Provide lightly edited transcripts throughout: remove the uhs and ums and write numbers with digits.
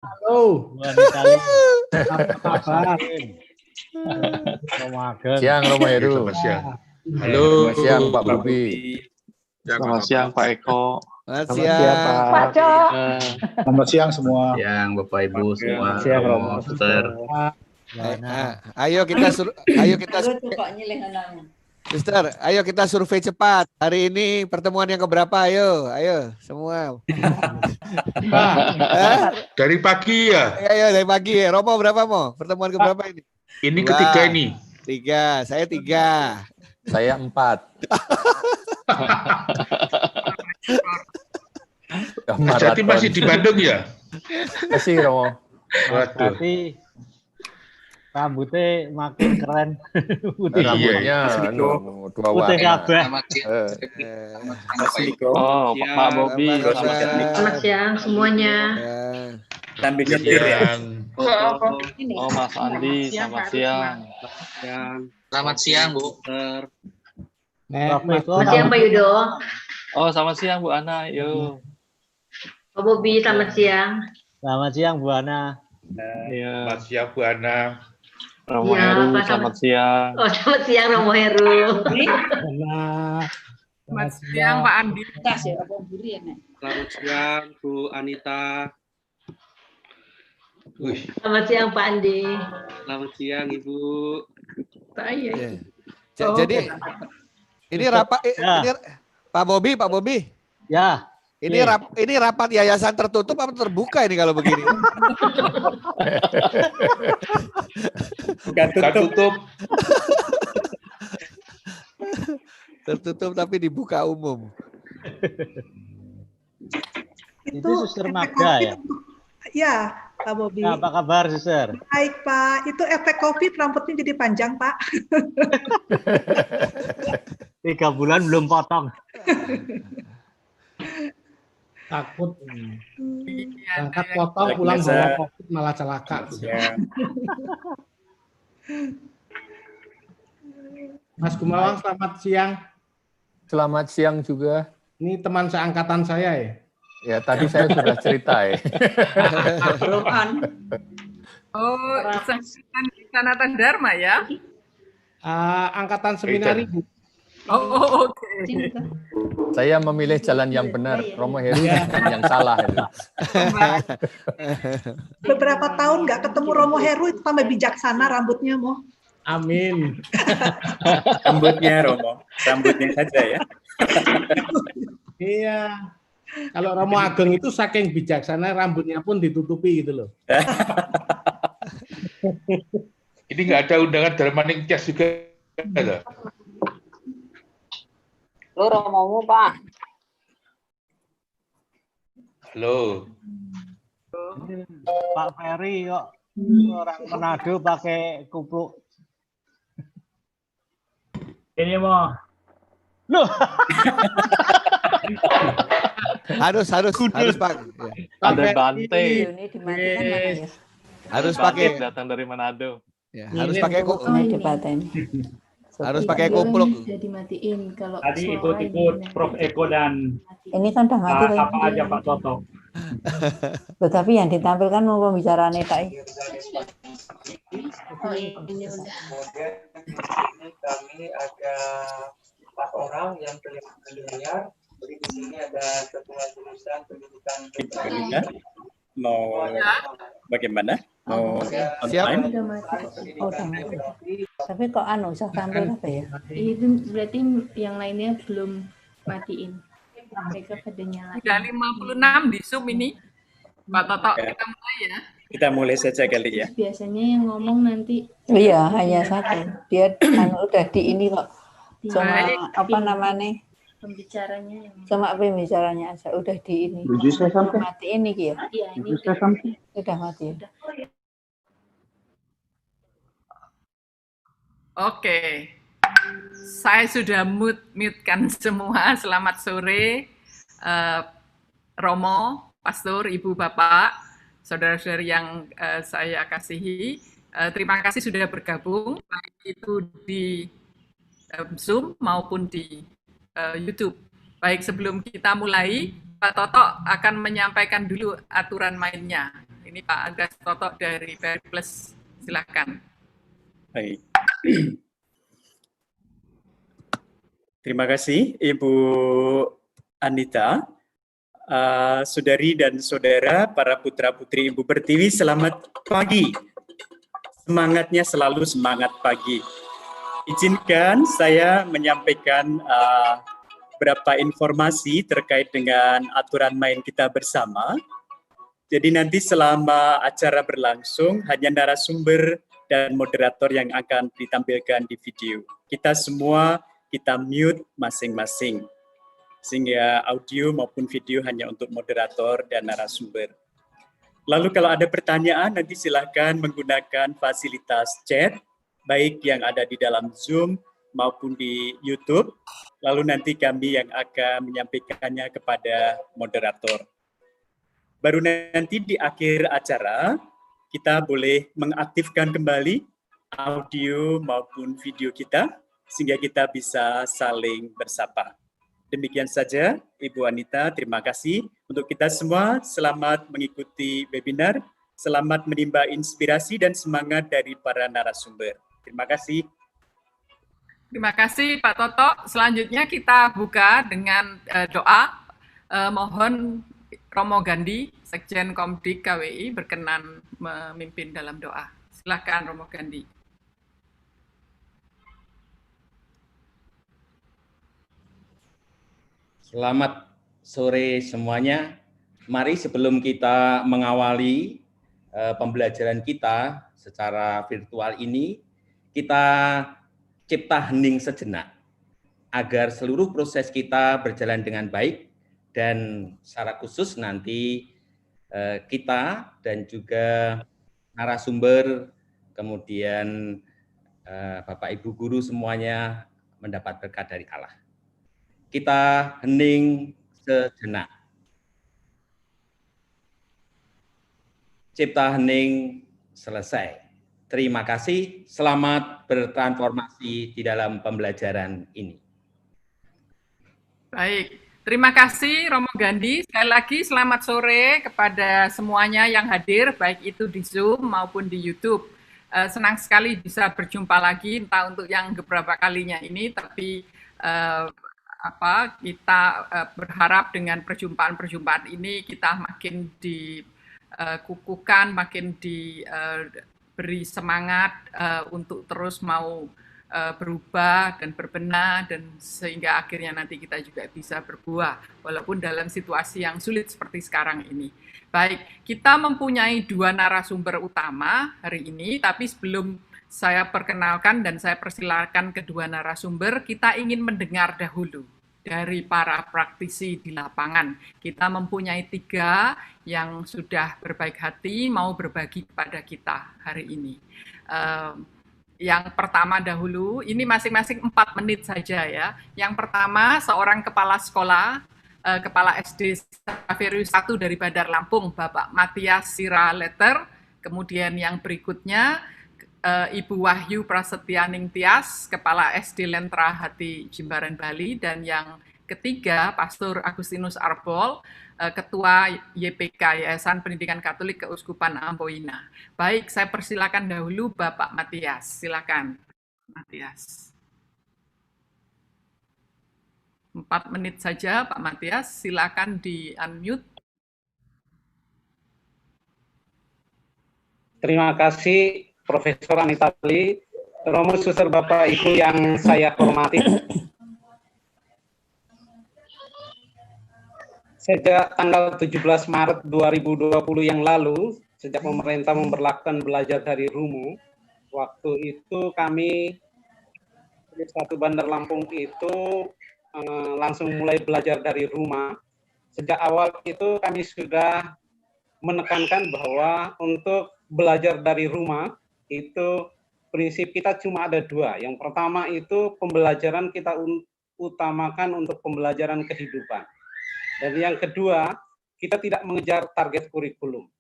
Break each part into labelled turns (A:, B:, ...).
A: Halo.
B: Wanita
A: Apa kabar?
C: Siang Romo Heru.
D: Selamat siang. Halo.
C: Selamat siang Pak Bobi.
E: Selamat siang Pak Eko.
C: Selamat
A: Selamat
C: siang
A: siang, Pak.
E: Selamat siang semua.
D: Siang Bapak Ibu semua.
A: Selamat siang, Romo.
D: Suster.
C: Ayo Sister, ayo kita survei cepat. Hari ini pertemuan yang keberapa? Ayo semua.
D: Dari pagi ya.
C: Ayo dari pagi ya. Romo berapa mau? Pertemuan keberapa ini?
D: Ini
C: 2.
D: ketiga ini.
C: 3, saya 3.
F: Saya 4.
D: Jadi masih di Bandung ya?
F: Masih Romo.
D: Waduh.
B: Tapi rambutnya makin keren. Putih.
F: Rambutnya dua
B: Putih
F: warna.
B: kabeh.
E: Oh, Pak Bobi.
G: Selamat siang semuanya.
D: Sambil nyetir ya.
E: Oh, Mas Andi, selamat siang.
H: Selamat siang, Bu.
G: Selamat siang Pak Yudo.
E: Oh, selamat siang Bu Ana. Yo.
G: Pak Bobi, selamat siang.
B: Selamat siang Bu Ana.
E: Iya.
D: Selamat siang Bu Ana.
E: Romo
G: Ya,
E: Heru,
G: Pak,
E: selamat siang.
G: Oh, selamat siang Romo Heru.
A: Selamat
I: siang Pak Andi.
H: Selamat siang Bu Anita.
G: Selamat siang Pak Andi.
H: Selamat siang Ibu.
C: Jadi ini rapat ini Pak Bobi.
B: Ya.
C: Ini rapat yayasan tertutup apa terbuka ini kalau begini?
D: Bukan tutup.
C: Tertutup tapi dibuka umum.
B: Itu Suster Magda ya?
I: Ya, Pak Bobi.
B: Nah, apa kabar, Suster?
I: Baik, Pak. Itu efek COVID, rambutnya jadi panjang, Pak.
B: 3 bulan belum potong.
A: takut berangkat potong pulang bawa COVID malah celaka. Mas Gumawang, selamat siang.
F: Selamat siang juga.
A: Ini teman seangkatan saya ya.
F: Ya, tadi saya sudah cerita ya.
I: Oh, Sanatan Dharma ya?
A: Angkatan seminari, Bu.
I: Oh, oke.
F: Saya memilih jalan yang benar. Romo Heru yang salah.
I: Beberapa tahun nggak ketemu Romo Heru, itu tambah bijaksana rambutnya, Mo.
A: Amin.
J: Rambutnya Romo, rambutnya saja ya.
A: Iya. Kalau Romo Ageng itu saking bijaksana rambutnya pun ditutupi gitu loh.
D: Ini nggak ada undangan Darmaning Tias juga ada.
K: Lo Romomu, Pak.
D: Halo.
B: Pak Ferry kok orang Manado pakai kupluk. Ini mau. Loh.
C: harus Pak.
E: Ada Bante.
K: Ini dimatikan mana ya?
C: Harus
E: Bante
C: pakai
E: datang dari Manado.
C: ya, harus pakai
K: Debaten.
C: harus pakai kupluk.
L: Sudah dimatiin kalau
J: Tadi ikut Prof Eko dan
K: Ini kan udah mati.
J: apa aja Pak Toto.
K: Tetapi yang ditampilkan mau pembicaraan Kak.
H: Kami ada 4 orang yang berlayar. Jadi di sini ada ketua jurusan pendidikan.
J: Mau bagaimana? Mau
C: Siap.
L: udah mati.
K: Oh, tapi kok usah tampil apa ya?
L: Itu berarti yang lainnya belum matiin. Mereka pada nyala.
I: Udah 56 di Zoom ini. Pak Toto, kita mulai ya.
J: Kita mulai saja kali ya.
L: Biasanya yang ngomong nanti
K: Iya, hanya satu. Dia udah di ini kok. Cuma apa namanya?
L: pembicaranya yang
K: Cuma pembicaranya aja udah di ini. Mati ini ya?
L: iya ini
K: Udah mati ya?
I: Oke. Saya sudah mute-kan semua. Selamat sore. Romo, Pastor, Ibu, Bapak, saudara-saudari yang saya kasihi. Terima kasih sudah bergabung, baik itu di Zoom maupun di YouTube. Baik, sebelum kita mulai, Pak Toto akan menyampaikan dulu aturan mainnya. Ini Pak Andreas Toto dari Periplus, silakan.
J: Baik. Terima kasih Ibu Anita. Saudari dan saudara, para putra-putri Ibu Pertiwi, selamat pagi. Semangatnya selalu semangat pagi. Izinkan saya menyampaikan beberapa informasi terkait dengan aturan main kita bersama. Jadi nanti selama acara berlangsung, hanya narasumber dan moderator yang akan ditampilkan di video. Kita semua, kita mute masing-masing. Sehingga audio maupun video hanya untuk moderator dan narasumber. Lalu kalau ada pertanyaan, nanti silakan menggunakan fasilitas chat, baik yang ada di dalam Zoom maupun di YouTube. Lalu nanti kami yang akan menyampaikannya kepada moderator. Baru nanti di akhir acara, kita boleh mengaktifkan kembali audio maupun video kita, sehingga kita bisa saling bersapa. Demikian saja, Ibu Anita, terima kasih. Untuk kita semua, selamat mengikuti webinar, selamat menimba inspirasi dan semangat dari para narasumber. Terima kasih.
I: Terima kasih Pak Toto. Selanjutnya kita buka dengan doa. Mohon Romo Gandhi, Sekjen Komdik KWI, berkenan memimpin dalam doa. Silakan Romo Gandhi.
M: Selamat sore semuanya. Mari sebelum kita mengawali pembelajaran kita secara virtual ini, kita cipta hening sejenak agar seluruh proses kita berjalan dengan baik dan secara khusus nanti kita dan juga narasumber, kemudian Bapak Ibu guru semuanya mendapat berkat dari Allah. Kita hening sejenak. Cipta hening selesai. Terima kasih, selamat bertransformasi di dalam pembelajaran ini.
I: Baik, terima kasih Romo Gandhi. Sekali lagi selamat sore kepada semuanya yang hadir, baik itu di Zoom maupun di YouTube. Senang sekali bisa berjumpa lagi, entah untuk yang beberapa kalinya ini, tapi kita berharap dengan perjumpaan-perjumpaan ini kita makin dikukuhkan, makin diberi semangat untuk terus mau berubah dan berbenah, dan sehingga akhirnya nanti kita juga bisa berbuah walaupun dalam situasi yang sulit seperti sekarang ini. Baik, kita mempunyai dua narasumber utama hari ini, tapi sebelum saya perkenalkan dan saya persilakan kedua narasumber, kita ingin mendengar dahulu dari para praktisi di lapangan. Kita mempunyai 3 yang sudah berbaik hati mau berbagi kepada kita hari ini. Yang pertama dahulu, ini masing-masing 4 menit saja ya. Yang pertama, seorang kepala sekolah, kepala SD Saverius 1 dari Bandar Lampung, Bapak Matias Siraleter. Kemudian yang berikutnya, Ibu Wahyu Prasetyaning Tias, Kepala SD Lentra Hati Jimbaran Bali, dan yang ketiga Pastor Agustinus Arbol, Ketua YPK Yayasan Pendidikan Katolik Keuskupan Amboina. Baik, saya persilakan dahulu Bapak Matias. Silakan, Matias. 4 menit saja, Pak Matias. Silakan di-unmute.
B: Terima kasih Profesor Anita Lee, Romo Suster Bapak Ibu yang saya hormati. Sejak tanggal 17 Maret 2020 yang lalu, sejak pemerintah memberlakukan belajar dari rumah, waktu itu kami di satu Bandar Lampung itu langsung mulai belajar dari rumah. Sejak awal itu kami sudah menekankan bahwa untuk belajar dari rumah itu prinsip kita cuma ada 2. Yang pertama itu pembelajaran kita utamakan untuk pembelajaran kehidupan. Dan yang kedua, kita tidak mengejar target kurikulum.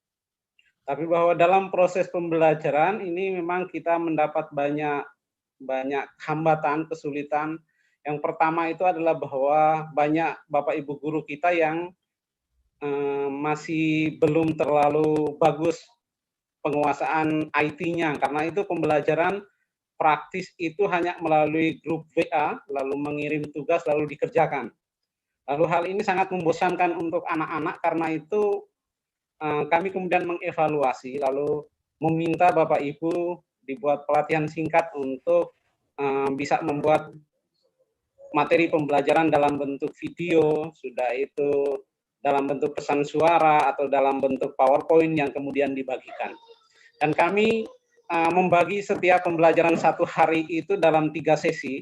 B: Tapi bahwa dalam proses pembelajaran ini memang kita mendapat banyak hambatan, kesulitan. Yang pertama itu adalah bahwa banyak Bapak Ibu guru kita yang masih belum terlalu bagus penguasaan IT-nya, karena itu pembelajaran praktis itu hanya melalui grup WA, lalu mengirim tugas, lalu dikerjakan. Lalu hal ini sangat membosankan untuk anak-anak, karena itu kami kemudian mengevaluasi, lalu meminta Bapak Ibu dibuat pelatihan singkat untuk bisa membuat materi pembelajaran dalam bentuk video, sudah itu dalam bentuk pesan suara atau dalam bentuk PowerPoint yang kemudian dibagikan. Dan kami membagi setiap pembelajaran 1 hari itu dalam 3 sesi.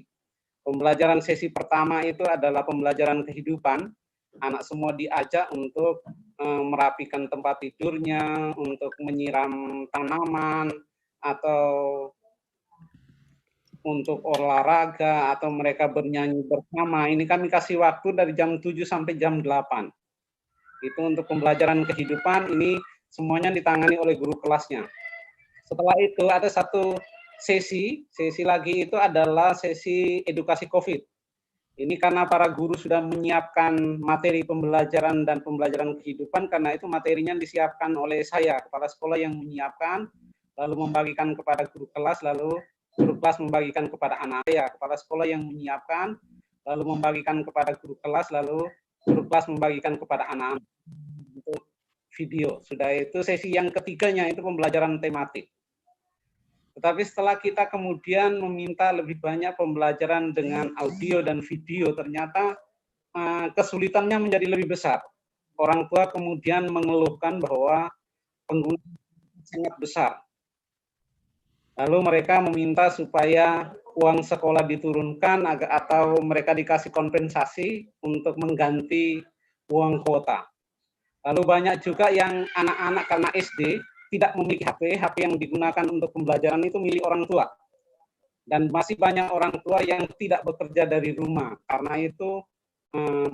B: Pembelajaran sesi pertama itu adalah pembelajaran kehidupan. Anak semua diajak untuk merapikan tempat tidurnya, untuk menyiram tanaman, atau untuk olahraga, atau mereka bernyanyi bersama. Ini kami kasih waktu dari jam 7 sampai jam 8. Itu untuk pembelajaran kehidupan, ini semuanya ditangani oleh guru kelasnya. Setelah itu ada satu sesi lagi, itu adalah sesi edukasi COVID. Ini karena para guru sudah menyiapkan materi pembelajaran dan pembelajaran kehidupan, karena itu materinya disiapkan oleh saya, kepala sekolah yang menyiapkan, lalu membagikan kepada guru kelas, lalu guru kelas membagikan kepada anak saya, kepala sekolah yang menyiapkan, lalu membagikan kepada guru kelas, lalu guru kelas membagikan kepada anak-anak untuk video. Sudah itu sesi yang ketiganya itu pembelajaran tematik. Tetapi setelah kita kemudian meminta lebih banyak pembelajaran dengan audio dan video, ternyata kesulitannya menjadi lebih besar. Orang tua kemudian mengeluhkan bahwa penggunaan sangat besar. Lalu mereka meminta supaya uang sekolah diturunkan atau mereka dikasih kompensasi untuk mengganti uang kuota. Lalu banyak juga yang anak-anak karena SD tidak memiliki HP yang digunakan untuk pembelajaran itu milik orang tua. Dan masih banyak orang tua yang tidak bekerja dari rumah. Karena itu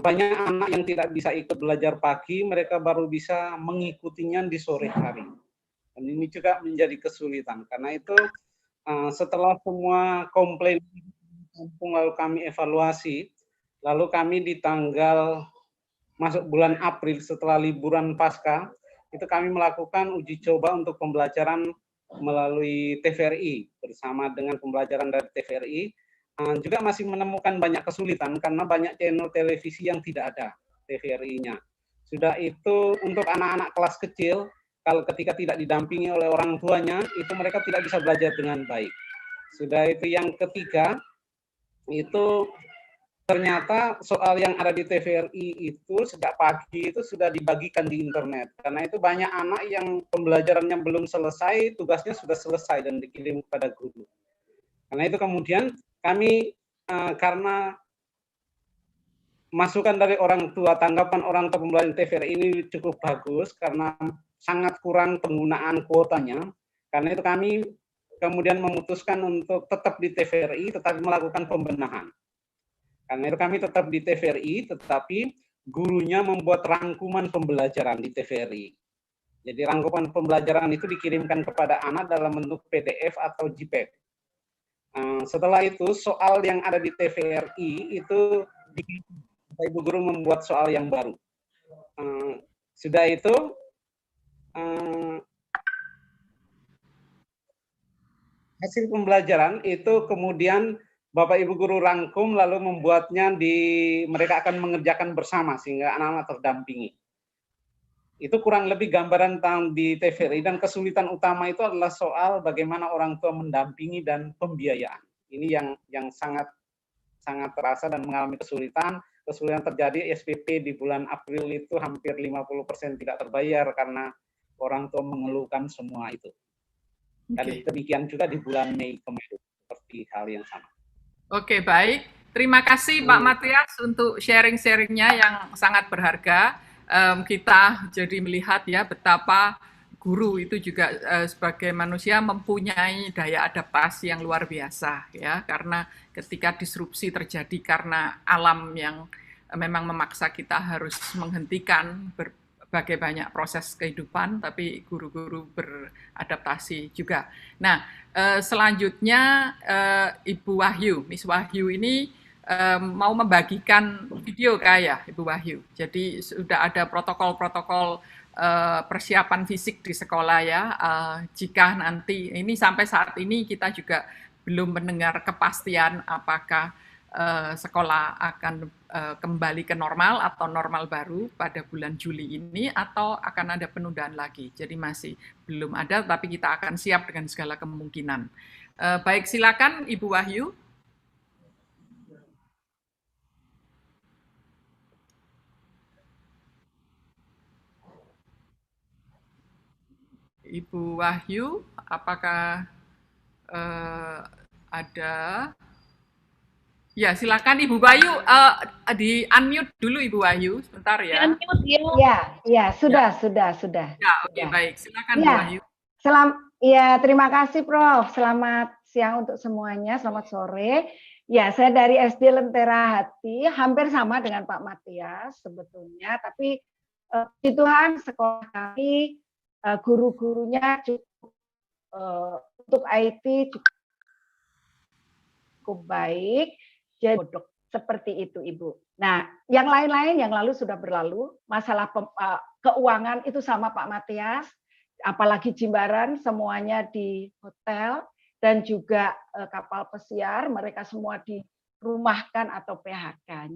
B: banyak anak yang tidak bisa ikut belajar pagi, mereka baru bisa mengikutinya di sore hari. Dan ini juga menjadi kesulitan. Karena itu setelah semua komplain lalu kami evaluasi, lalu kami di tanggal masuk bulan April setelah liburan Paskah, itu kami melakukan uji coba untuk pembelajaran melalui TVRI bersama dengan pembelajaran dari TVRI. Juga masih menemukan banyak kesulitan karena banyak channel televisi yang tidak ada TVRI-nya. Sudah itu untuk anak-anak kelas kecil, kalau ketika tidak didampingi oleh orang tuanya, itu mereka tidak bisa belajar dengan baik. Sudah itu yang ketiga, itu ternyata soal yang ada di TVRI itu sejak pagi itu sudah dibagikan di internet. Karena itu banyak anak yang pembelajarannya belum selesai, tugasnya sudah selesai dan dikirim kepada guru. Karena itu kemudian kami karena masukan dari orang tua, tanggapan orang tua pembelajaran TVRI ini cukup bagus karena sangat kurang penggunaan kuotanya. Karena itu kami kemudian memutuskan untuk tetap di TVRI tetapi melakukan pembenahan. Karena itu kami tetap di TVRI, tetapi gurunya membuat rangkuman pembelajaran di TVRI. Jadi rangkuman pembelajaran itu dikirimkan kepada anak dalam bentuk PDF atau JPEG. Setelah itu soal yang ada di TVRI itu Ibu Guru membuat soal yang baru. Sudah itu hasil pembelajaran itu kemudian Bapak Ibu Guru rangkum lalu membuatnya mereka akan mengerjakan bersama sehingga anak-anak terdampingi. Itu kurang lebih gambaran tentang di TVRI dan kesulitan utama itu adalah soal bagaimana orang tua mendampingi dan pembiayaan. Ini yang sangat terasa dan mengalami kesulitan. Kesulitan terjadi SPP di bulan April itu hampir 50% tidak terbayar karena orang tua mengeluhkan semua itu. Dan demikian juga di bulan Mei kemarin seperti hal yang sama.
I: Oke, baik. Terima kasih Pak Matias untuk sharing-sharingnya yang sangat berharga. Kita jadi melihat ya betapa guru itu juga sebagai manusia mempunyai daya adaptasi yang luar biasa ya, karena ketika disrupsi terjadi karena alam yang memang memaksa kita harus menghentikan berbagai banyak proses kehidupan, tapi guru-guru beradaptasi juga. Nah, selanjutnya Ibu Wahyu, Miss Wahyu ini mau membagikan video kayak Ibu Wahyu. Jadi sudah ada protokol-protokol persiapan fisik di sekolah ya. Jika nanti ini sampai saat ini kita juga belum mendengar kepastian apakah sekolah akan kembali ke normal atau normal baru pada bulan Juli ini atau akan ada penundaan lagi. Jadi masih belum ada, tapi kita akan siap dengan segala kemungkinan. Baik, silakan Ibu Wahyu. Ibu Wahyu, apakah ada? Ya, silakan Ibu Wahyu, di unmute dulu Ibu Wahyu, sebentar ya.
N: Ya, sudah.
I: Ya, oke, baik. Silakan Bu Wahyu.
N: Terima kasih Prof. Selamat siang untuk semuanya, selamat sore. Ya, saya dari SD Lentera Hati, hampir sama dengan Pak Matias sebetulnya, tapi puji Tuhan sekolah kami guru-gurunya cukup untuk IT cukup baik. Jadi seperti itu Ibu. Nah, yang lain-lain yang lalu sudah berlalu. Masalah keuangan itu sama Pak Matias, apalagi Jimbaran semuanya di hotel dan juga kapal pesiar, mereka semua dirumahkan atau PHK.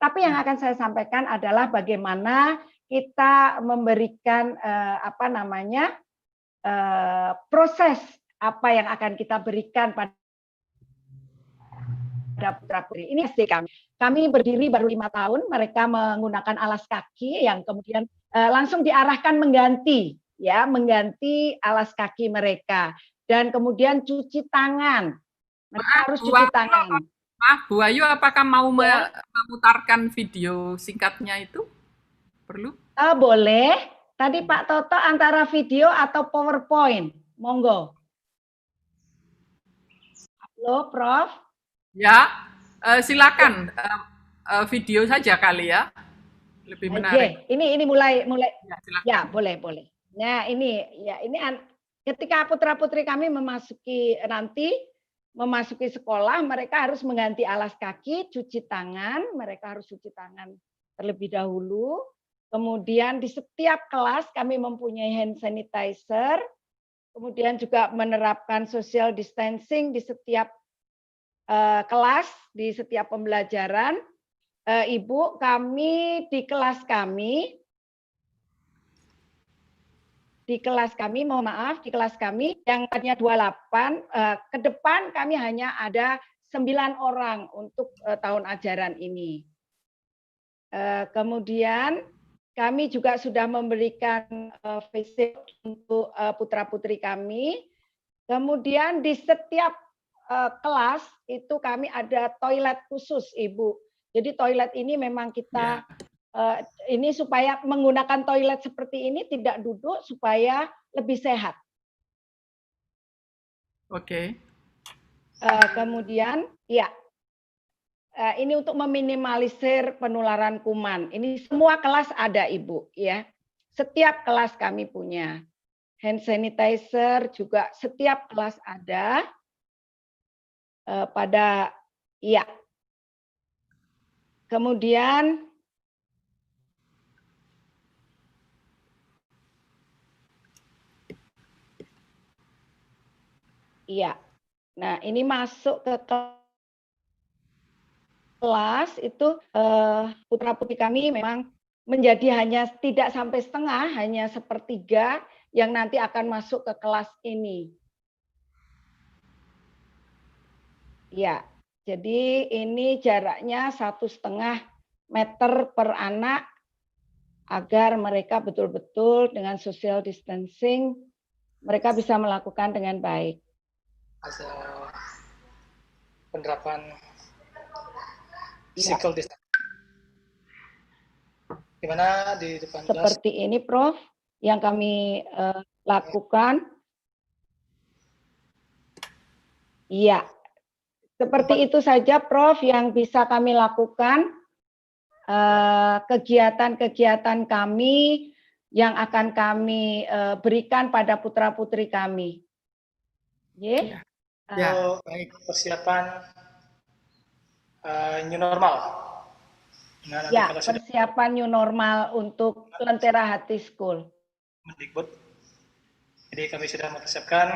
N: Tapi yang akan saya sampaikan adalah bagaimana kita memberikan proses apa yang akan kita berikan pada putra-putri. Ini SD kami. Kami berdiri baru 5 tahun, mereka menggunakan alas kaki yang kemudian langsung diarahkan mengganti alas kaki mereka dan kemudian cuci tangan. Mereka harus cuci tangan.
I: Maaf, Bu Ayu, apakah mau memutarkan video singkatnya itu? Perlu?
N: Boleh. Tadi Pak Toto antara video atau PowerPoint. Monggo. Halo, Prof.
I: Ya, silakan video saja kali ya, lebih menarik.
N: Ini mulai. Ya, boleh. Nah, ini ketika putra-putri kami memasuki sekolah, mereka harus mengganti alas kaki, cuci tangan, mereka harus cuci tangan terlebih dahulu. Kemudian di setiap kelas kami mempunyai hand sanitizer, kemudian juga menerapkan social distancing di setiap kelas, di setiap pembelajaran. Ibu, kami di kelas kami, yang tadinya 28, ke depan kami hanya ada 9 orang untuk tahun ajaran ini. Kemudian kami juga sudah memberikan face shield untuk putra-putri kami. Kemudian di setiap kelas itu kami ada toilet khusus, Ibu. Jadi toilet ini memang kita ini supaya menggunakan toilet seperti ini tidak duduk supaya lebih sehat.
I: Oke.
N: Kemudian ini untuk meminimalisir penularan kuman. Ini semua kelas ada Ibu ya. Setiap kelas kami punya. Hand sanitizer juga setiap kelas ada. Kemudian nah ini masuk ke kelas itu putra-putri kami memang menjadi hanya tidak sampai setengah, hanya sepertiga yang nanti akan masuk ke kelas ini. Jadi ini jaraknya 1,5 meter per anak agar mereka betul-betul dengan social distancing mereka bisa melakukan dengan baik.
H: Ada penerapan physical distancing. Gimana di depan kelas?
N: Seperti ini, Prof, yang kami lakukan. Seperti itu saja, Prof, yang bisa kami lakukan. Kegiatan-kegiatan kami yang akan kami berikan pada putra-putri kami.
H: Baik, persiapan
O: new normal. Nah, nanti
N: Ya,
O: kalau sudah
N: persiapan new normal untuk Lentera Hati School.
O: Mendikbud. Jadi kami sudah mempersiapkan.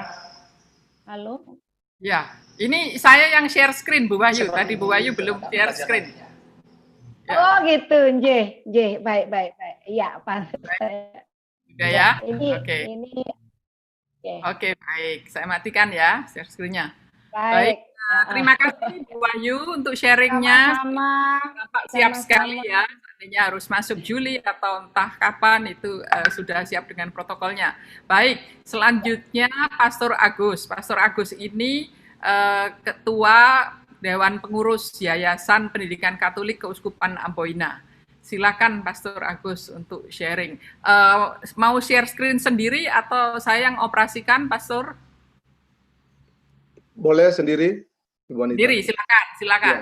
N: Halo?
I: Ya, ini saya yang share screen Bu Wahyu. Tadi Bu Wahyu belum share screen. Ya.
N: Oh gitu, J, baik. Iya, Pak.
I: Udah ya?
N: Ini,
I: Oke.
N: ini.
I: Oke, baik. Saya matikan ya share screen-nya.
N: Baik.
I: Terima kasih Bu Wahyu untuk sharingnya. Tampak siap sekali ya. Seandainya harus masuk Juli atau entah kapan itu sudah siap dengan protokolnya. Baik, selanjutnya Pastor Agus. Pastor Agus ini Ketua Dewan Pengurus Yayasan Pendidikan Katolik Keuskupan Amboina. Silakan Pastor Agus untuk sharing. Mau share screen sendiri atau saya yang operasikan, Pastor?
P: Boleh sendiri, Ibu Anita.
I: Sendiri, silakan.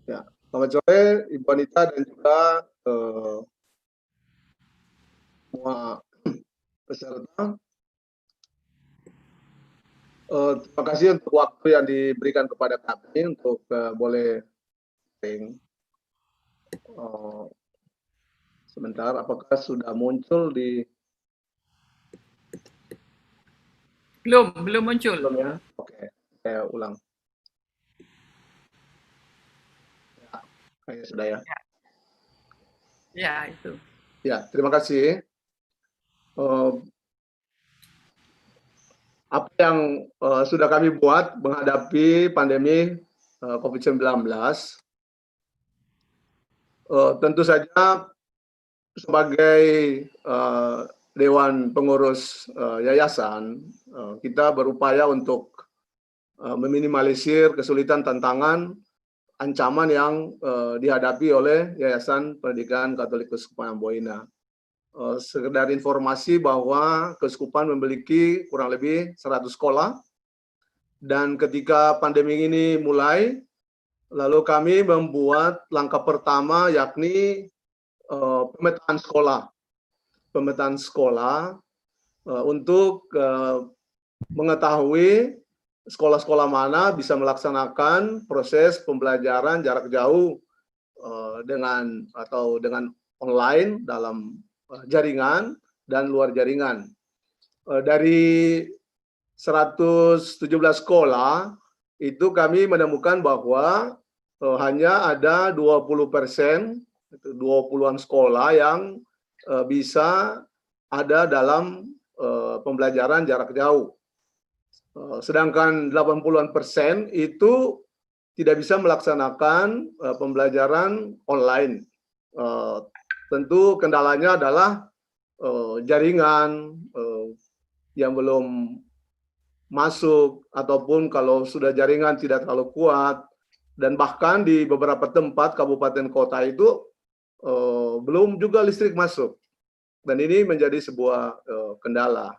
P: Ya. Selamat sore, Ibu Anita dan juga semua peserta. Terima kasih untuk waktu yang diberikan kepada kami untuk boleh sharing. Sebentar, apakah sudah muncul di...
I: Belum muncul.
P: Belum ya? Oke, saya ulang. Ya, kayaknya sudah ya.
I: Ya, itu.
P: Ya, terima kasih. Apa yang sudah kami buat menghadapi pandemi COVID-19, tentu saja sebagai Dewan Pengurus Yayasan, kita berupaya untuk meminimalisir kesulitan, tantangan, ancaman yang dihadapi oleh Yayasan Pendidikan Katolik Keuskupan Amboina. Sekedar informasi bahwa Keuskupan memiliki kurang lebih 100 sekolah, dan ketika pandemi ini mulai, lalu kami membuat langkah pertama yakni pemetaan sekolah untuk mengetahui sekolah-sekolah mana bisa melaksanakan proses pembelajaran jarak jauh dengan online dalam jaringan dan luar jaringan. Dari 117 sekolah itu kami menemukan bahwa hanya ada 20%, 20-an sekolah yang bisa ada dalam pembelajaran jarak jauh. Sedangkan 80-an% itu tidak bisa melaksanakan pembelajaran online. Tentu kendalanya adalah jaringan yang belum masuk, ataupun kalau sudah jaringan tidak terlalu kuat, dan bahkan di beberapa tempat kabupaten kota itu belum juga listrik masuk, dan ini menjadi sebuah kendala.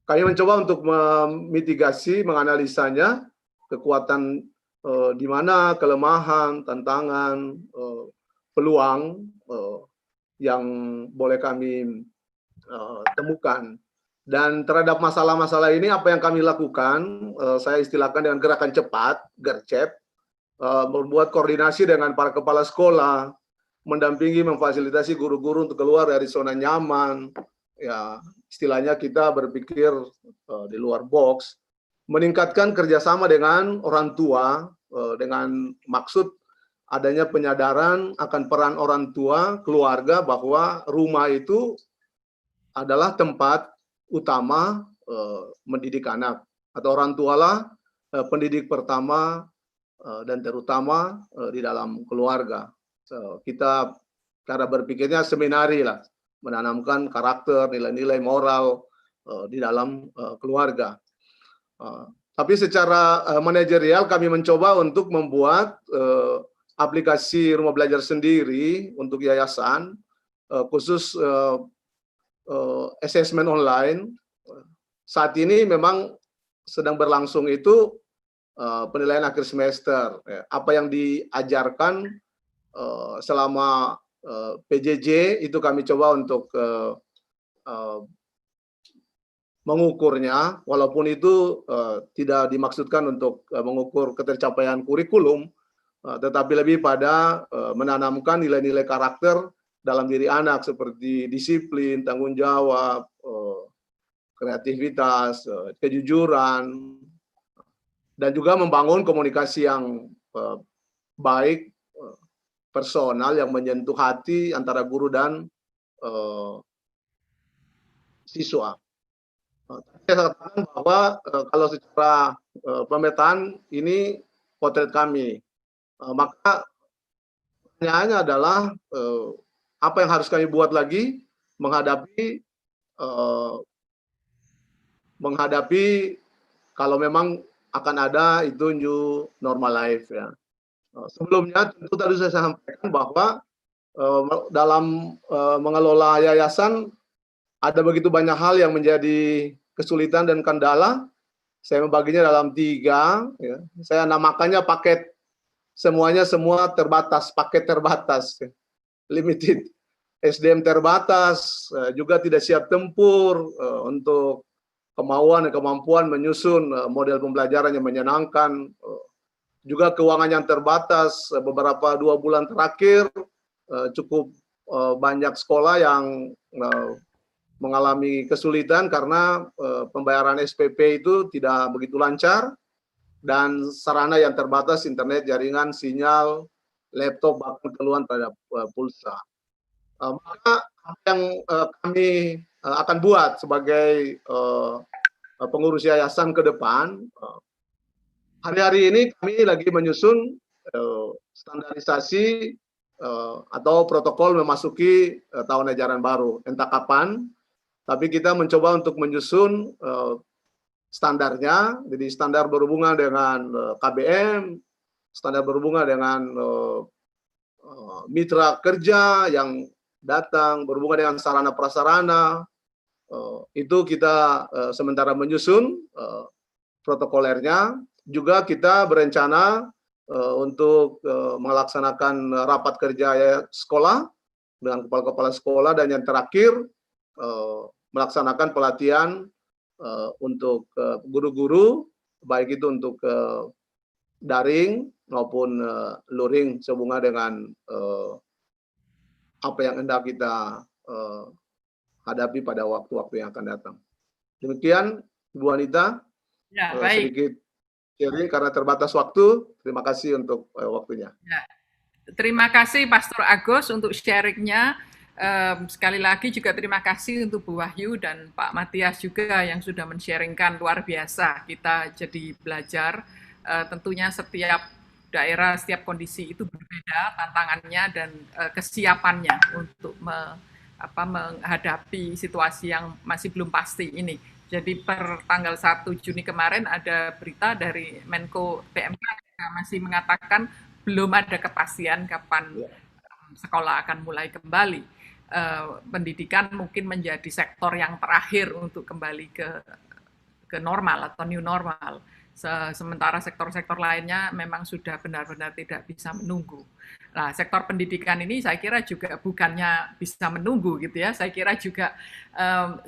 P: Kami mencoba untuk memitigasi, menganalisanya, kekuatan di mana kelemahan, tantangan, peluang yang boleh kami temukan. Dan terhadap masalah-masalah ini, apa yang kami lakukan, saya istilahkan dengan gerakan cepat, gercep, membuat koordinasi dengan para kepala sekolah, mendampingi, memfasilitasi guru-guru untuk keluar dari zona nyaman, ya istilahnya kita berpikir di luar box, meningkatkan kerjasama dengan orang tua, dengan maksud adanya penyadaran akan peran orang tua, keluarga, bahwa rumah itu adalah tempat utama mendidik anak, atau orang tualah pendidik pertama dan terutama di dalam keluarga. Kita cara berpikirnya seminari lah, menanamkan karakter, nilai-nilai moral di dalam keluarga. Tapi secara manajerial kami mencoba untuk membuat aplikasi rumah belajar sendiri untuk yayasan, khusus assessment online. Saat ini memang sedang berlangsung itu penilaian akhir semester. Apa yang diajarkan selama PJJ itu kami coba untuk mengukurnya, walaupun itu tidak dimaksudkan untuk mengukur ketercapaian kurikulum, tetapi lebih pada menanamkan nilai-nilai karakter dalam diri anak seperti disiplin, tanggung jawab, kreativitas, kejujuran, dan juga membangun komunikasi yang baik, personal yang menyentuh hati antara guru dan siswa. Saya katakan bahwa kalau secara pemetaan ini potret kami, maka pertanyaannya adalah apa yang harus kami buat lagi menghadapi kalau memang akan ada itu new normal life ya. Sebelumnya tentu tadi saya sampaikan bahwa dalam mengelola yayasan ada begitu banyak hal yang menjadi kesulitan dan kendala. Saya membaginya dalam 3. Ya. Saya namakannya paket, semua terbatas, paket terbatas, ya. Limited. SDM terbatas, juga tidak siap tempur untuk kemauan dan kemampuan menyusun model pembelajaran yang menyenangkan. Juga keuangan yang terbatas, beberapa 2 bulan terakhir cukup banyak sekolah yang mengalami kesulitan karena pembayaran SPP itu tidak begitu lancar dan sarana yang terbatas, internet, jaringan, sinyal, laptop, bahkan keluhan terhadap pulsa. Maka apa yang kami akan buat sebagai pengurus yayasan ke depan, hari-hari ini kami lagi menyusun standarisasi atau protokol memasuki tahun ajaran baru, entah kapan, tapi kita mencoba untuk menyusun standarnya. Jadi standar berhubungan dengan KBM, standar berhubungan dengan mitra kerja yang datang, berhubungan dengan sarana prasarana, itu kita sementara menyusun protokolernya. Juga kita berencana untuk melaksanakan rapat kerja sekolah dengan kepala-kepala sekolah, dan yang terakhir melaksanakan pelatihan untuk guru-guru, baik itu untuk daring maupun luring sehubungan dengan apa yang hendak kita hadapi pada waktu-waktu yang akan datang. Demikian, Bu Anita.
I: Ya, baik.
P: Sedikit sharing karena terbatas waktu. Terima kasih untuk waktunya.
I: Ya. Terima kasih Pastor Agus untuk sharingnya. Sekali lagi juga terima kasih untuk Bu Wahyu dan Pak Matias juga yang sudah men-sharingkan, luar biasa. Kita jadi belajar. Tentunya setiap daerah, setiap kondisi itu berbeda tantangannya dan kesiapannya untuk menghadapi situasi yang masih belum pasti ini. Jadi per tanggal 1 Juni kemarin ada berita dari Menko PMK yang masih mengatakan belum ada kepastian kapan sekolah akan mulai kembali. Pendidikan mungkin menjadi sektor yang terakhir untuk kembali ke normal atau new normal. Sementara sektor-sektor lainnya memang sudah benar-benar tidak bisa menunggu. Nah, sektor pendidikan ini saya kira juga bukannya bisa menunggu gitu ya, saya kira juga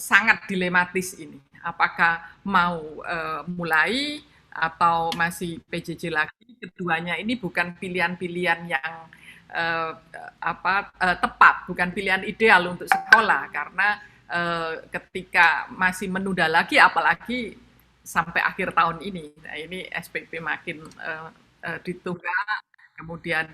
I: sangat dilematis ini. Apakah mau mulai atau masih PJJ lagi? Keduanya ini bukan pilihan-pilihan yang tepat, bukan pilihan ideal untuk sekolah, karena ketika masih menunda lagi, apalagi sampai akhir tahun ini. Nah, ini SPP makin ditunda, kemudian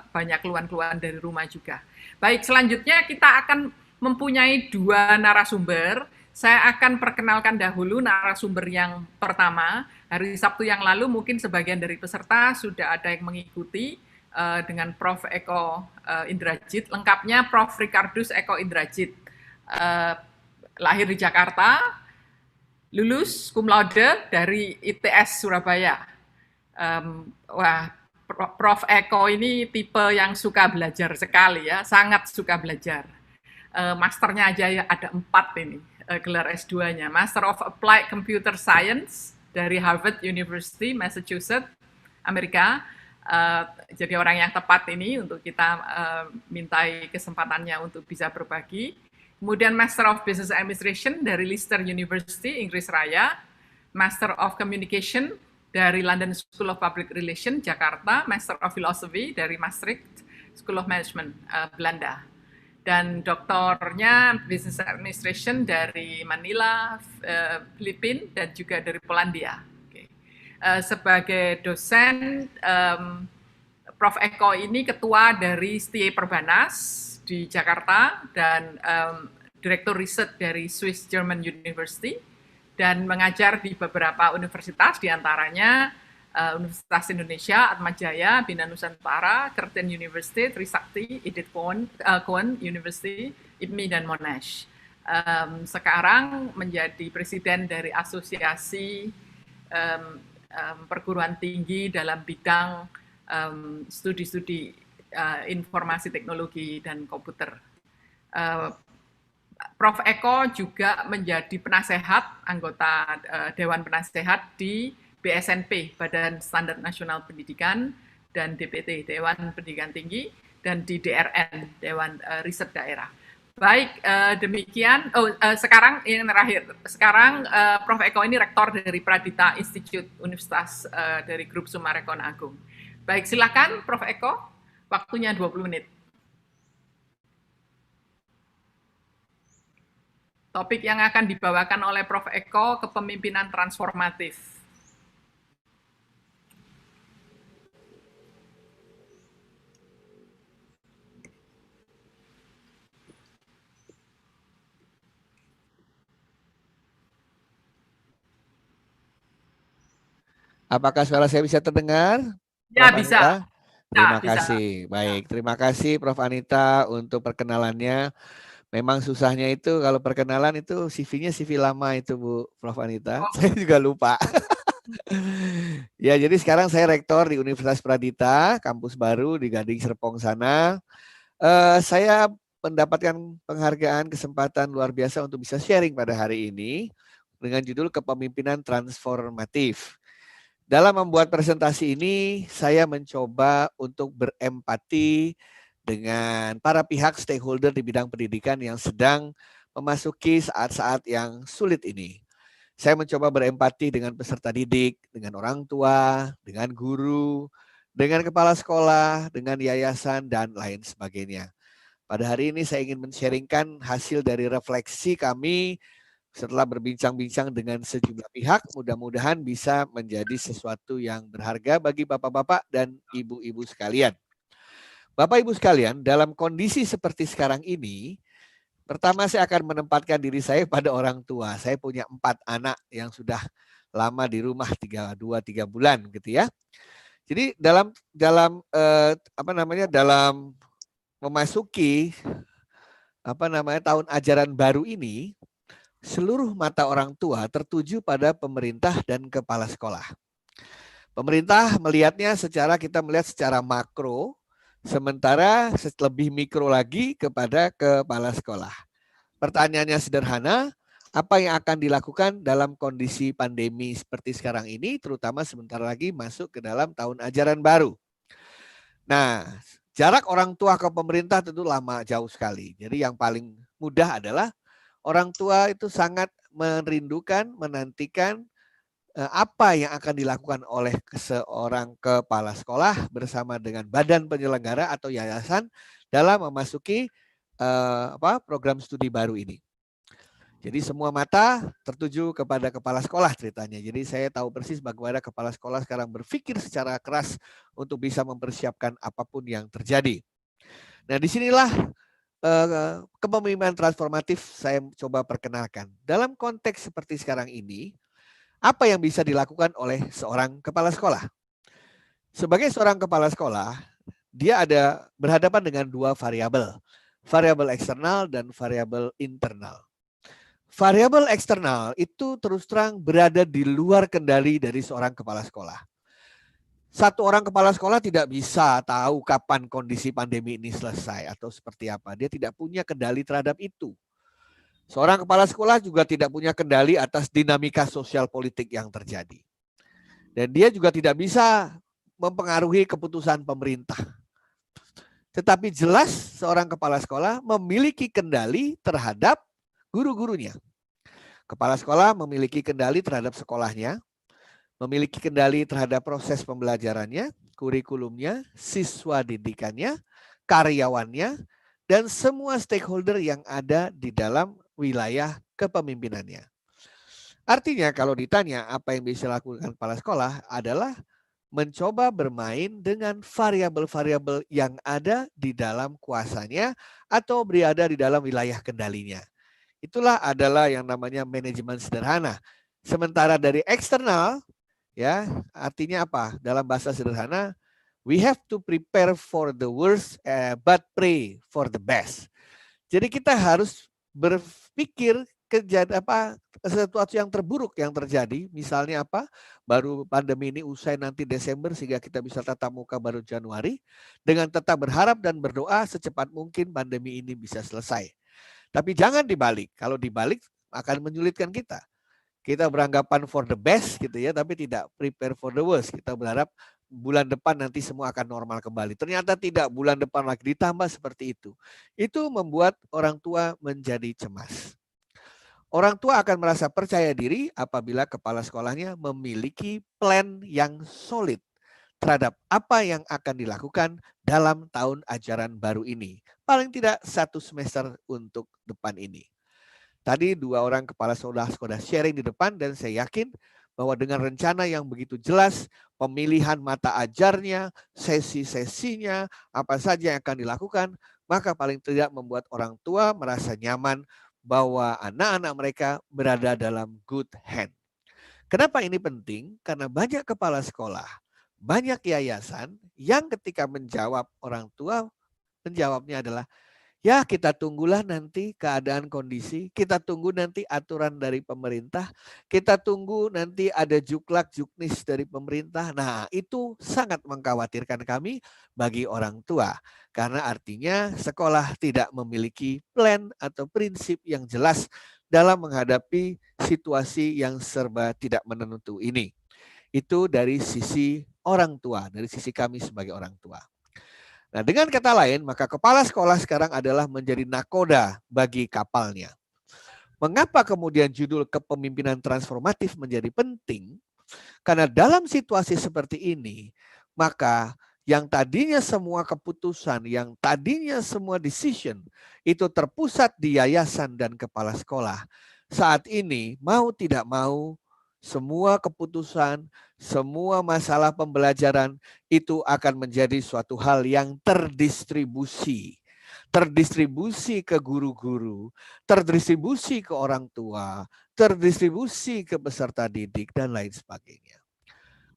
I: banyak keluhan-keluhan dari rumah juga. Baik, selanjutnya kita akan mempunyai 2 narasumber. Saya akan perkenalkan dahulu narasumber yang pertama. Hari Sabtu yang lalu mungkin sebagian dari peserta sudah ada yang mengikuti dengan Prof. Eko Indrajit. Lengkapnya Prof. Ricardus Eko Indrajit. Lahir di Jakarta, lulus cum laude dari ITS Surabaya. Prof. Eko ini tipe yang suka belajar sekali ya, sangat suka belajar. Masternya aja ya ada 4 ini, gelar S2-nya. Master of Applied Computer Science dari Harvard University, Massachusetts, Amerika. Jadi orang yang tepat ini untuk kita mintai kesempatannya untuk bisa berbagi. Kemudian Master of Business Administration dari Leicester University, Inggris Raya. Master of Communication dari London School of Public Relations Jakarta, Master of Philosophy dari Maastricht School of Management Belanda, dan doktornya Business Administration dari Manila, Filipina, dan juga dari Polandia. Sebagai dosen, Prof. Eko ini ketua dari STIE Perbanas di Jakarta dan Direktur Riset dari Swiss German University, dan mengajar di beberapa universitas, diantaranya Universitas Indonesia, Atmajaya, Bina Nusantara, Curtin University, Trisakti, Edith Cowan University, IPMI, dan Monash. Sekarang menjadi presiden dari Asosiasi Perguruan Tinggi dalam bidang studi-studi informasi teknologi dan komputer. Prof. Eko juga menjadi penasehat, anggota Dewan Penasehat di BSNP, Badan Standar Nasional Pendidikan, dan DPT, Dewan Pendidikan Tinggi, dan di DRN, Dewan Riset Daerah. Baik, demikian. Sekarang yang terakhir. Sekarang Prof. Eko ini rektor dari Pradita Institute Universitas dari Grup Sumarekon Agung. Baik, silakan Prof. Eko. Waktunya 20 menit. Topik yang akan dibawakan oleh Prof. Eko, kepemimpinan transformatif.
C: Apakah suara saya bisa terdengar?
I: Ya,
C: Prof.
I: bisa.
C: Anita? Terima
I: Bisa.
C: kasih. Baik, terima kasih Prof. Anita untuk perkenalannya. Memang susahnya itu kalau perkenalan itu CV-nya CV lama itu Bu Prof. Anita. Saya juga lupa. Ya, jadi sekarang saya rektor di Universitas Pradita, kampus baru di Gading Serpong sana. Saya mendapatkan penghargaan, kesempatan luar biasa untuk bisa sharing pada hari ini dengan judul Kepemimpinan Transformatif. Dalam membuat presentasi ini, saya mencoba untuk berempati dengan para pihak stakeholder di bidang pendidikan yang sedang memasuki saat-saat yang sulit ini. Saya mencoba berempati dengan peserta didik, dengan orang tua, dengan guru, dengan kepala sekolah, dengan yayasan, dan lain sebagainya. Pada hari ini saya ingin men-sharingkan hasil dari refleksi kami setelah berbincang-bincang dengan sejumlah pihak, mudah-mudahan bisa menjadi sesuatu yang berharga bagi bapak-bapak dan ibu-ibu sekalian. Bapak Ibu sekalian, dalam kondisi seperti sekarang ini, pertama saya akan menempatkan diri saya pada orang tua. Saya punya 4 anak yang sudah lama di rumah 2-3 bulan gitu ya. Jadi dalam memasuki tahun ajaran baru ini, seluruh mata orang tua tertuju pada pemerintah dan kepala sekolah. Pemerintah kita melihat secara makro, sementara lebih mikro lagi kepada kepala sekolah. Pertanyaannya sederhana, apa yang akan dilakukan dalam kondisi pandemi seperti sekarang ini, terutama sebentar lagi masuk ke dalam tahun ajaran baru. Nah, jarak orang tua ke pemerintah tentu lama jauh sekali. Jadi yang paling mudah adalah orang tua itu sangat merindukan, menantikan apa yang akan dilakukan oleh seorang kepala sekolah bersama dengan badan penyelenggara atau yayasan dalam memasuki program studi baru ini. Jadi semua mata tertuju kepada kepala sekolah ceritanya. Jadi saya tahu persis bagaimana kepala sekolah sekarang berpikir secara keras untuk bisa mempersiapkan apapun yang terjadi. Nah, disinilah kepemimpinan transformatif saya coba perkenalkan. Dalam konteks seperti sekarang ini, apa yang bisa dilakukan oleh seorang kepala sekolah? Sebagai seorang kepala sekolah, dia berhadapan dengan 2 variabel. Variabel eksternal dan variabel internal. Variabel eksternal itu terus terang berada di luar kendali dari seorang kepala sekolah. Satu orang kepala sekolah tidak bisa tahu kapan kondisi pandemi ini selesai atau seperti apa. Dia tidak punya kendali terhadap itu. Seorang kepala sekolah juga tidak punya kendali atas dinamika sosial politik yang terjadi. Dan dia juga tidak bisa mempengaruhi keputusan pemerintah. Tetapi jelas seorang kepala sekolah memiliki kendali terhadap guru-gurunya. Kepala sekolah memiliki kendali terhadap sekolahnya, memiliki kendali terhadap proses pembelajarannya, kurikulumnya, siswa didikannya, karyawannya, dan semua stakeholder yang ada di dalam wilayah kepemimpinannya. Artinya kalau ditanya apa yang bisa dilakukan kepala sekolah adalah mencoba bermain dengan variabel-variabel yang ada di dalam kuasanya atau berada di dalam wilayah kendalinya. Itulah adalah yang namanya manajemen sederhana. Sementara dari eksternal, ya artinya apa? Dalam bahasa sederhana, we have to prepare for the worst but pray for the best. Jadi kita harus berpikir sesuatu yang terburuk yang terjadi, misalnya apa? Baru pandemi ini usai nanti Desember sehingga kita bisa tatap muka baru Januari, dengan tetap berharap dan berdoa secepat mungkin pandemi ini bisa selesai. Tapi jangan dibalik. Kalau dibalik akan menyulitkan kita. Kita beranggapan for the best gitu ya, tapi tidak prepare for the worst. Kita berharap bulan depan nanti semua akan normal kembali. Ternyata tidak, bulan depan lagi ditambah seperti itu. Itu membuat orang tua menjadi cemas. Orang tua akan merasa percaya diri apabila kepala sekolahnya memiliki plan yang solid terhadap apa yang akan dilakukan dalam tahun ajaran baru ini. Paling tidak 1 semester untuk depan ini. Tadi 2 orang kepala sekolah sharing di depan dan saya yakin bahwa dengan rencana yang begitu jelas, pemilihan mata ajarnya, sesi-sesinya, apa saja yang akan dilakukan, maka paling tidak membuat orang tua merasa nyaman bahwa anak-anak mereka berada dalam good hand. Kenapa ini penting? Karena banyak kepala sekolah, banyak yayasan yang ketika menjawab orang tua, menjawabnya adalah, ya kita tunggulah nanti keadaan kondisi, kita tunggu nanti aturan dari pemerintah, kita tunggu nanti ada juklak juknis dari pemerintah. Nah itu sangat mengkhawatirkan kami bagi orang tua. Karena artinya sekolah tidak memiliki plan atau prinsip yang jelas dalam menghadapi situasi yang serba tidak menentu ini. Itu dari sisi orang tua, dari sisi kami sebagai orang tua. Nah, dengan kata lain, maka kepala sekolah sekarang adalah menjadi nakoda bagi kapalnya. Mengapa kemudian judul kepemimpinan transformatif menjadi penting? Karena dalam situasi seperti ini, maka yang tadinya semua keputusan, yang tadinya semua decision itu terpusat di yayasan dan kepala sekolah. Saat ini mau tidak mau semua keputusan, semua masalah pembelajaran itu akan menjadi suatu hal yang terdistribusi. Terdistribusi ke guru-guru, terdistribusi ke orang tua, terdistribusi ke peserta didik, dan lain sebagainya.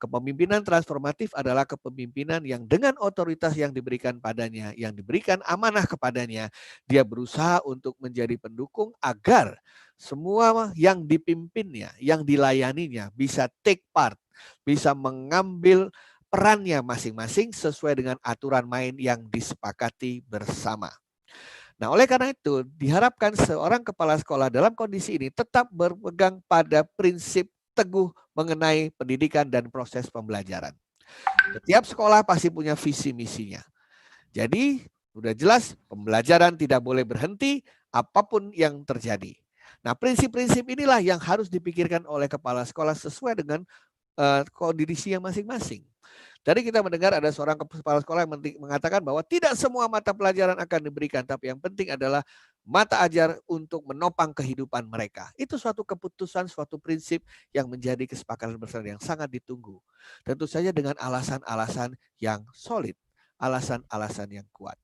C: Kepemimpinan transformatif adalah kepemimpinan yang dengan otoritas yang diberikan padanya, yang diberikan amanah kepadanya, dia berusaha untuk menjadi pendukung agar semua yang dipimpinnya, yang dilayaninya bisa take part, bisa mengambil perannya masing-masing sesuai dengan aturan main yang disepakati bersama. Nah, oleh karena itu diharapkan seorang kepala sekolah dalam kondisi ini tetap berpegang pada prinsip teguh mengenai pendidikan dan proses pembelajaran. Setiap sekolah pasti punya visi misinya. Jadi sudah jelas pembelajaran tidak boleh berhenti apapun yang terjadi. Nah, prinsip-prinsip inilah yang harus dipikirkan oleh kepala sekolah sesuai dengan kondisinya masing-masing. Tadi kita mendengar ada seorang kepala sekolah yang mengatakan bahwa tidak semua mata pelajaran akan diberikan, tapi yang penting adalah mata ajar untuk menopang kehidupan mereka. Itu suatu keputusan, suatu prinsip yang menjadi kesepakatan bersama yang sangat ditunggu. Tentu saja dengan alasan-alasan yang solid, alasan-alasan yang kuat.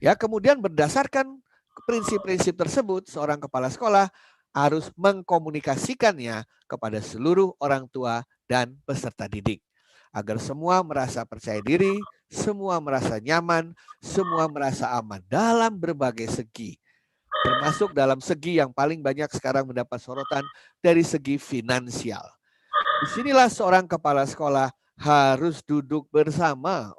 C: Ya, kemudian berdasarkan prinsip-prinsip tersebut, seorang kepala sekolah harus mengkomunikasikannya kepada seluruh orang tua dan peserta didik. Agar semua merasa percaya diri, semua merasa nyaman, semua merasa aman dalam berbagai segi. Termasuk dalam segi yang paling banyak sekarang mendapat sorotan dari segi finansial. Disinilah seorang kepala sekolah harus duduk bersama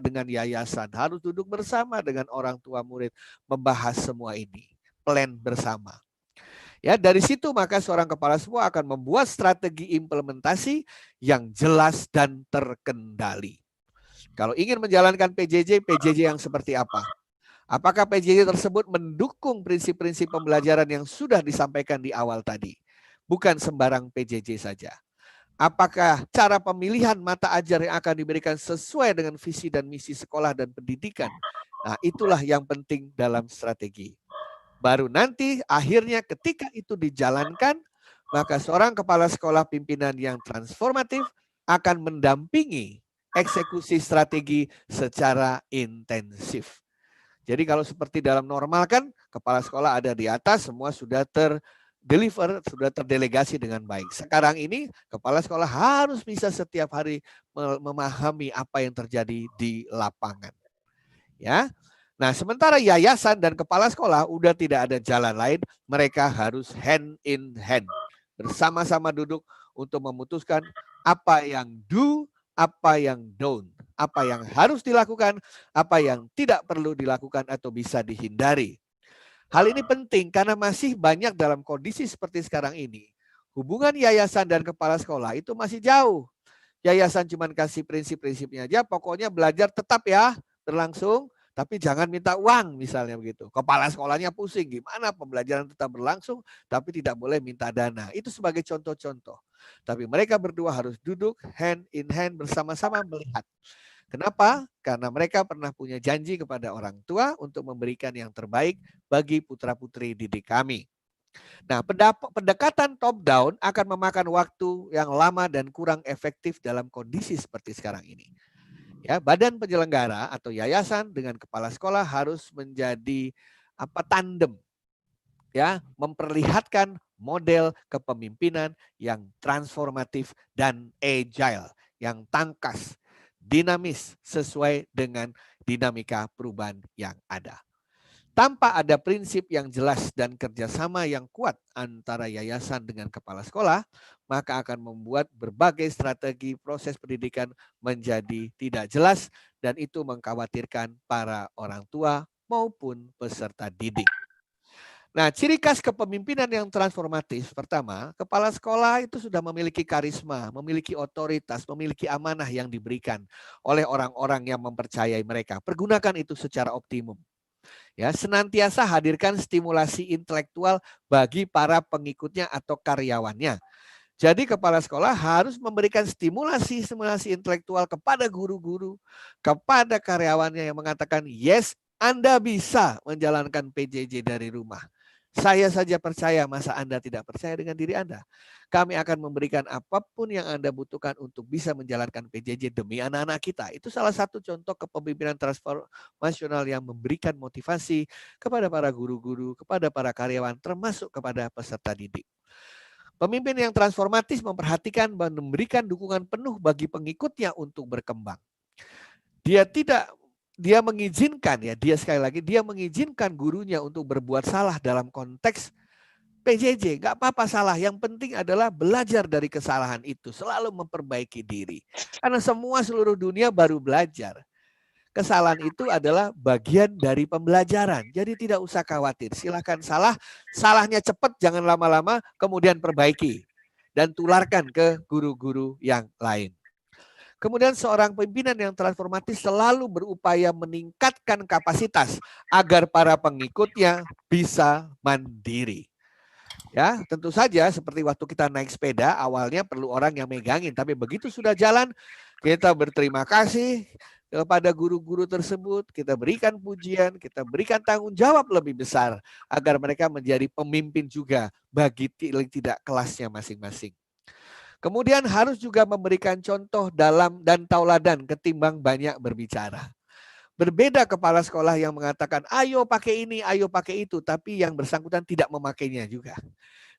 C: dengan yayasan, harus duduk bersama dengan orang tua murid, membahas semua ini, plan bersama. Ya, dari situ maka seorang kepala sekolah akan membuat strategi implementasi yang jelas dan terkendali. Kalau ingin menjalankan PJJ yang seperti apa? Apakah PJJ tersebut mendukung prinsip-prinsip pembelajaran yang sudah disampaikan di awal tadi? Bukan sembarang PJJ saja. Apakah cara pemilihan mata ajar yang akan diberikan sesuai dengan visi dan misi sekolah dan pendidikan? Nah, itulah yang penting dalam strategi. Baru nanti akhirnya ketika itu dijalankan, maka seorang kepala sekolah pimpinan yang transformatif akan mendampingi eksekusi strategi secara intensif. Jadi kalau seperti dalam normal kan kepala sekolah ada di atas, semua sudah terdeliver, sudah terdelegasi dengan baik. Sekarang ini kepala sekolah harus bisa setiap hari memahami apa yang terjadi di lapangan. Ya. Nah, sementara yayasan dan kepala sekolah udah tidak ada jalan lain, mereka harus hand in hand. Bersama-sama duduk untuk memutuskan apa yang do, apa yang don't, apa yang harus dilakukan, apa yang tidak perlu dilakukan atau bisa dihindari. Hal ini penting karena masih banyak dalam kondisi seperti sekarang ini. Hubungan yayasan dan kepala sekolah itu masih jauh. Yayasan cuma kasih prinsip-prinsipnya aja, pokoknya belajar tetap ya berlangsung, tapi jangan minta uang misalnya begitu. Kepala sekolahnya pusing, gimana pembelajaran tetap berlangsung, tapi tidak boleh minta dana. Itu sebagai contoh-contoh. Tapi mereka berdua harus duduk hand in hand bersama-sama melihat. Kenapa? Karena mereka pernah punya janji kepada orang tua untuk memberikan yang terbaik bagi putra-putri didik kami. Nah, pendekatan top down akan memakan waktu yang lama dan kurang efektif dalam kondisi seperti sekarang ini. Ya, badan penyelenggara atau yayasan dengan kepala sekolah harus menjadi tandem. Ya, memperlihatkan model kepemimpinan yang transformatif dan agile, yang tangkas, dinamis sesuai dengan dinamika perubahan yang ada. Tanpa ada prinsip yang jelas dan kerjasama yang kuat antara yayasan dengan kepala sekolah, maka akan membuat berbagai strategi proses pendidikan menjadi tidak jelas dan itu mengkhawatirkan para orang tua maupun peserta didik. Nah, ciri khas kepemimpinan yang transformatif, pertama, kepala sekolah itu sudah memiliki karisma, memiliki otoritas, memiliki amanah yang diberikan oleh orang-orang yang mempercayai mereka. Pergunakan itu secara optimum. Ya, senantiasa hadirkan stimulasi intelektual bagi para pengikutnya atau karyawannya. Jadi kepala sekolah harus memberikan stimulasi intelektual kepada guru-guru, kepada karyawannya yang mengatakan, yes, Anda bisa menjalankan PJJ dari rumah. Saya saja percaya, masa Anda tidak percaya dengan diri Anda? Kami akan memberikan apapun yang Anda butuhkan untuk bisa menjalankan PJJ demi anak-anak kita. Itu salah satu contoh kepemimpinan transformasional yang memberikan motivasi kepada para guru-guru, kepada para karyawan, termasuk kepada peserta didik. Pemimpin yang transformatif memperhatikan dan memberikan dukungan penuh bagi pengikutnya untuk berkembang. Dia mengizinkan dia mengizinkan gurunya untuk berbuat salah dalam konteks PJJ. Gak apa-apa salah, yang penting adalah belajar dari kesalahan itu, selalu memperbaiki diri. Karena seluruh dunia baru belajar. Kesalahan itu adalah bagian dari pembelajaran. Jadi tidak usah khawatir, silakan salahnya cepat, jangan lama-lama, kemudian perbaiki dan tularkan ke guru-guru yang lain. Kemudian seorang pimpinan yang transformatif selalu berupaya meningkatkan kapasitas agar para pengikutnya bisa mandiri. Ya, tentu saja seperti waktu kita naik sepeda, awalnya perlu orang yang megangin, tapi begitu sudah jalan, kita berterima kasih kepada guru-guru tersebut, kita berikan pujian, kita berikan tanggung jawab lebih besar agar mereka menjadi pemimpin juga bagi tidak kelasnya masing-masing. Kemudian harus juga memberikan contoh dalam dan tauladan ketimbang banyak berbicara. Berbeda kepala sekolah yang mengatakan, ayo pakai ini, ayo pakai itu, tapi yang bersangkutan tidak memakainya juga.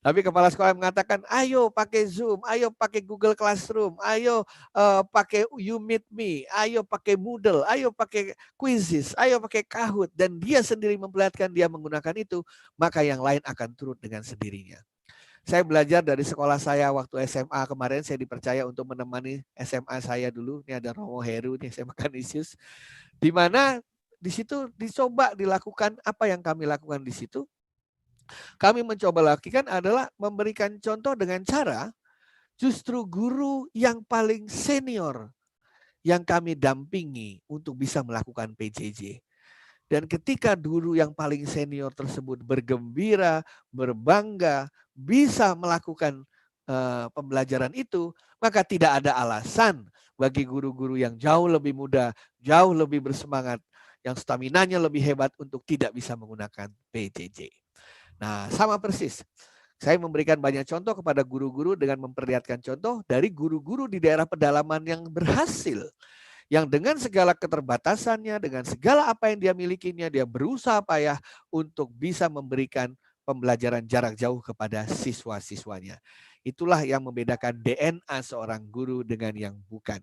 C: Tapi kepala sekolah mengatakan, ayo pakai Zoom, ayo pakai Google Classroom, ayo pakai You Meet Me, ayo pakai Moodle, ayo pakai Quizzes, ayo pakai Kahoot, dan dia sendiri memperlihatkan dia menggunakan itu, maka yang lain akan turut dengan sendirinya. Saya belajar dari sekolah saya waktu SMA kemarin, saya dipercaya untuk menemani SMA saya dulu. Ini ada Romo Heru, ini SMA Kanisius. Di mana di situ dicoba dilakukan apa yang kami lakukan di situ. Kami mencoba lakukan adalah memberikan contoh dengan cara justru guru yang paling senior yang kami dampingi untuk bisa melakukan PJJ. Dan ketika guru yang paling senior tersebut bergembira, berbangga, bisa melakukan pembelajaran itu, maka tidak ada alasan bagi guru-guru yang jauh lebih muda, jauh lebih bersemangat, yang staminanya lebih hebat untuk tidak bisa menggunakan PJJ. Nah, sama persis. Saya memberikan banyak contoh kepada guru-guru dengan memperlihatkan contoh dari guru-guru di daerah pedalaman yang berhasil. Yang dengan segala keterbatasannya, dengan segala apa yang dia milikinya, dia berusaha payah untuk bisa memberikan pembelajaran jarak jauh kepada siswa-siswanya. Itulah yang membedakan DNA seorang guru dengan yang bukan.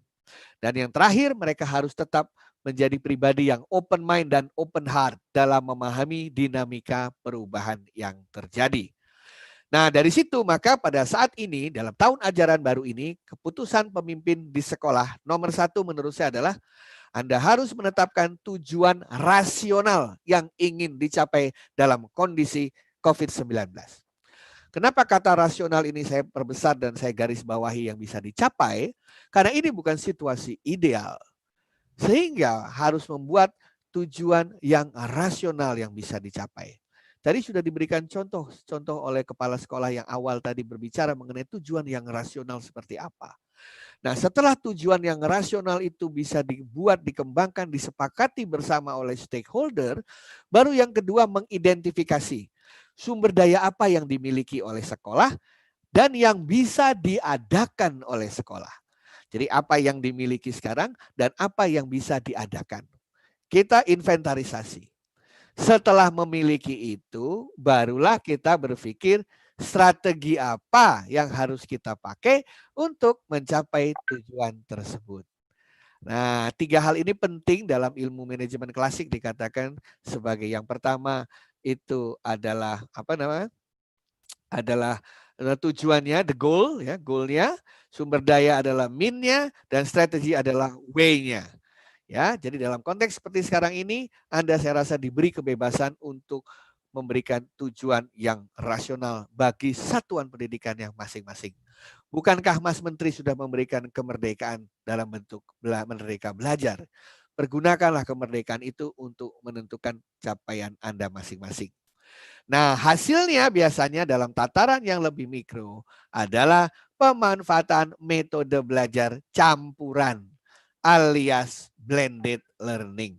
C: Dan yang terakhir, mereka harus tetap menjadi pribadi yang open mind dan open heart dalam memahami dinamika perubahan yang terjadi. Nah, dari situ maka pada saat ini dalam tahun ajaran baru ini keputusan pemimpin di sekolah nomor 1 menurut saya adalah Anda harus menetapkan tujuan rasional yang ingin dicapai dalam kondisi COVID-19. Kenapa kata rasional ini saya perbesar dan saya garis bawahi yang bisa dicapai? Karena ini bukan situasi ideal. Sehingga harus membuat tujuan yang rasional yang bisa dicapai. Tadi sudah diberikan contoh oleh kepala sekolah yang awal tadi berbicara mengenai tujuan yang rasional seperti apa. Nah, setelah tujuan yang rasional itu bisa dibuat, dikembangkan, disepakati bersama oleh stakeholder, baru yang kedua mengidentifikasi sumber daya apa yang dimiliki oleh sekolah dan yang bisa diadakan oleh sekolah. Jadi apa yang dimiliki sekarang dan apa yang bisa diadakan. Kita inventarisasi. Setelah memiliki itu, barulah kita berpikir strategi apa yang harus kita pakai untuk mencapai tujuan tersebut. Nah, 3 hal ini penting dalam ilmu manajemen klasik dikatakan sebagai yang pertama itu adalah adalah tujuannya, the goal ya, goalnya, sumber daya adalah mean-nya dan strategi adalah way-nya. Ya, jadi dalam konteks seperti sekarang ini, Anda saya rasa diberi kebebasan untuk memberikan tujuan yang rasional bagi satuan pendidikan yang masing-masing. Bukankah Mas Menteri sudah memberikan kemerdekaan dalam bentuk merdeka belajar? Pergunakanlah kemerdekaan itu untuk menentukan capaian Anda masing-masing. Nah, hasilnya biasanya dalam tataran yang lebih mikro adalah pemanfaatan metode belajar campuran alias blended learning.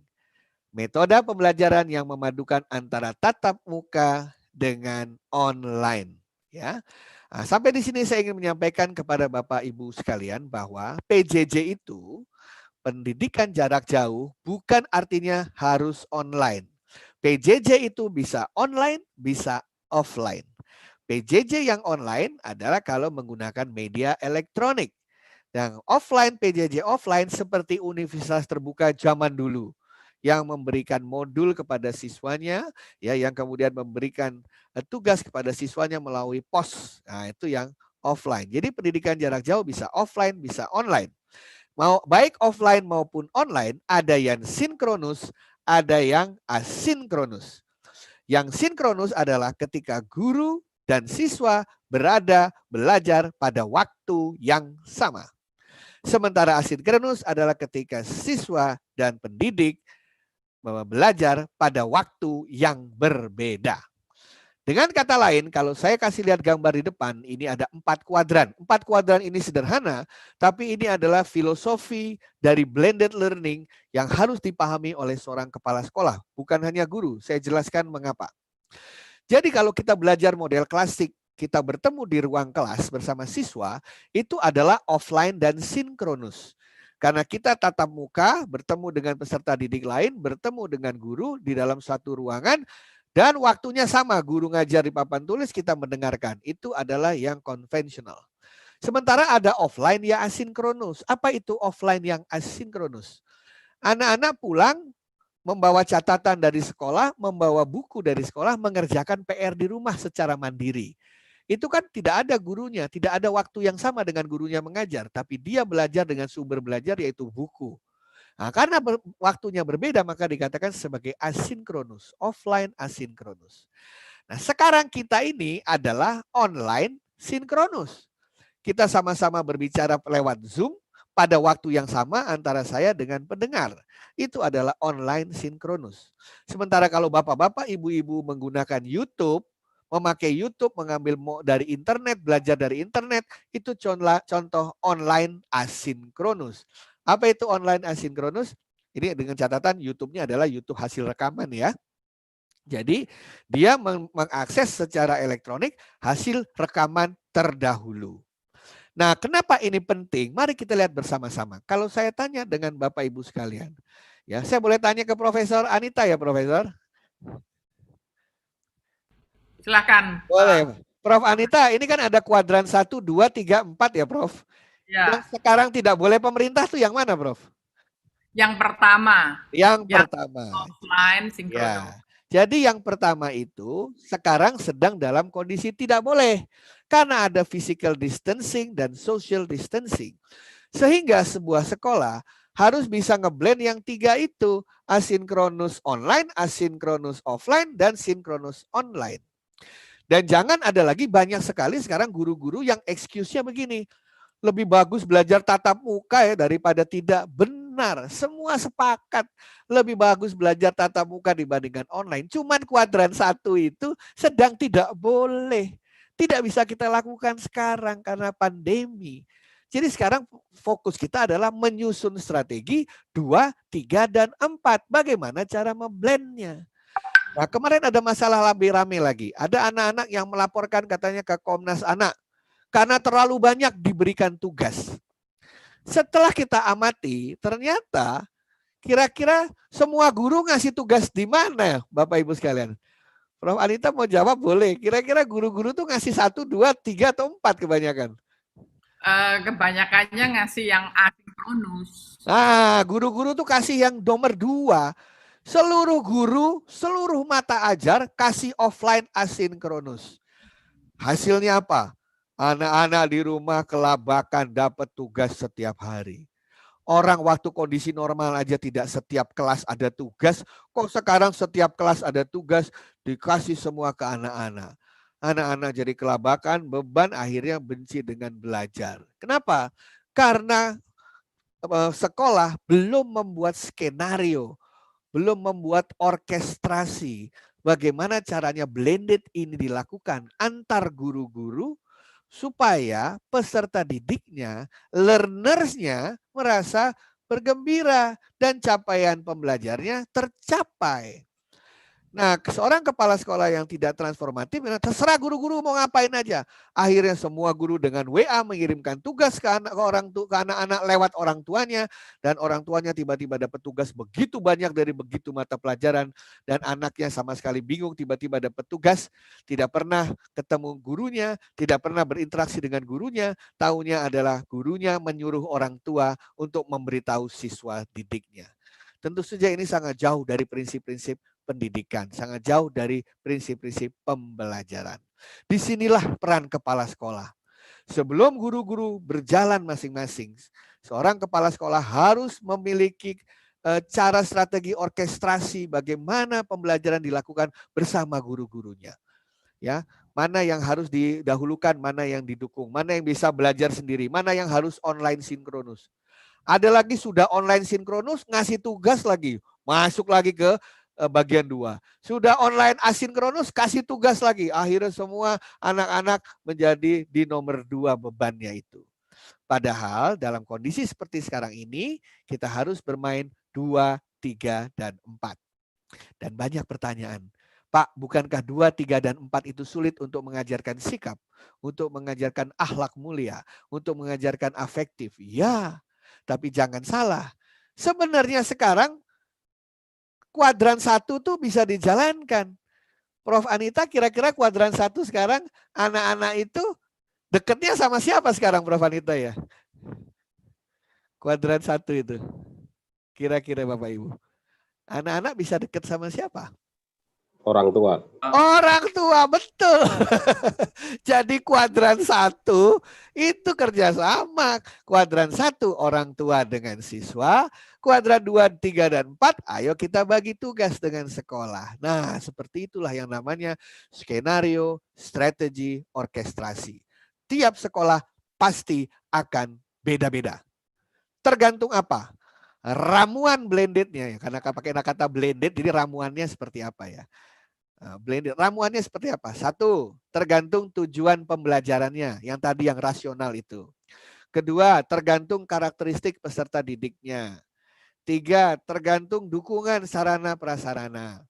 C: Metode pembelajaran yang memadukan antara tatap muka dengan online. Ya, nah, sampai di sini saya ingin menyampaikan kepada Bapak Ibu sekalian bahwa PJJ itu pendidikan jarak jauh bukan artinya harus online. PJJ itu bisa online, bisa offline. PJJ yang online adalah kalau menggunakan media elektronik. Yang offline, PJJ offline seperti universitas terbuka zaman dulu yang memberikan modul kepada siswanya, ya, yang kemudian memberikan tugas kepada siswanya melalui pos. Nah, itu yang offline. Jadi pendidikan jarak jauh bisa offline, bisa online. Mau baik offline maupun online, ada yang sinkronus, ada yang asinkronus. Yang sinkronus adalah ketika guru dan siswa berada belajar pada waktu yang sama. Sementara asinkronus adalah ketika siswa dan pendidik belajar pada waktu yang berbeda. Dengan kata lain, kalau saya kasih lihat gambar di depan, ini ada 4 kuadran. 4 kuadran ini sederhana, tapi ini adalah filosofi dari blended learning yang harus dipahami oleh seorang kepala sekolah, bukan hanya guru. Saya jelaskan mengapa. Jadi kalau kita belajar model klasik, kita bertemu di ruang kelas bersama siswa, itu adalah offline dan sinkronus. Karena kita tatap muka, bertemu dengan peserta didik lain, bertemu dengan guru di dalam satu ruangan, dan waktunya sama, guru ngajar di papan tulis, kita mendengarkan. Itu adalah yang konvensional. Sementara ada offline yang asinkronus. Apa itu offline yang asinkronus? Anak-anak pulang, membawa catatan dari sekolah, membawa buku dari sekolah, mengerjakan PR di rumah secara mandiri. Itu kan tidak ada gurunya, tidak ada waktu yang sama dengan gurunya mengajar, tapi dia belajar dengan sumber belajar yaitu buku. Nah, karena waktunya berbeda maka dikatakan sebagai asinkronus, offline asinkronus. Nah, sekarang kita ini adalah online sinkronus. Kita sama-sama berbicara lewat Zoom pada waktu yang sama antara saya dengan pendengar. Itu adalah online sinkronus. Sementara kalau bapak-bapak, ibu-ibu menggunakan YouTube, memakai YouTube, mengambil dari internet, belajar dari internet, itu contoh online asinkronus. Apa itu online asinkronus? Ini dengan catatan YouTube-nya adalah YouTube hasil rekaman ya. Jadi dia mengakses secara elektronik hasil rekaman terdahulu. Nah, kenapa ini penting? Mari kita lihat bersama-sama. Kalau saya tanya dengan Bapak Ibu sekalian, ya, saya boleh tanya ke Profesor Anita ya, Profesor?
I: Silakan.
C: Boleh. Prof Anita, ini kan ada kuadran 1, 2, 3, 4 ya, Prof?
I: Ya.
C: Yang sekarang tidak boleh pemerintah tuh yang mana, Prof?
I: Yang pertama.
C: Yang pertama.
I: Offline sinkronus.
C: Ya. Jadi yang pertama itu sekarang sedang dalam kondisi tidak boleh. Karena ada physical distancing dan social distancing. Sehingga sebuah sekolah harus bisa ngeblend yang 3 itu. Asinkronus online, asinkronus offline, dan sinkronus online. Dan jangan ada lagi banyak sekali sekarang guru-guru yang excuse-nya begini. Lebih bagus belajar tatap muka ya daripada tidak. Benar, semua sepakat. Lebih bagus belajar tatap muka dibandingkan online. Cuman kuadran 1 itu sedang tidak boleh. Tidak bisa kita lakukan sekarang karena pandemi. Jadi sekarang fokus kita adalah menyusun strategi 2, 3, dan 4. Bagaimana cara memblendnya. Nah, kemarin ada masalah lebih rame lagi. Ada anak-anak yang melaporkan katanya ke Komnas Anak. Karena terlalu banyak diberikan tugas. Setelah kita amati, ternyata kira-kira semua guru ngasih tugas di mana, Bapak Ibu sekalian? Prof Anita mau jawab boleh. Kira-kira guru-guru tuh ngasih 1, 2, 3, atau 4 kebanyakan?
I: Kebanyakannya ngasih yang asinkronus.
C: Nah, guru-guru tuh kasih yang nomor 2. Seluruh guru, seluruh mata ajar kasih offline asinkronus. Hasilnya apa? Anak-anak di rumah kelabakan dapat tugas setiap hari. Orang waktu kondisi normal aja tidak setiap kelas ada tugas. Kok sekarang setiap kelas ada tugas dikasih semua ke anak-anak. Anak-anak jadi kelabakan, beban, akhirnya benci dengan belajar. Kenapa? Karena sekolah belum membuat skenario. Belum membuat orkestrasi. Bagaimana caranya blended ini dilakukan antar guru-guru supaya peserta didiknya, learnersnya merasa bergembira dan capaian pembelajarnya tercapai. Nah, seorang kepala sekolah yang tidak transformatif, terserah guru-guru mau ngapain aja. Akhirnya semua guru dengan WA mengirimkan tugas ke anak-anak lewat orang tuanya, dan orang tuanya tiba-tiba dapat tugas begitu banyak dari begitu mata pelajaran, dan anaknya sama sekali bingung tiba-tiba dapat tugas, tidak pernah ketemu gurunya, tidak pernah berinteraksi dengan gurunya, taunya adalah gurunya menyuruh orang tua untuk memberitahu siswa didiknya. Tentu saja ini sangat jauh dari prinsip-prinsip pendidikan, sangat jauh dari prinsip-prinsip pembelajaran. Disinilah peran kepala sekolah. Sebelum guru-guru berjalan masing-masing, seorang kepala sekolah harus memiliki cara strategi orkestrasi bagaimana pembelajaran dilakukan bersama guru-gurunya. Ya, mana yang harus didahulukan, mana yang didukung, mana yang bisa belajar sendiri, mana yang harus online sinkronus. Ada lagi sudah online sinkronus, ngasih tugas lagi, masuk lagi ke bagian 2. Sudah online asinkronus, kasih tugas lagi. Akhirnya semua anak-anak menjadi di nomor 2 bebannya itu. Padahal dalam kondisi seperti sekarang ini, kita harus bermain 2, 3, dan 4. Dan banyak pertanyaan. Pak, bukankah 2, 3, dan 4 itu sulit untuk mengajarkan sikap, untuk mengajarkan akhlak mulia, untuk mengajarkan afektif? Ya, tapi jangan salah. Sebenarnya sekarang kuadran 1 tuh bisa dijalankan. Prof Anita, kira-kira kuadran 1 sekarang anak-anak itu dekatnya sama siapa sekarang, Prof Anita ya? Kuadran 1 itu. Kira-kira Bapak Ibu. Anak-anak bisa dekat sama siapa?
Q: Orang tua.
C: Orang tua, betul. Jadi kuadran 1 itu kerjasama. Kuadran 1 orang tua dengan siswa. Kuadran 2, 3, dan 4, ayo kita bagi tugas dengan sekolah. Nah, seperti itulah yang namanya skenario, strategi, orkestrasi. Tiap sekolah pasti akan beda-beda. Tergantung apa? Ramuan blendednya, karena pakai kata blended, jadi ramuannya seperti apa ya? Blended. Ramuannya seperti apa? 1, tergantung tujuan pembelajarannya, yang tadi yang rasional itu. 2, tergantung karakteristik peserta didiknya. 3, tergantung dukungan sarana prasarana.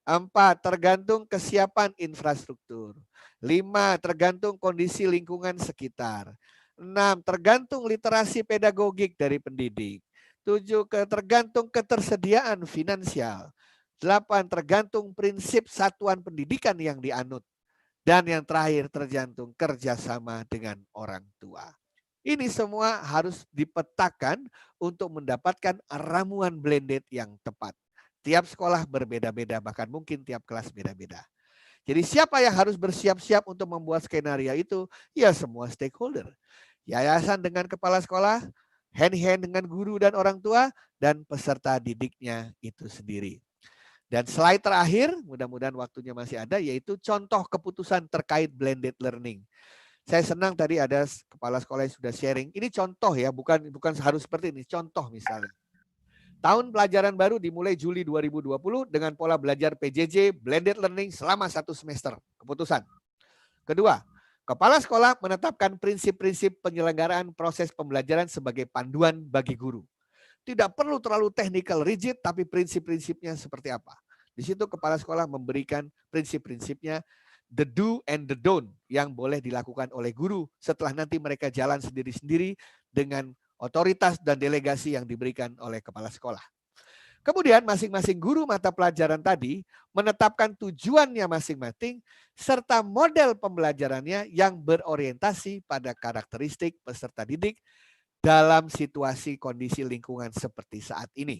C: 4, tergantung kesiapan infrastruktur. 5, tergantung kondisi lingkungan sekitar. 6, tergantung literasi pedagogik dari pendidik. 7, tergantung ketersediaan finansial. 8, tergantung prinsip satuan pendidikan yang dianut. Dan yang terakhir, tergantung kerjasama dengan orang tua. Ini semua harus dipetakan untuk mendapatkan ramuan blended yang tepat. Tiap sekolah berbeda-beda, bahkan mungkin tiap kelas beda-beda. Jadi siapa yang harus bersiap-siap untuk membuat skenario itu? Ya semua stakeholder. Yayasan dengan kepala sekolah, hand-hand dengan guru dan orang tua, dan peserta didiknya itu sendiri. Dan slide terakhir, mudah-mudahan waktunya masih ada, yaitu contoh keputusan terkait blended learning. Saya senang tadi ada kepala sekolah yang sudah sharing. Ini contoh ya, bukan harus seperti ini. Contoh misalnya. Tahun pelajaran baru dimulai Juli 2020 dengan pola belajar PJJ blended learning selama 1 semester. Keputusan. 2, kepala sekolah menetapkan prinsip-prinsip penyelenggaraan proses pembelajaran sebagai panduan bagi guru. Tidak perlu terlalu technical rigid, tapi prinsip-prinsipnya seperti apa. Di situ kepala sekolah memberikan prinsip-prinsipnya, the do and the don't yang boleh dilakukan oleh guru setelah nanti mereka jalan sendiri-sendiri dengan otoritas dan delegasi yang diberikan oleh kepala sekolah. Kemudian masing-masing guru mata pelajaran tadi menetapkan tujuannya masing-masing serta model pembelajarannya yang berorientasi pada karakteristik peserta didik dalam situasi kondisi lingkungan seperti saat ini.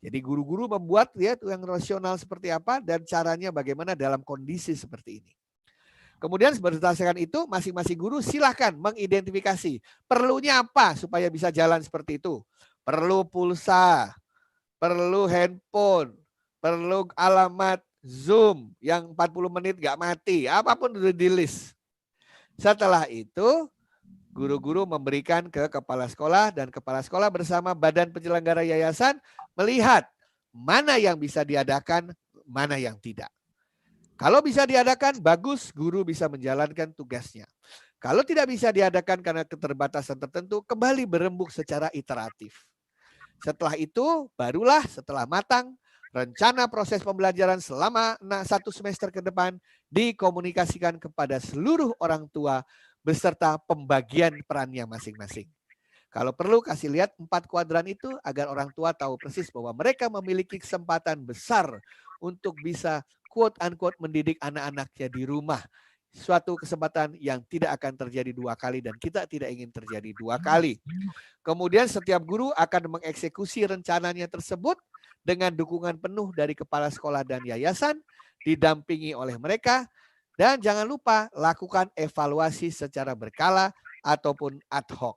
C: Jadi guru-guru membuat ya yang rasional seperti apa dan caranya bagaimana dalam kondisi seperti ini. Kemudian berdasarkan itu masing-masing guru silahkan mengidentifikasi perlunya apa supaya bisa jalan seperti itu. Perlu pulsa, perlu handphone, perlu alamat Zoom yang 40 menit gak mati, apapun udah di list. Setelah itu guru-guru memberikan ke kepala sekolah dan kepala sekolah bersama badan penyelenggara yayasan melihat mana yang bisa diadakan, mana yang tidak. Kalau bisa diadakan, bagus, guru bisa menjalankan tugasnya. Kalau tidak bisa diadakan karena keterbatasan tertentu, kembali berembuk secara iteratif. Setelah itu, barulah setelah matang, rencana proses pembelajaran selama 1 semester ke depan dikomunikasikan kepada seluruh orang tua beserta pembagian perannya masing-masing. Kalau perlu kasih lihat 4 kuadran itu agar orang tua tahu persis bahwa mereka memiliki kesempatan besar untuk bisa quote-unquote mendidik anak-anaknya di rumah. Suatu kesempatan yang tidak akan terjadi 2 kali dan kita tidak ingin terjadi 2 kali. Kemudian setiap guru akan mengeksekusi rencananya tersebut dengan dukungan penuh dari kepala sekolah dan yayasan, didampingi oleh mereka. Dan jangan lupa lakukan evaluasi secara berkala ataupun ad hoc.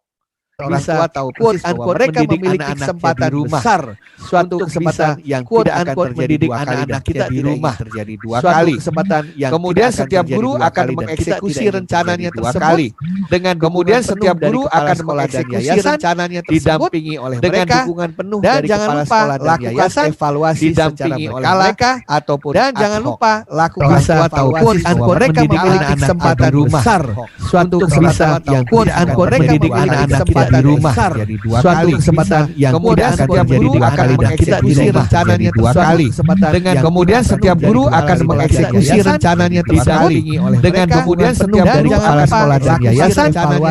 C: Orang tua tahu persis bahwa mereka memiliki kesempatan besar, suatu kesempatan yang tidak akan terjadi 2 kali dan kita di rumah terjadi 2 kali. Kesempatan yang kemudian setiap guru akan mengeksekusi rencananya tersebut dengan kemudian setiap guru akan mengeksekusi rencananya didampingi oleh mereka dukungan penuh dari kepala sekolah dan yayasan, evaluasi didampingi oleh mereka ataupun dan jangan lupa lakukan evaluasi bahwa mereka memiliki kesempatan besar, suatu kesempatan yang tidak mendidik anak-anak kita di rumah jadi 2 kali. Kesempatan yang kemudian setiap guru akan mengeksekusi rencananya 2 kali. Dengan kemudian setiap guru akan mengeksekusi rencananya tersebut dengan kemudian setiap guru kepala sekolah dan yayasan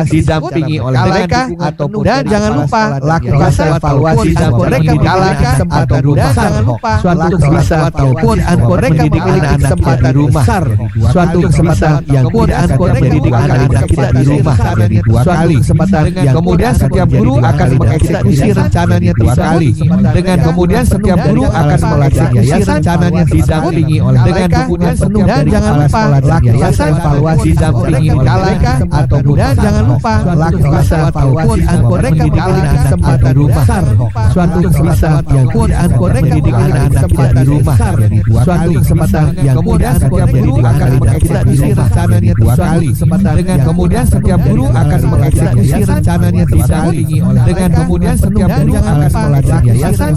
C: didampingi oleh mereka ataupun dan jangan lupa lakukan evaluasi dan mereka memiliki kesempatan besar, suatu kesempatan yang mereka memiliki kesempatan besar, suatu kesempatan yang tidak mendidik anak-anak kita di rumah jadi 2 kali. Kesempatan yang kemudian setiap guru akan mengeksekusi rencananya 2 kali. Dengan kemudian setiap guru akan mengeksekusi rencananya didampingi oleh mereka penuh dan jangan lupa lakukan evaluasi didampingi oleh mereka ataupun dan jangan lupa lakukan evaluasi dan mereka memiliki kesempatan besar, suatu kesempatan yang tidak mendidik anak-anak kita di rumah jadi 2 kali. Kesempatan yang kemudian setiap guru akan mengeksekusi rencananya 2 kali. Dengan kemudian setiap guru akan mengeksekusi rencananya didampingi oleh dengan kemudian setiap guru akan melakukan yayasan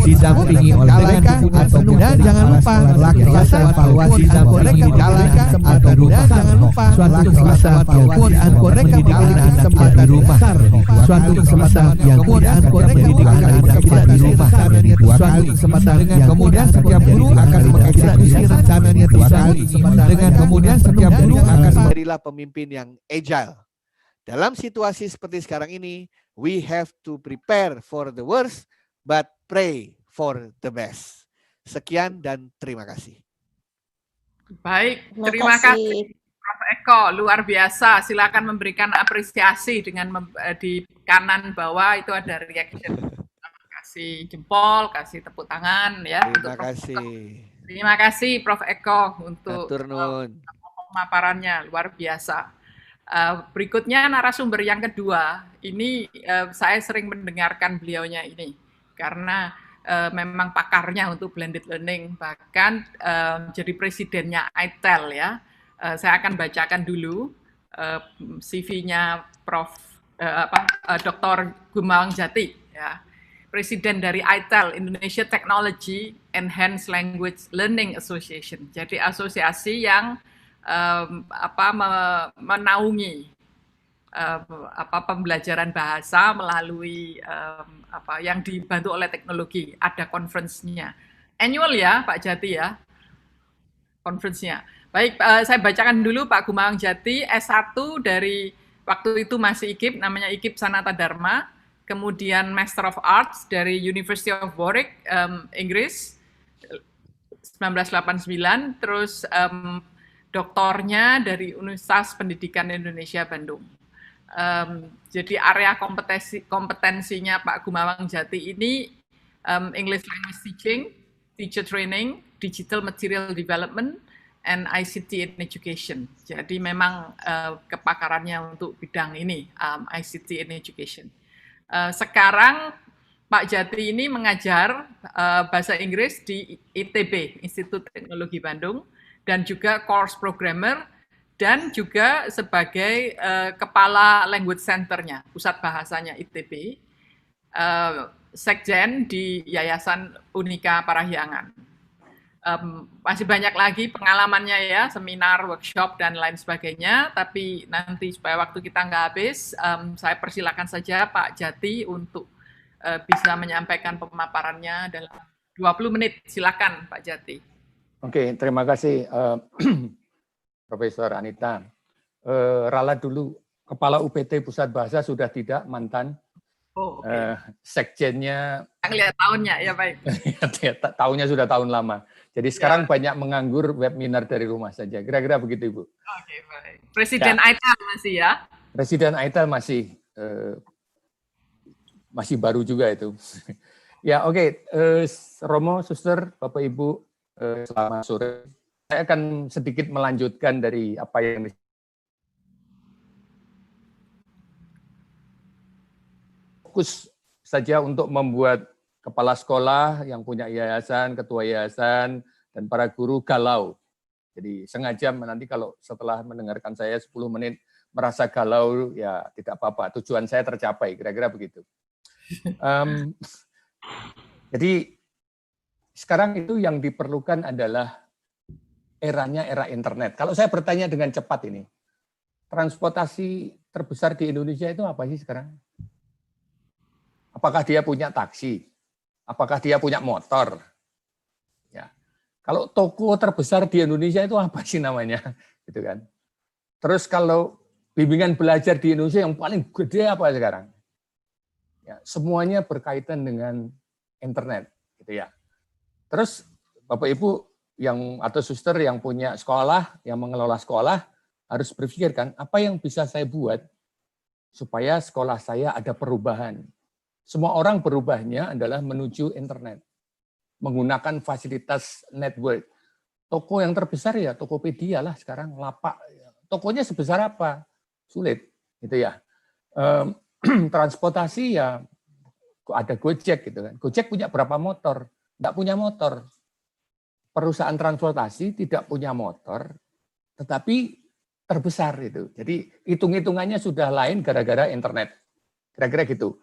C: didampingi oleh mereka atau kemudian jangan lupa yayasan evaluasi didampingi mereka atau kemudian jangan lupa suatu kesempatan yang tidak mereka menjadi di rumah suatu kesempatan yang tidak mereka di rumah suatu kesempatan dengan kemudian setiap guru akan mengeksekusi rencananya 2 kali dengan kemudian setiap guru akan menjadilah pemimpin yang agile. Dalam situasi seperti sekarang ini, we have to prepare for the worst but pray for the best. Sekian dan terima kasih.
I: Baik, terima kasih Prof. Eko, luar biasa. Silakan memberikan apresiasi dengan di kanan bawah itu ada reaction. Kasih jempol, kasih tepuk tangan ya.
C: Terima kasih.
I: Terima kasih Prof. Eko untuk pemaparannya luar biasa. Berikutnya narasumber yang kedua, ini saya sering mendengarkan beliaunya ini karena memang pakarnya untuk blended learning, bahkan jadi presidennya ITEL ya. Saya akan bacakan dulu CV-nya Prof. Dr. Gumawang Jati ya. Presiden dari ITEL, Indonesia Technology Enhanced Language Learning Association. Jadi asosiasi yang menaungi pembelajaran bahasa melalui yang dibantu oleh teknologi. Ada conference-nya. Annual ya, Pak Jati ya, conference-nya. Baik, saya bacakan dulu Pak Gumawang Jati, S1 dari waktu itu masih IKIP, namanya IKIP Sanata Dharma, kemudian Master of Arts dari University of Warwick, Inggris, 1989, terus doktornya dari Universitas Pendidikan Indonesia Bandung. Jadi area kompetensinya Pak Gumawang Jati ini English Language Teaching, Teacher Training, Digital Material Development, and ICT in Education. Jadi memang kepakarannya untuk bidang ini, ICT in Education. Sekarang Pak Jati ini mengajar bahasa Inggris di ITB, Institut Teknologi Bandung, dan juga course programmer, dan juga sebagai kepala language center-nya, pusat bahasanya ITB, sekjen di Yayasan Unika Parahyangan. Masih banyak lagi pengalamannya ya, seminar, workshop, dan lain sebagainya, tapi nanti supaya waktu kita nggak habis, saya persilakan saja Pak Jati untuk bisa menyampaikan pemaparannya dalam 20 menit. Silakan Pak Jati.
F: Oke, terima kasih Profesor Anita. Ralat dulu, Kepala UPT Pusat Bahasa sudah tidak, mantan.
I: Oh, okay.
F: Sekjennya.
I: Lihat tahunnya, ya baik.
F: Tahunnya sudah tahun lama. Jadi sekarang banyak menganggur webinar dari rumah saja. Kira-kira begitu, Ibu.
I: Oke, baik. Presiden ITEL masih ya? Presiden
F: ITEL masih baru juga itu. Ya, oke. Romo, Suster, Bapak Ibu, selamat sore. Saya akan sedikit melanjutkan dari apa yang fokus saja untuk membuat kepala sekolah yang punya yayasan, ketua yayasan, dan para guru galau. Jadi sengaja nanti kalau setelah mendengarkan saya 10 menit merasa galau, ya tidak apa-apa. Tujuan saya tercapai, kira-kira begitu. Jadi sekarang itu yang diperlukan adalah eranya era internet. Kalau saya bertanya dengan cepat ini, transportasi terbesar di Indonesia itu apa sih sekarang? Apakah dia punya taksi? Apakah dia punya motor? Ya. Kalau toko terbesar di Indonesia itu apa sih namanya? Gitu kan. Terus kalau bimbingan belajar di Indonesia yang paling gede apa sekarang? Ya, semuanya berkaitan dengan internet, gitu ya. Terus Bapak Ibu atau suster yang punya sekolah, yang mengelola sekolah, harus berpikirkan apa yang bisa saya buat supaya sekolah saya ada perubahan. Semua orang berubahnya adalah menuju internet, menggunakan fasilitas network. Toko yang terbesar ya Tokopedia lah sekarang, lapak. Tokonya sebesar apa? Sulit, gitu ya. Transportasi ya ada Gojek gitu kan. Gojek punya berapa motor? Enggak punya motor. Perusahaan transportasi tidak punya motor, tetapi terbesar itu. Jadi hitung-hitungannya sudah lain gara-gara internet. Kira-kira gitu.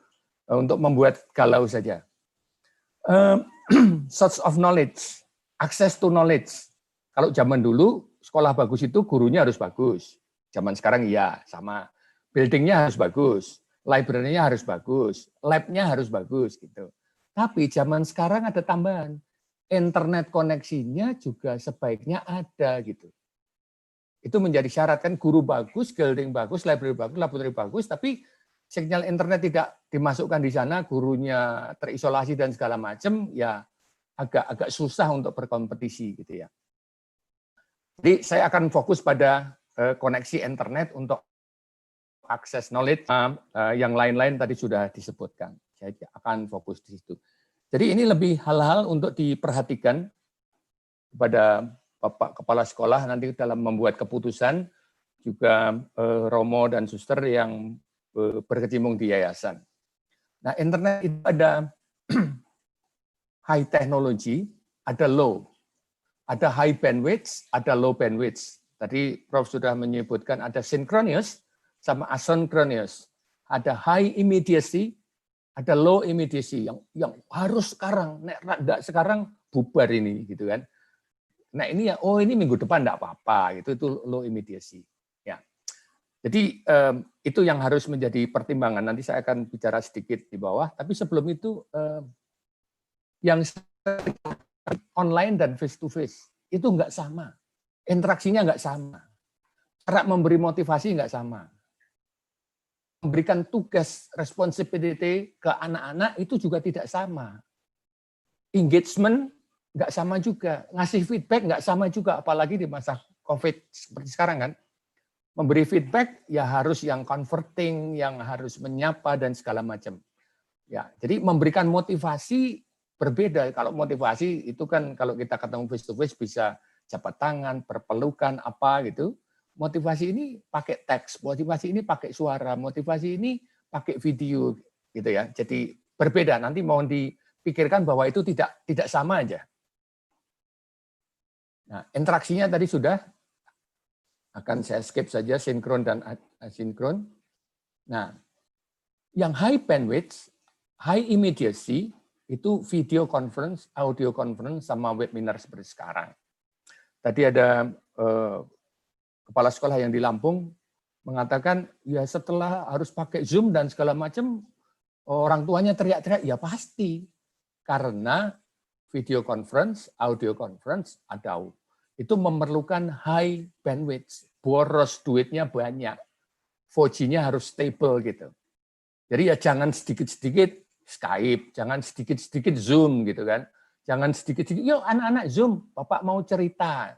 F: Untuk membuat galau saja. Source of knowledge, access to knowledge. Kalau zaman dulu sekolah bagus itu gurunya harus bagus. Zaman sekarang iya sama. Buildingnya harus bagus, library-nya harus bagus, lab-nya harus bagus gitu. Tapi zaman sekarang ada tambahan. Internet koneksinya juga sebaiknya ada gitu. Itu menjadi syarat kan, guru bagus, building bagus, library bagus, laboratorium bagus, tapi sinyal internet tidak dimasukkan di sana, gurunya terisolasi dan segala macam, ya agak susah untuk berkompetisi gitu ya. Jadi saya akan fokus pada koneksi internet untuk akses knowledge. Yang lain-lain tadi sudah disebutkan. Saya akan fokus di situ. Jadi ini lebih hal-hal untuk diperhatikan kepada Bapak Kepala Sekolah nanti dalam membuat keputusan, juga Romo dan Suster yang berkecimpung di yayasan. Nah, internet itu ada high technology, ada low. Ada high bandwidth, ada low bandwidth. Tadi Prof sudah menyebutkan ada synchronous sama asynchronous. Ada high immediacy, ada low immediacy yang harus sekarang, nek sekarang bubar ini gitu kan. Nah, ini ya ini minggu depan enggak apa-apa gitu, itu low immediacy. Ya. Jadi itu yang harus menjadi pertimbangan. Nanti saya akan bicara sedikit di bawah, tapi sebelum itu yang online dan face to face itu enggak sama. Interaksinya enggak sama. Cara memberi motivasi enggak sama. Memberikan tugas responsibility ke anak-anak itu juga tidak sama. Engagement enggak sama juga. Ngasih feedback enggak sama juga, apalagi di masa COVID seperti sekarang kan. Memberi feedback ya harus yang converting, yang harus menyapa dan segala macam. Ya, jadi memberikan motivasi berbeda. Kalau motivasi itu kan kalau kita ketemu face to face bisa jabat tangan, berpelukan apa gitu. Motivasi ini pakai teks, motivasi ini pakai suara, motivasi ini pakai video gitu ya. Jadi berbeda. Nanti mohon dipikirkan bahwa itu tidak sama aja. Nah, interaksinya tadi sudah akan saya skip saja sinkron dan asinkron. Nah, yang high bandwidth, high immediacy itu video conference, audio conference, sama webinar seperti sekarang. Tadi ada kepala sekolah yang di Lampung mengatakan, ya setelah harus pakai Zoom dan segala macam, orang tuanya teriak-teriak, ya pasti. Karena video conference, audio conference, ada itu memerlukan high bandwidth, boros duitnya banyak, 4G-nya harus stable gitu. Jadi ya jangan sedikit-sedikit Skype, jangan sedikit-sedikit Zoom gitu kan. Jangan sedikit-sedikit, yuk anak-anak Zoom, Bapak mau cerita.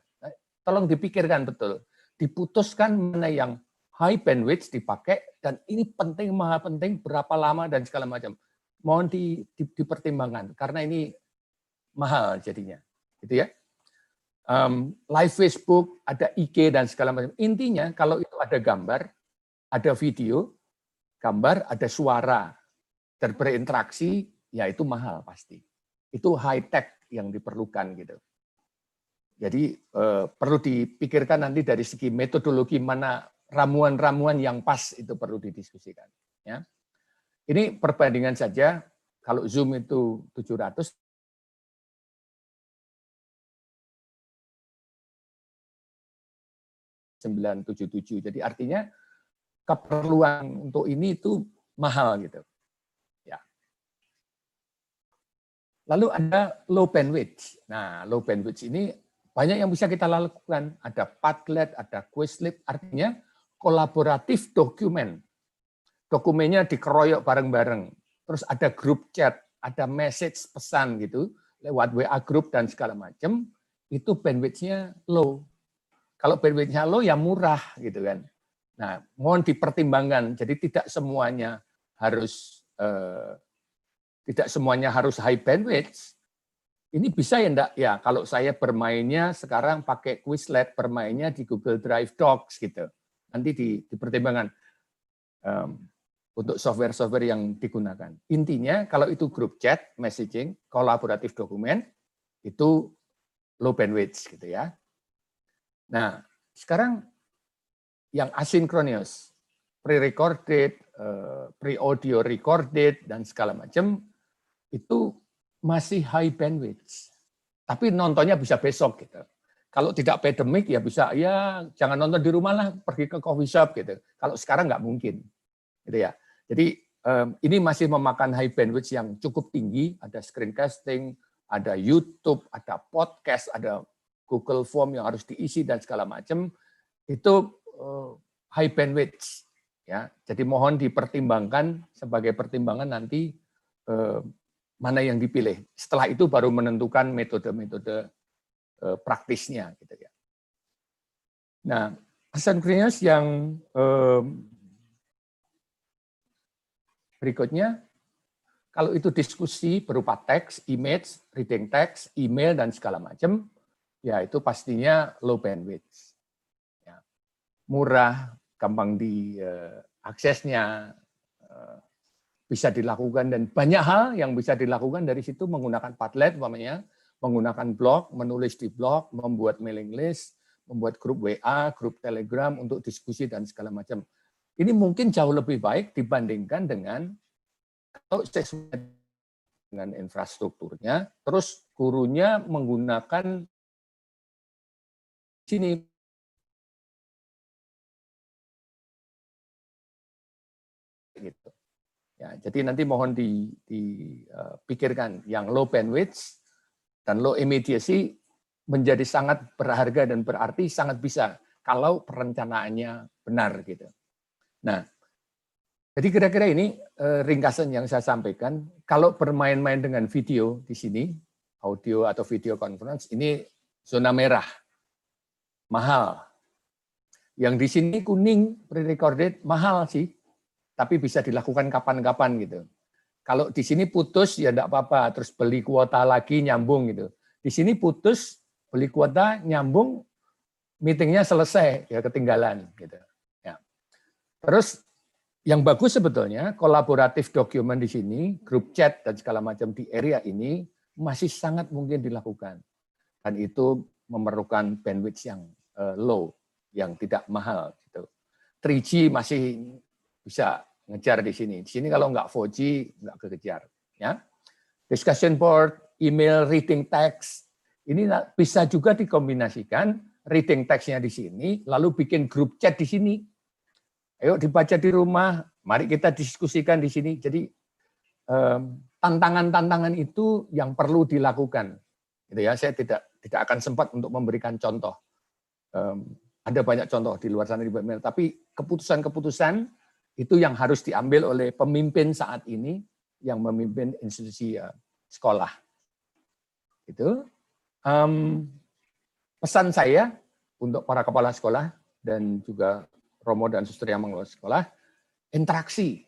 F: Tolong dipikirkan betul. Diputuskan mana yang high bandwidth dipakai, dan ini penting, maha penting, berapa lama dan segala macam. Mohon dipertimbangkan, karena ini mahal jadinya. Gitu ya. Live Facebook, ada IG dan segala macam. Intinya kalau itu ada gambar, ada video, gambar, ada suara, dan berinteraksi, ya itu mahal pasti. Itu high tech yang diperlukan gitu. Jadi perlu dipikirkan nanti dari segi metodologi mana ramuan-ramuan yang pas itu perlu didiskusikan. Ya. Ini perbandingan saja. Kalau Zoom itu 700, jadi artinya keperluan untuk ini itu mahal gitu. Ya. Lalu ada low bandwidth. Nah, low bandwidth ini banyak yang bisa kita lakukan. Ada Padlet, ada Quizlet, artinya kolaboratif dokumen. Dokumennya dikeroyok bareng-bareng. Terus ada grup chat, ada message pesan gitu lewat WA group dan segala macam. Itu bandwidth-nya low. Kalau bandwidth-nya low ya murah gitu kan. Nah, mohon dipertimbangkan. Jadi tidak semuanya harus high bandwidth. Ini bisa ya enggak? Ya, kalau saya bermainnya sekarang pakai Quizlet, bermainnya di Google Drive Docs gitu. Nanti dipertimbangkan untuk software-software yang digunakan. Intinya kalau itu grup chat, messaging, kolaboratif dokumen, itu low bandwidth gitu ya. Nah, sekarang yang asinkronous. pre-recorded, pre-audio recorded, dan segala macam, itu masih high bandwidth. Tapi nontonnya bisa besok gitu. Kalau tidak pandemic ya bisa, ya jangan nonton di rumah lah, pergi ke coffee shop gitu. Kalau sekarang nggak mungkin, gitu ya. Jadi ini masih memakan high bandwidth yang cukup tinggi, ada screencasting, ada YouTube, ada podcast, ada Google Form yang harus diisi dan segala macam. Itu high bandwidth, ya. Jadi mohon dipertimbangkan sebagai pertimbangan nanti mana yang dipilih. Setelah itu baru menentukan metode-metode praktisnya, gitu ya. Nah, asynchronous yang berikutnya, kalau itu diskusi berupa teks, image, reading text, email dan segala macam, ya itu pastinya low bandwidth. Ya. Murah, gampang diaksesnya, bisa dilakukan, dan banyak hal yang bisa dilakukan dari situ menggunakan Padlet, umpamanya, menggunakan blog, menulis di blog, membuat mailing list, membuat grup WA, grup Telegram untuk diskusi dan segala macam. Ini mungkin jauh lebih baik dibandingkan dengan kalau sesuai dengan infrastrukturnya, terus gurunya menggunakan sini gitu. Ya, jadi nanti mohon dipikirkan yang low bandwidth dan low immediacy menjadi sangat berharga dan berarti sangat bisa kalau perencanaannya benar gitu. Nah, jadi kira-kira ini ringkasan yang saya sampaikan. Kalau bermain-main dengan video di sini, audio atau video conference, ini zona merah, mahal. Yang di sini kuning, pre-recorded, mahal sih, tapi bisa dilakukan kapan-kapan gitu. Kalau di sini putus ya enggak apa-apa, terus beli kuota lagi nyambung gitu. Di sini putus, beli kuota nyambung, meetingnya selesai ya ketinggalan gitu. Ya. Terus yang bagus sebetulnya kolaboratif dokumen di sini, grup chat dan segala macam di area ini masih sangat mungkin dilakukan. Dan itu memerlukan bandwidth yang low, yang tidak mahal gitu. 3G masih bisa ngejar di sini. Di sini kalau nggak 4G nggak kekejar. Ya. Discussion board, email, reading text, ini bisa juga dikombinasikan reading text-nya di sini, lalu bikin grup chat di sini. Ayo dibaca di rumah, mari kita diskusikan di sini. Jadi tantangan-tantangan itu yang perlu dilakukan. Gitu ya, saya tidak akan sempat untuk memberikan contoh. Ada banyak contoh di luar sana di email, tapi keputusan-keputusan itu yang harus diambil oleh pemimpin saat ini yang memimpin institusi sekolah. Itu pesan saya untuk para kepala sekolah dan juga Romo dan Suster yang mengelola sekolah, interaksi.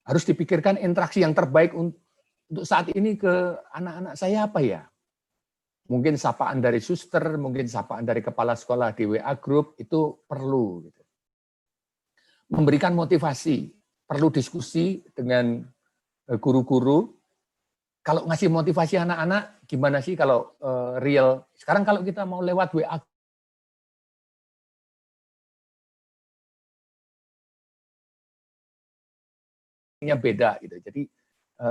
F: Harus dipikirkan interaksi yang terbaik untuk saat ini ke anak-anak saya apa ya? Mungkin sapaan dari suster, mungkin sapaan dari kepala sekolah di WA group, itu perlu. Gitu. Memberikan motivasi, perlu diskusi dengan guru-guru. Kalau ngasih motivasi anak-anak, gimana sih kalau real? Sekarang kalau kita mau lewat WA, beda gitu. Jadi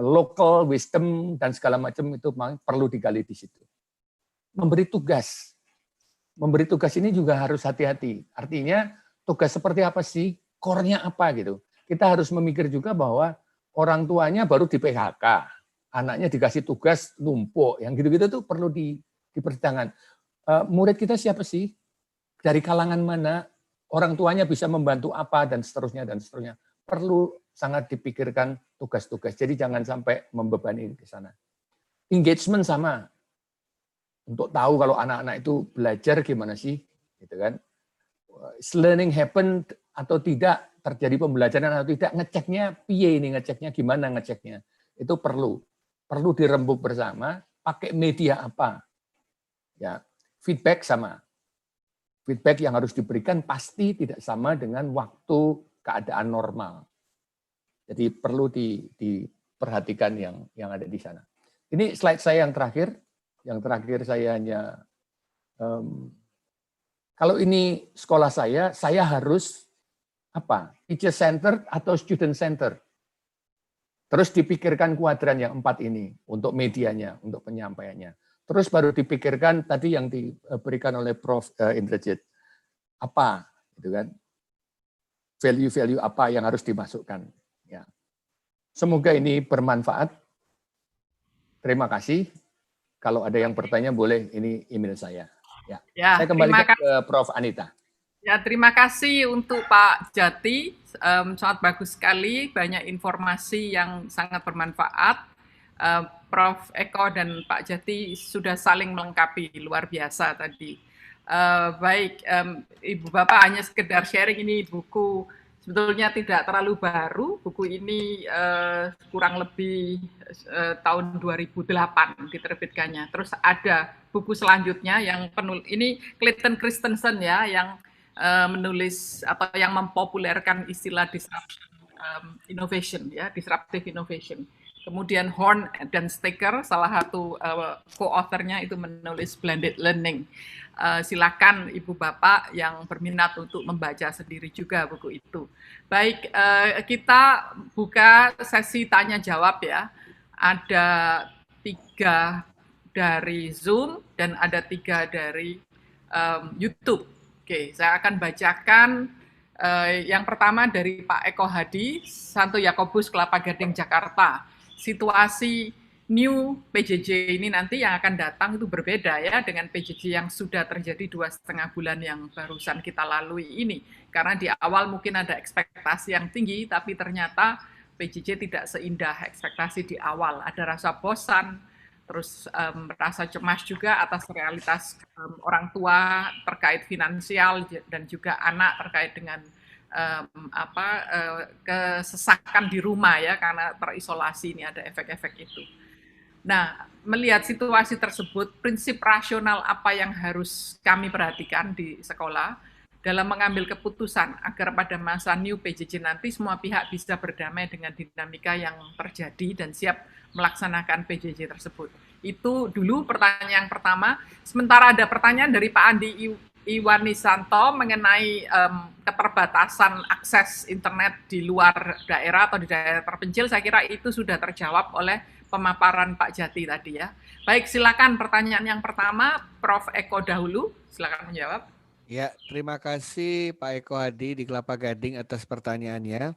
F: local wisdom dan segala macam itu perlu digali di situ. Memberi tugas ini juga harus hati-hati. Artinya tugas seperti apa sih? Core-nya apa gitu. Kita harus memikir juga bahwa orang tuanya baru di PHK, anaknya dikasih tugas numpuk, yang gitu-gitu tuh perlu dipertimbangkan. Murid kita siapa sih? Dari kalangan mana? Orang tuanya bisa membantu apa dan seterusnya dan seterusnya. Perlu sangat dipikirkan tugas-tugas. Jadi jangan sampai membebani ke sana. Engagement sama. Untuk tahu kalau anak-anak itu belajar gimana sih, gitu kan? Is learning happen atau tidak, terjadi pembelajaran atau tidak, ngeceknya piye ini, ngeceknya gimana ngeceknya. Itu perlu dirembuk bersama, pakai media apa. Ya, feedback sama. Feedback yang harus diberikan pasti tidak sama dengan waktu keadaan normal. Jadi perlu diperhatikan yang ada di sana. Ini slide saya yang terakhir. Yang terakhir saya hanya, kalau ini sekolah saya harus apa? Teacher center atau student center? Terus dipikirkan kuadran yang 4 ini untuk medianya, untuk penyampaiannya. Terus baru dipikirkan tadi yang diberikan oleh Prof. Indrajit. Apa? Gitu kan? Value-value apa yang harus dimasukkan. Ya. Semoga ini bermanfaat. Terima kasih. Kalau ada yang bertanya boleh, ini email saya. Ya. Saya kembali ke Prof. Anita.
I: Ya, terima kasih untuk Pak Jati. Sangat bagus sekali, banyak informasi yang sangat bermanfaat. Prof. Eko dan Pak Jati sudah saling melengkapi, luar biasa tadi. Baik, Ibu Bapak hanya sekedar sharing, ini buku sebetulnya tidak terlalu baru. Buku ini kurang lebih tahun 2008 diterbitkannya. Terus ada buku selanjutnya yang ini Clayton Christensen ya, yang menulis atau yang mempopulerkan istilah innovation ya, disruptive innovation. Kemudian Horn dan Staker, salah satu co-authornya itu menulis blended learning. Silakan Ibu Bapak yang berminat untuk membaca sendiri juga buku itu. Baik, kita buka sesi tanya jawab ya. Ada 3 dari Zoom dan ada 3 dari YouTube. Oke, saya akan bacakan yang pertama dari Pak Eko Hadi, Santo Yakobus, Kelapa Gading, Jakarta. Situasi new PJJ ini nanti yang akan datang itu berbeda ya dengan PJJ yang sudah terjadi 2,5 bulan yang barusan kita lalui ini. Karena di awal mungkin ada ekspektasi yang tinggi, tapi ternyata PJJ tidak seindah ekspektasi di awal. Ada rasa bosan, terus rasa cemas juga atas realitas orang tua terkait finansial dan juga anak terkait dengan kesesakan di rumah ya karena terisolasi, ini ada efek-efek itu. Nah, melihat situasi tersebut, prinsip rasional apa yang harus kami perhatikan di sekolah dalam mengambil keputusan agar pada masa new PJJ nanti semua pihak bisa berdamai dengan dinamika yang terjadi dan siap melaksanakan PJJ tersebut. Itu dulu pertanyaan pertama. Sementara ada pertanyaan dari Pak Andi Iwanisanto mengenai keterbatasan akses internet di luar daerah atau di daerah terpencil. Saya kira itu sudah terjawab oleh pemaparan Pak Jati tadi ya. Baik, silakan pertanyaan yang pertama, Prof. Eko dahulu, silakan menjawab.
C: Ya, terima kasih Pak Eko Hadi di Kelapa Gading atas pertanyaannya.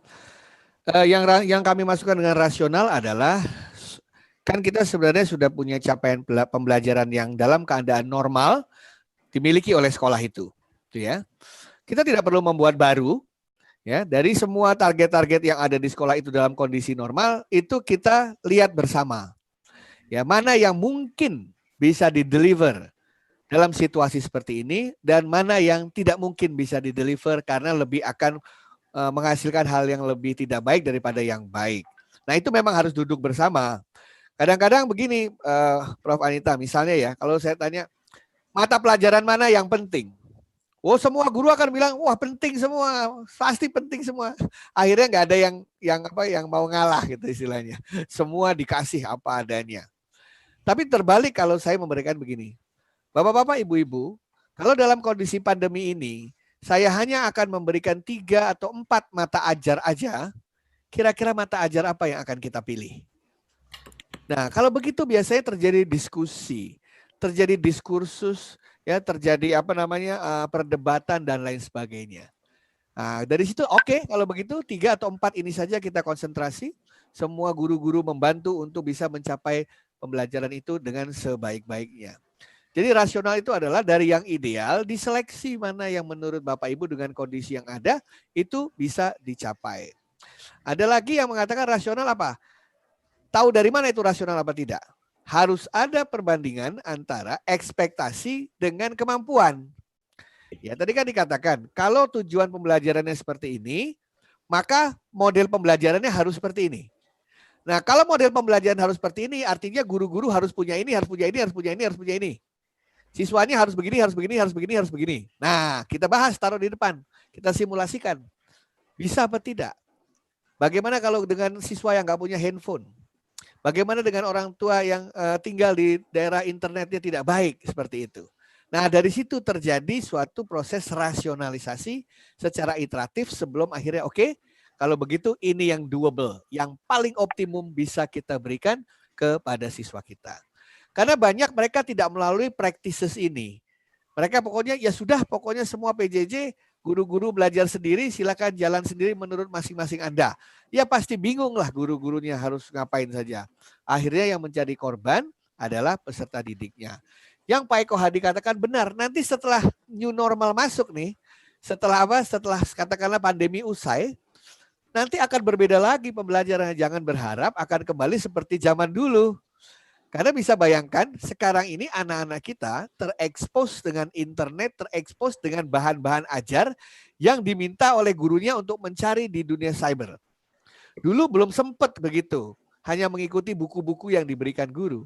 C: Yang kami masukkan dengan rasional adalah kan kita sebenarnya sudah punya capaian pembelajaran yang dalam keadaan normal dimiliki oleh sekolah itu ya. Kita tidak perlu membuat baru ya, dari semua target-target yang ada di sekolah itu dalam kondisi normal itu kita lihat bersama. Ya, mana yang mungkin bisa di-deliver dalam situasi seperti ini dan mana yang tidak mungkin bisa di-deliver karena lebih akan menghasilkan hal yang lebih tidak baik daripada yang baik. Nah, itu memang harus duduk bersama. Kadang-kadang begini, Prof. Anita, misalnya ya, kalau saya tanya, mata pelajaran mana yang penting? Oh, semua guru akan bilang, wah penting semua, pasti penting semua. Akhirnya nggak ada yang mau ngalah gitu istilahnya. Semua dikasih apa adanya. Tapi terbalik kalau saya memberikan begini, Bapak-bapak, Ibu-ibu, kalau dalam kondisi pandemi ini, saya hanya akan memberikan 3 atau 4 mata ajar aja, kira-kira mata ajar apa yang akan kita pilih? Nah, kalau begitu biasanya terjadi diskusi, terjadi diskursus, ya terjadi perdebatan dan lain sebagainya. Nah, dari situ oke, kalau begitu 3 atau 4 ini saja kita konsentrasi, semua guru-guru membantu untuk bisa mencapai pembelajaran itu dengan sebaik-baiknya. Jadi rasional itu adalah dari yang ideal, diseleksi mana yang menurut Bapak Ibu dengan kondisi yang ada, itu bisa dicapai. Ada lagi yang mengatakan rasional apa? Tahu dari mana itu rasional apa tidak? Harus ada perbandingan antara ekspektasi dengan kemampuan. Ya, tadi kan dikatakan, kalau tujuan pembelajarannya seperti ini, maka model pembelajarannya harus seperti ini. Nah, kalau model pembelajaran harus seperti ini, artinya guru-guru harus punya ini, harus punya ini, harus punya ini, harus punya ini. Siswanya harus begini, harus begini, harus begini, harus begini. Nah, kita bahas, taruh di depan. Kita simulasikan. Bisa apa tidak? Bagaimana kalau dengan siswa yang nggak punya handphone? Bagaimana dengan orang tua yang tinggal di daerah internetnya tidak baik seperti itu? Nah, dari situ terjadi suatu proses rasionalisasi secara iteratif sebelum akhirnya oke, kalau begitu ini yang doable, yang paling optimum bisa kita berikan kepada siswa kita. Karena banyak mereka tidak melalui practices ini. Mereka pokoknya ya sudah, pokoknya semua PJJ, guru-guru belajar sendiri, silakan jalan sendiri menurut masing-masing Anda. Ya pasti bingung lah guru-gurunya harus ngapain saja. Akhirnya yang menjadi korban adalah peserta didiknya. Yang Pak Eko Hadi katakan benar, nanti setelah new normal masuk nih, setelah apa? Setelah katakanlah pandemi usai, nanti akan berbeda lagi pembelajaran. Jangan berharap akan kembali seperti zaman dulu. Karena bisa bayangkan sekarang ini anak-anak kita terekspos dengan internet, terekspos dengan bahan-bahan ajar yang diminta oleh gurunya untuk mencari di dunia cyber. Dulu belum sempat begitu, hanya mengikuti buku-buku yang diberikan guru.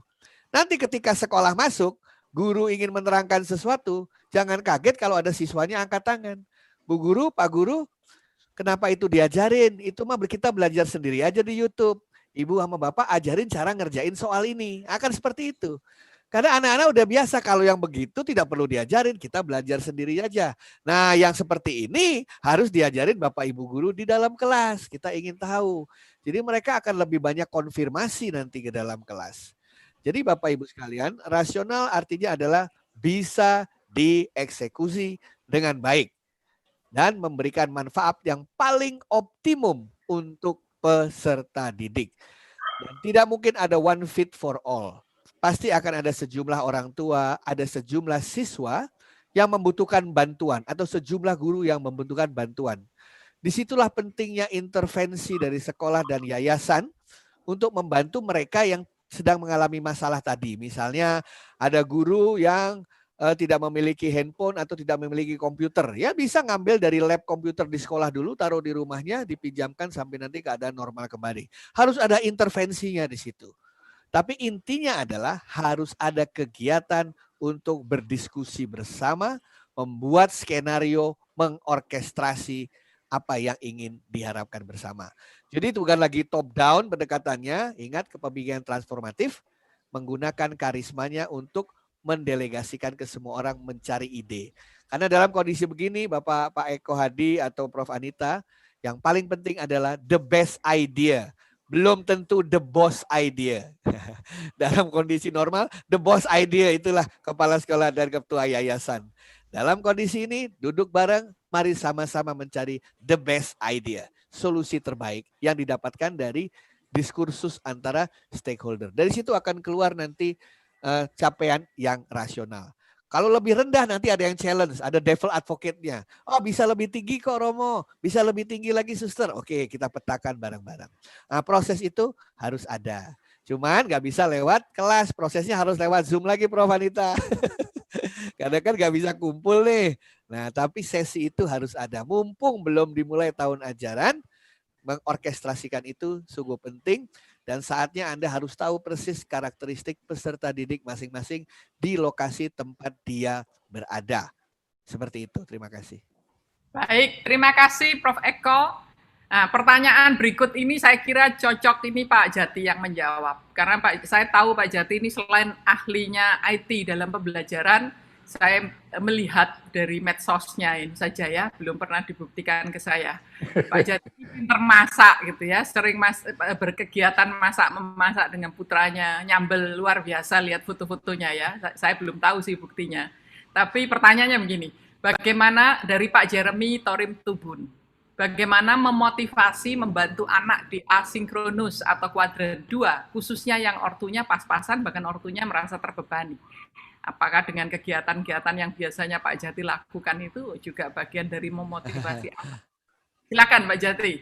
C: Nanti ketika sekolah masuk, guru ingin menerangkan sesuatu, jangan kaget kalau ada siswanya angkat tangan. Bu guru, Pak guru, kenapa itu diajarin? Itu mah kita belajar sendiri aja di YouTube. Ibu sama Bapak ajarin cara ngerjain soal ini. Akan seperti itu. Karena anak-anak udah biasa kalau yang begitu tidak perlu diajarin, kita belajar sendiri aja. Nah, yang seperti ini harus diajarin Bapak Ibu guru di dalam kelas. Kita ingin tahu. Jadi mereka akan lebih banyak konfirmasi nanti ke dalam kelas. Jadi Bapak Ibu sekalian, rasional artinya adalah bisa dieksekusi dengan baik dan memberikan manfaat yang paling optimum untuk peserta didik. Dan tidak mungkin ada one fit for all. Pasti akan ada sejumlah orang tua, ada sejumlah siswa yang membutuhkan bantuan atau sejumlah guru yang membutuhkan bantuan. Disitulah pentingnya intervensi dari sekolah dan yayasan untuk membantu mereka yang sedang mengalami masalah tadi. Misalnya ada guru yang tidak memiliki handphone atau tidak memiliki komputer, ya bisa ngambil dari lab komputer di sekolah dulu, taruh di rumahnya, dipinjamkan sampai nanti keadaan normal kembali. Harus ada intervensinya di situ. Tapi intinya adalah harus ada kegiatan untuk berdiskusi bersama, membuat skenario, mengorkestrasi apa yang ingin diharapkan bersama. Jadi itu bukan lagi top down pendekatannya, ingat kepemimpinan transformatif, menggunakan karismanya untuk mendelegasikan ke semua orang mencari ide. Karena dalam kondisi begini, Pak Eko Hadi atau Prof Anita, yang paling penting adalah the best idea. Belum tentu the boss idea. Dalam kondisi normal, the boss idea itulah kepala sekolah dan ketua yayasan. Dalam kondisi ini, duduk bareng, mari sama-sama mencari the best idea. Solusi terbaik yang didapatkan dari diskursus antara stakeholder. Dari situ akan keluar nanti capaian yang rasional. Kalau lebih rendah nanti ada yang challenge, ada devil advocate-nya. Oh bisa lebih tinggi kok Romo, bisa lebih tinggi lagi suster. Oke kita petakan bareng-bareng. Nah proses itu harus ada. Cuman nggak bisa lewat kelas, prosesnya harus lewat Zoom lagi Prof Anita. Karena kan nggak bisa kumpul nih. Nah tapi sesi itu harus ada. Mumpung belum dimulai tahun ajaran, mengorkestrasikan itu sungguh penting. Dan saatnya Anda harus tahu persis karakteristik peserta didik masing-masing di lokasi tempat dia berada. Seperti itu, terima kasih.
I: Baik, terima kasih Prof. Eko. Nah, pertanyaan berikut ini saya kira cocok ini Pak Jati yang menjawab. Karena saya tahu Pak Jati ini selain ahlinya IT dalam pembelajaran, saya melihat dari medsosnya ini saja ya, belum pernah dibuktikan ke saya. Pak Jati pinter masak gitu ya, sering berkegiatan memasak dengan putranya, nyambel luar biasa, lihat foto-fotonya ya. Saya belum tahu sih buktinya. Tapi pertanyaannya begini, bagaimana dari Pak Jeremy Torim Tubun, bagaimana memotivasi membantu anak di asinkronus atau kuadran 2, khususnya yang ortunya pas-pasan, bahkan ortunya merasa terbebani. Apakah dengan kegiatan-kegiatan yang biasanya Pak Jati lakukan itu juga bagian dari memotivasi anak? Silakan Pak Jati.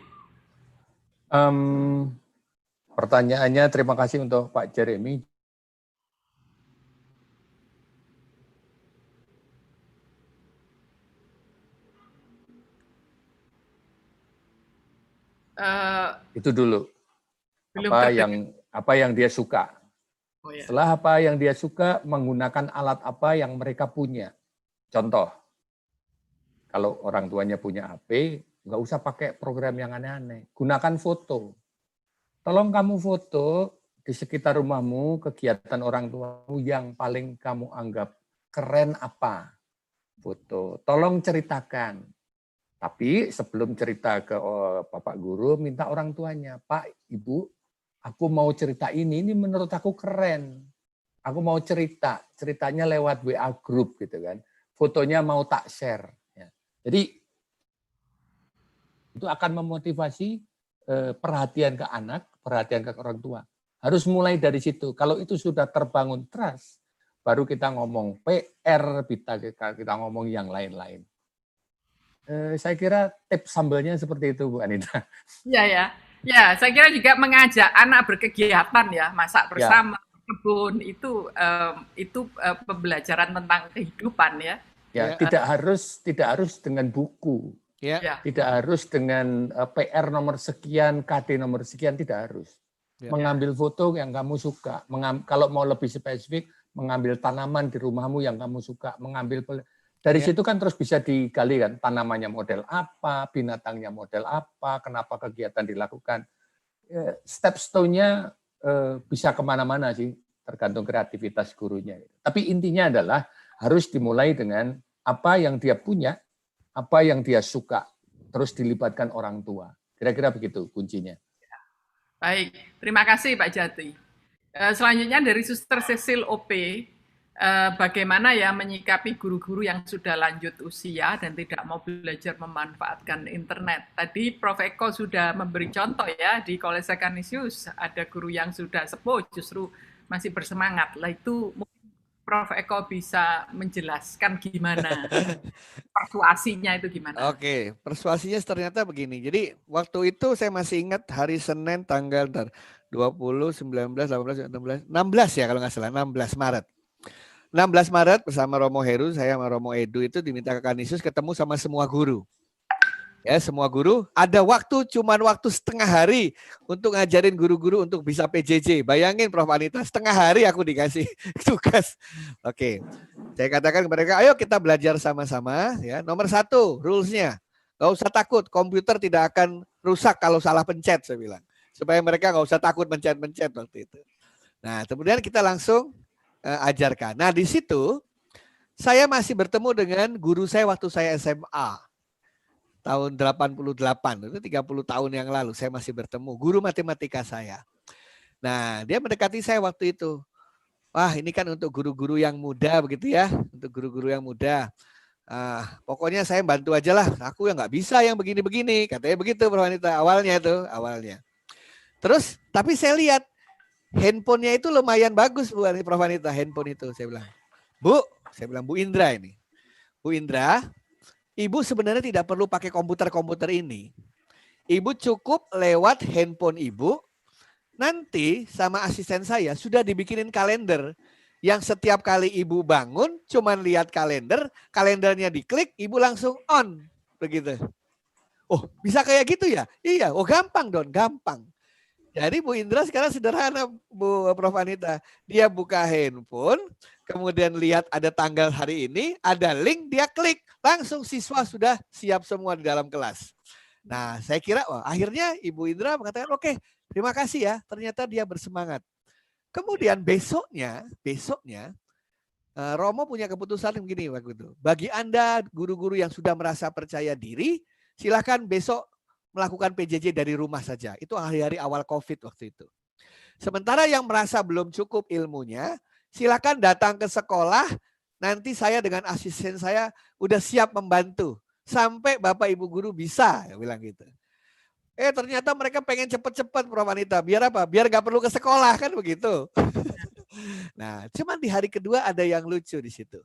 F: Pertanyaannya terima kasih untuk Pak Jeremy. Itu dulu. Apa yang dia suka. Oh, ya. Setelah apa yang dia suka, menggunakan alat apa yang mereka punya. Contoh, kalau orang tuanya punya HP, nggak usah pakai program yang aneh-aneh. Gunakan foto. Tolong kamu foto di sekitar rumahmu, kegiatan orang tuamu yang paling kamu anggap keren apa foto. Tolong ceritakan. Tapi sebelum cerita ke Bapak Guru, minta orang tuanya, Pak, Ibu, aku mau cerita ini menurut aku keren. Aku mau cerita, ceritanya lewat WA group gitu kan. Fotonya mau tak share. Ya. Jadi itu akan memotivasi perhatian ke anak, perhatian ke orang tua. Harus mulai dari situ. Kalau itu sudah terbangun trust, baru kita ngomong PR, kita ngomong yang lain-lain. Saya kira tips sambelnya seperti itu, Bu Anita.
I: Iya ya. Ya, saya kira juga mengajak anak berkegiatan ya, masak bersama, kebun itu pembelajaran tentang kehidupan ya.
F: Ya, tidak harus dengan buku.
C: Ya.
F: Tidak harus dengan PR nomor sekian, KD nomor sekian, tidak harus.
C: Ya.
F: Mengambil foto yang kamu suka, kalau mau lebih spesifik, mengambil tanaman di rumahmu yang kamu suka, dari situ kan terus bisa digali kan, tanamannya model apa, binatangnya model apa, kenapa kegiatan dilakukan. Step stone-nya bisa kemana-mana sih, tergantung kreativitas gurunya. Tapi intinya adalah harus dimulai dengan apa yang dia punya, apa yang dia suka, terus dilibatkan orang tua. Kira-kira begitu kuncinya.
I: Baik, terima kasih Pak Jati. Selanjutnya dari Suster Cecil OP, bagaimana ya menyikapi guru-guru yang sudah lanjut usia dan tidak mau belajar memanfaatkan internet. Tadi Prof. Eko sudah memberi contoh ya, di Kolese Canisius ada guru yang sudah sepuh justru masih bersemangat. Lah itu mungkin Prof. Eko bisa menjelaskan gimana persuasinya itu gimana.
C: Oke, persuasinya ternyata begini. Jadi waktu itu saya masih ingat hari Senin tanggal 20, 19, 18, 16 ya kalau nggak salah, 16 Maret. 16 Maret bersama Romo Heru, saya sama Romo Edu itu diminta ke Canisius ketemu sama semua guru. Ya, semua guru ada cuman waktu setengah hari untuk ngajarin guru-guru untuk bisa PJJ. Bayangin Prof. Anita, setengah hari aku dikasih tugas. Oke, saya katakan kepada mereka, ayo kita belajar sama-sama. Ya, nomor 1, rules-nya. Gak usah takut, komputer tidak akan rusak kalau salah pencet, saya bilang. Supaya mereka gak usah takut mencet-mencet waktu itu. Nah, kemudian kita langsung ajarkan. Nah, di situ saya masih bertemu dengan guru saya waktu saya SMA. Tahun 88, itu 30 tahun yang lalu saya masih bertemu. Guru matematika saya. Nah, dia mendekati saya waktu itu. Wah, ini kan untuk guru-guru yang muda begitu ya. Untuk guru-guru yang muda. Pokoknya saya bantu aja lah. Aku yang nggak bisa yang begini-begini. Katanya begitu Prof. Anita. Awalnya. Terus, tapi saya lihat handphonenya itu lumayan bagus Bu Prof. Anita, handphone itu. Saya bilang, Bu Indra ini. Bu Indra, Ibu sebenarnya tidak perlu pakai komputer ini. Ibu cukup lewat handphone Ibu, nanti sama asisten saya sudah dibikinin kalender. Yang setiap kali Ibu bangun, cuman lihat kalendernya diklik, Ibu langsung on. Begitu. Oh, bisa kayak gitu ya? Iya, gampang Don, gampang. Jadi Bu Indra sekarang sederhana Bu Prof. Anita. Dia buka handphone, kemudian lihat ada tanggal hari ini, ada link, dia klik. Langsung siswa sudah siap semua di dalam kelas. Nah, saya kira akhirnya Ibu Indra mengatakan, oke, terima kasih ya. Ternyata dia bersemangat. Kemudian besoknya Romo punya keputusan begini waktu itu. Bagi Anda guru-guru yang sudah merasa percaya diri, silakan besok melakukan PJJ dari rumah saja. Itu hari-hari awal COVID waktu itu. Sementara yang merasa belum cukup ilmunya, silakan datang ke sekolah. Nanti saya dengan asisten saya udah siap membantu. Sampai Bapak Ibu Guru bisa, ya bilang gitu. Ternyata mereka pengen cepet-cepet Prof. Anita. Biar apa? Biar gak perlu ke sekolah kan begitu. Nah, cuman di hari kedua ada yang lucu di situ.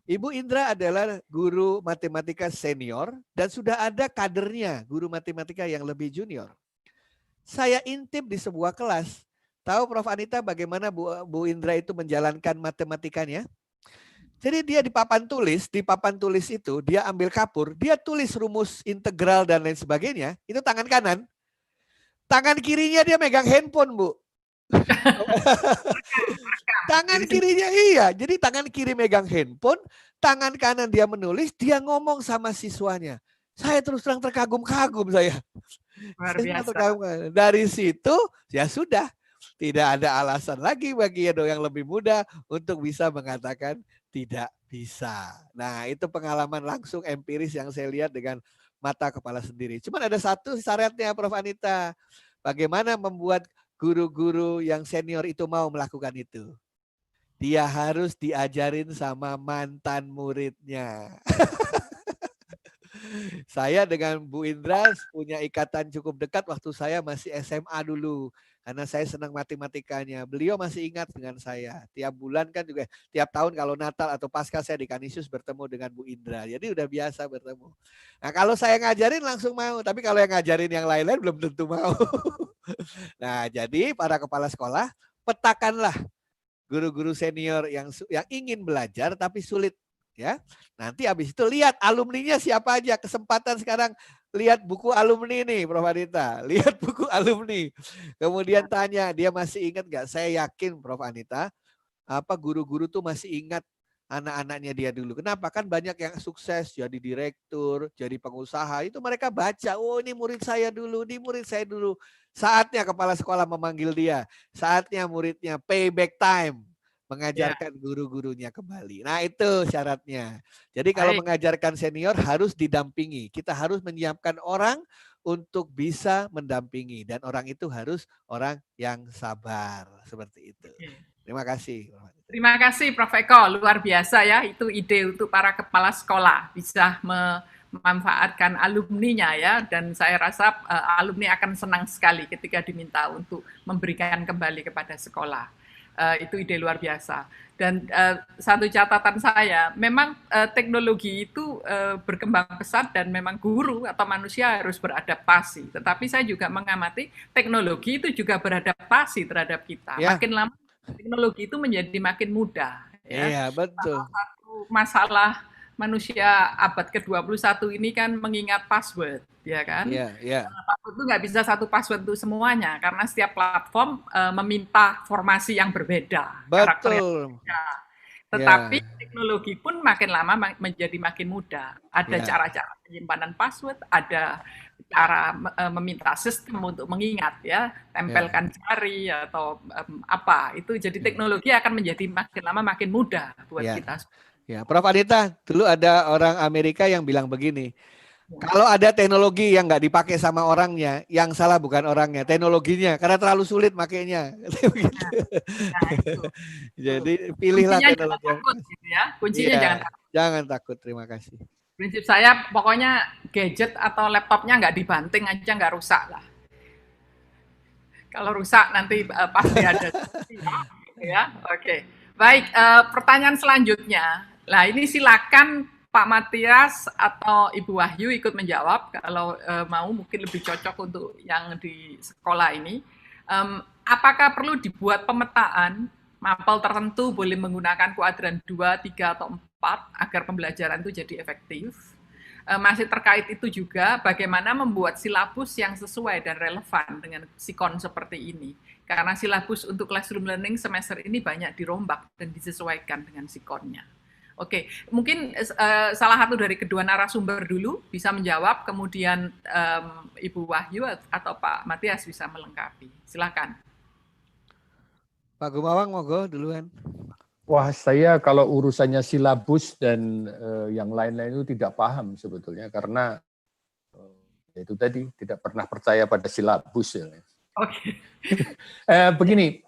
C: Ibu Indra adalah guru matematika senior dan sudah ada kadernya guru matematika yang lebih junior. Saya intip di sebuah kelas. Tahu Prof. Anita bagaimana Bu Indra itu menjalankan matematikanya? Jadi dia di papan tulis itu dia ambil kapur, dia tulis rumus integral dan lain sebagainya, itu tangan kanan. Tangan kirinya dia megang handphone, Bu. Tangan kirinya iya, jadi tangan kiri megang handphone, tangan kanan dia menulis, dia ngomong sama siswanya. Saya terus terang terkagum-kagum saya.
I: Luar biasa.
C: Dari situ ya sudah, tidak ada alasan lagi bagi yang lebih muda untuk bisa mengatakan tidak bisa. Nah, itu pengalaman langsung empiris yang saya lihat dengan mata kepala sendiri. Cuman ada satu syaratnya, Prof. Anita. Bagaimana membuat guru-guru yang senior itu mau melakukan itu? Dia harus diajarin sama mantan muridnya. Saya dengan Bu Indra punya ikatan cukup dekat waktu saya masih SMA dulu. Karena saya senang matematikanya. Beliau masih ingat dengan saya. Tiap bulan kan juga, tiap tahun kalau Natal atau Paskah saya di Kanisius bertemu dengan Bu Indra. Jadi udah biasa bertemu. Nah kalau saya ngajarin langsung mau. Tapi kalau yang ngajarin yang lain-lain belum tentu mau. Nah jadi para kepala sekolah, petakanlah guru-guru senior yang ingin belajar tapi sulit. Ya, nanti habis itu lihat alumninya siapa aja. Kesempatan sekarang lihat buku alumni nih, Prof. Anita. Lihat buku alumni. Kemudian tanya, dia masih ingat nggak? Saya yakin, Prof. Anita, guru-guru tuh masih ingat anak-anaknya dia dulu. Kenapa? Kan banyak yang sukses jadi direktur, jadi pengusaha. Itu mereka baca, oh ini murid saya dulu, ini murid saya dulu. Saatnya kepala sekolah memanggil dia. Saatnya muridnya payback time. Mengajarkan guru-gurunya kembali. Nah itu syaratnya. Jadi kalau mengajarkan senior harus didampingi. Kita harus menyiapkan orang untuk bisa mendampingi. Dan orang itu harus orang yang sabar. Seperti itu. Terima kasih.
I: Terima kasih Prof. Eko. Luar biasa ya. Itu ide untuk para kepala sekolah. Bisa memanfaatkan alumninya ya. Dan saya rasa alumni akan senang sekali ketika diminta untuk memberikan kembali kepada sekolah. Itu ide luar biasa. Dan satu catatan saya, memang teknologi itu berkembang pesat dan memang guru atau manusia harus beradaptasi. Tetapi saya juga mengamati teknologi itu juga beradaptasi terhadap kita.
C: Ya.
I: Makin lama teknologi itu menjadi makin mudah. Ya.
C: Iya, betul.
I: Salah satu masalah manusia abad ke-21 ini kan mengingat password, ya kan?
C: Iya, iya.
I: Password itu nggak bisa satu password untuk semuanya, karena setiap platform meminta formasi yang berbeda.
C: Betul.
I: Tetapi teknologi pun makin lama menjadi makin mudah. Ada cara-cara penyimpanan password, ada cara meminta sistem untuk mengingat, ya, tempelkan jari atau apa. Itu jadi teknologi akan menjadi makin lama makin mudah buat kita.
C: Ya, Prof. Anita, dulu ada orang Amerika yang bilang begini, kalau ada teknologi yang nggak dipakai sama orangnya, yang salah bukan orangnya, teknologinya, karena terlalu sulit makainya. Jadi pilihlah
I: kuncinya
C: teknologi.
I: Jangan takut, gitu ya. Kuncinya jangan takut.
C: Jangan takut, terima kasih.
I: Prinsip saya pokoknya gadget atau laptopnya nggak dibanting aja, nggak rusak lah. Kalau rusak nanti pasti ada. Ya, oke. Baik, pertanyaan selanjutnya. Nah, ini silakan Pak Matias atau Ibu Wahyu ikut menjawab kalau mau, mungkin lebih cocok untuk yang di sekolah ini. Apakah perlu dibuat pemetaan mapel tertentu boleh menggunakan kuadran 2, 3, atau 4 agar pembelajaran itu jadi efektif? Masih terkait itu juga bagaimana membuat silabus yang sesuai dan relevan dengan sikon seperti ini. Karena silabus untuk classroom learning semester ini banyak dirombak dan disesuaikan dengan sikonnya. Oke, mungkin salah satu dari kedua narasumber dulu bisa menjawab, kemudian Ibu Wahyu atau Pak Matias bisa melengkapi. Silakan.
C: Pak Gumawang, monggo duluan.
F: Wah, saya kalau urusannya silabus dan yang lain-lain itu tidak paham sebetulnya, karena itu tadi tidak pernah percaya pada silabus. Ya.
I: Oke.
F: Begini,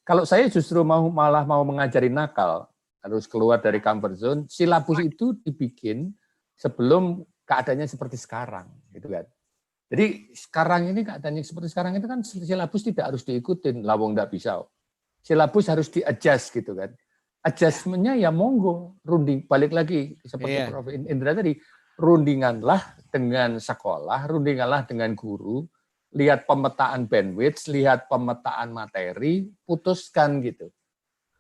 F: kalau saya justru malah mau mengajari nakal, harus keluar dari comfort zone. Silabus itu dibikin sebelum keadaannya seperti sekarang, gitu kan. Jadi sekarang ini keadaannya seperti sekarang itu kan silabus tidak harus diikutin, lawong nggak bisa. Silabus harus di-adjust gitu kan. Adjustment-nya ya monggo, runding, balik lagi seperti Prof. Indra tadi, rundinganlah dengan sekolah, rundinganlah dengan guru, lihat pemetaan bandwidth, lihat pemetaan materi, putuskan gitu.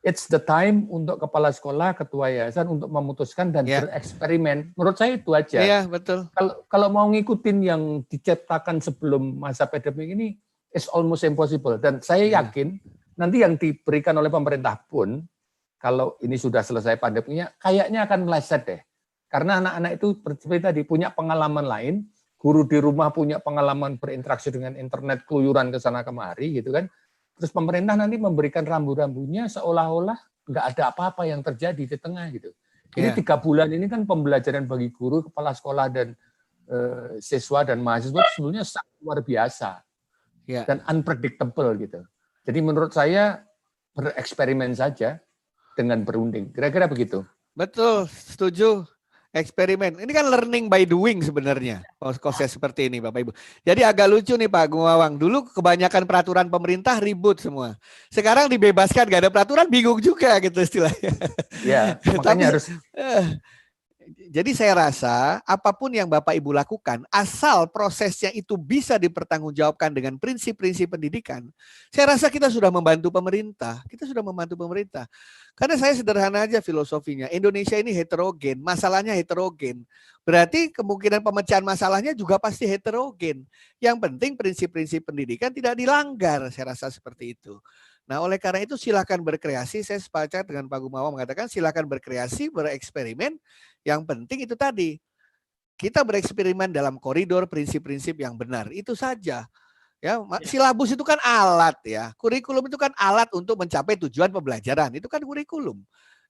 F: It's the time untuk kepala sekolah, ketua yayasan untuk memutuskan dan bereksperimen. Menurut saya itu aja.
C: Iya, betul.
F: Kalau mau ngikutin yang diciptakan sebelum masa pandemi ini, it's almost impossible. Dan saya yakin nanti yang diberikan oleh pemerintah pun, kalau ini sudah selesai pandeminya, kayaknya akan meleset deh. Karena anak-anak itu seperti tadi punya pengalaman lain, guru di rumah punya pengalaman berinteraksi dengan internet, keluyuran ke sana kemari gitu kan. Terus pemerintah nanti memberikan rambu-rambunya seolah-olah nggak ada apa-apa yang terjadi di tengah gitu. Ini 3 bulan ini kan pembelajaran bagi guru, kepala sekolah dan siswa dan mahasiswa sebenarnya sangat luar biasa dan unpredictable gitu. Jadi menurut saya bereksperimen saja dengan berunding. Kira-kira begitu.
C: Betul, setuju. Eksperimen. Ini kan learning by doing sebenarnya. Konsep seperti ini Bapak Ibu. Jadi agak lucu nih Pak Gumawang. Dulu kebanyakan peraturan pemerintah ribut semua. Sekarang dibebaskan, gak ada peraturan, bingung juga gitu istilahnya.
F: Ya, makanya harus.
C: Jadi saya rasa apapun yang Bapak Ibu lakukan, asal prosesnya itu bisa dipertanggungjawabkan dengan prinsip-prinsip pendidikan, saya rasa kita sudah membantu pemerintah. Kita sudah membantu pemerintah. Karena saya sederhana aja filosofinya. Indonesia ini heterogen, masalahnya heterogen. Berarti kemungkinan pemecahan masalahnya juga pasti heterogen. Yang penting prinsip-prinsip pendidikan tidak dilanggar, saya rasa seperti itu. Nah, oleh karena itu silakan berkreasi. Saya sepakat dengan Pak Gumawang mengatakan silakan berkreasi, bereksperimen. Yang penting itu tadi. Kita bereksperimen dalam koridor prinsip-prinsip yang benar. Itu saja. Ya, silabus itu kan alat ya. Kurikulum itu kan alat untuk mencapai tujuan pembelajaran. Itu kan kurikulum.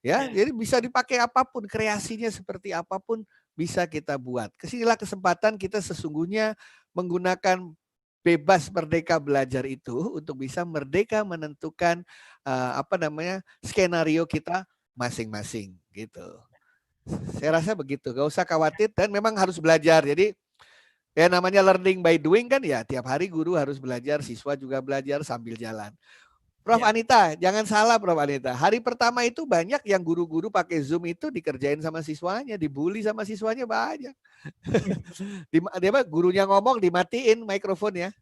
C: Ya, jadi bisa dipakai apapun, kreasinya seperti apapun bisa kita buat. Kesinilah kesempatan kita sesungguhnya menggunakan bebas merdeka belajar itu untuk bisa merdeka menentukan skenario kita masing-masing gitu. Saya rasa begitu, gak usah khawatir dan memang harus belajar. Jadi ya namanya learning by doing kan ya, tiap hari guru harus belajar, siswa juga belajar sambil jalan. Prof Anita, jangan salah Prof Anita. Hari pertama itu banyak yang guru-guru pakai Zoom itu dikerjain sama siswanya, dibully sama siswanya banyak. Gurunya ngomong dimatiin mikrofonnya.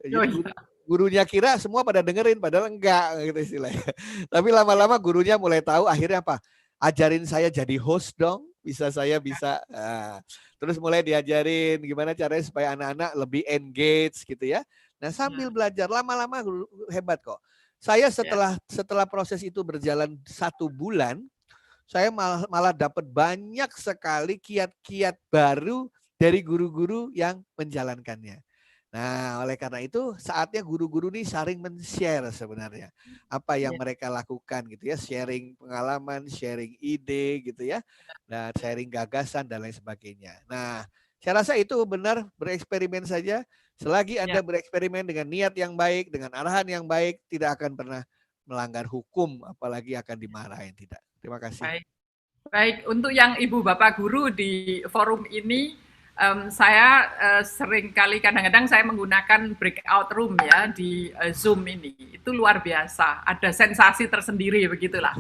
C: Jadi gurunya kira semua pada dengerin, padahal enggak gitu istilahnya. Tapi lama-lama gurunya mulai tahu, akhirnya apa? Ajarin saya jadi host dong, saya bisa. Nah, terus mulai diajarin gimana caranya supaya anak-anak lebih engage gitu ya. Nah sambil belajar lama-lama hebat kok. Saya setelah proses itu berjalan 1 bulan, saya malah dapat banyak sekali kiat-kiat baru dari guru-guru yang menjalankannya. Nah, oleh karena itu saatnya guru-guru ini saling men-share sebenarnya apa yang mereka lakukan gitu ya, sharing pengalaman, sharing ide gitu ya, dan sharing gagasan dan lain sebagainya. Nah, saya rasa itu benar, bereksperimen saja. Selagi Anda bereksperimen dengan niat yang baik, dengan arahan yang baik, tidak akan pernah melanggar hukum, apalagi akan dimarahin, tidak. Terima kasih.
I: Baik, untuk yang Ibu Bapak Guru di forum ini, saya sering kali kadang-kadang saya menggunakan breakout room ya di Zoom ini. Itu luar biasa, ada sensasi tersendiri begitulah,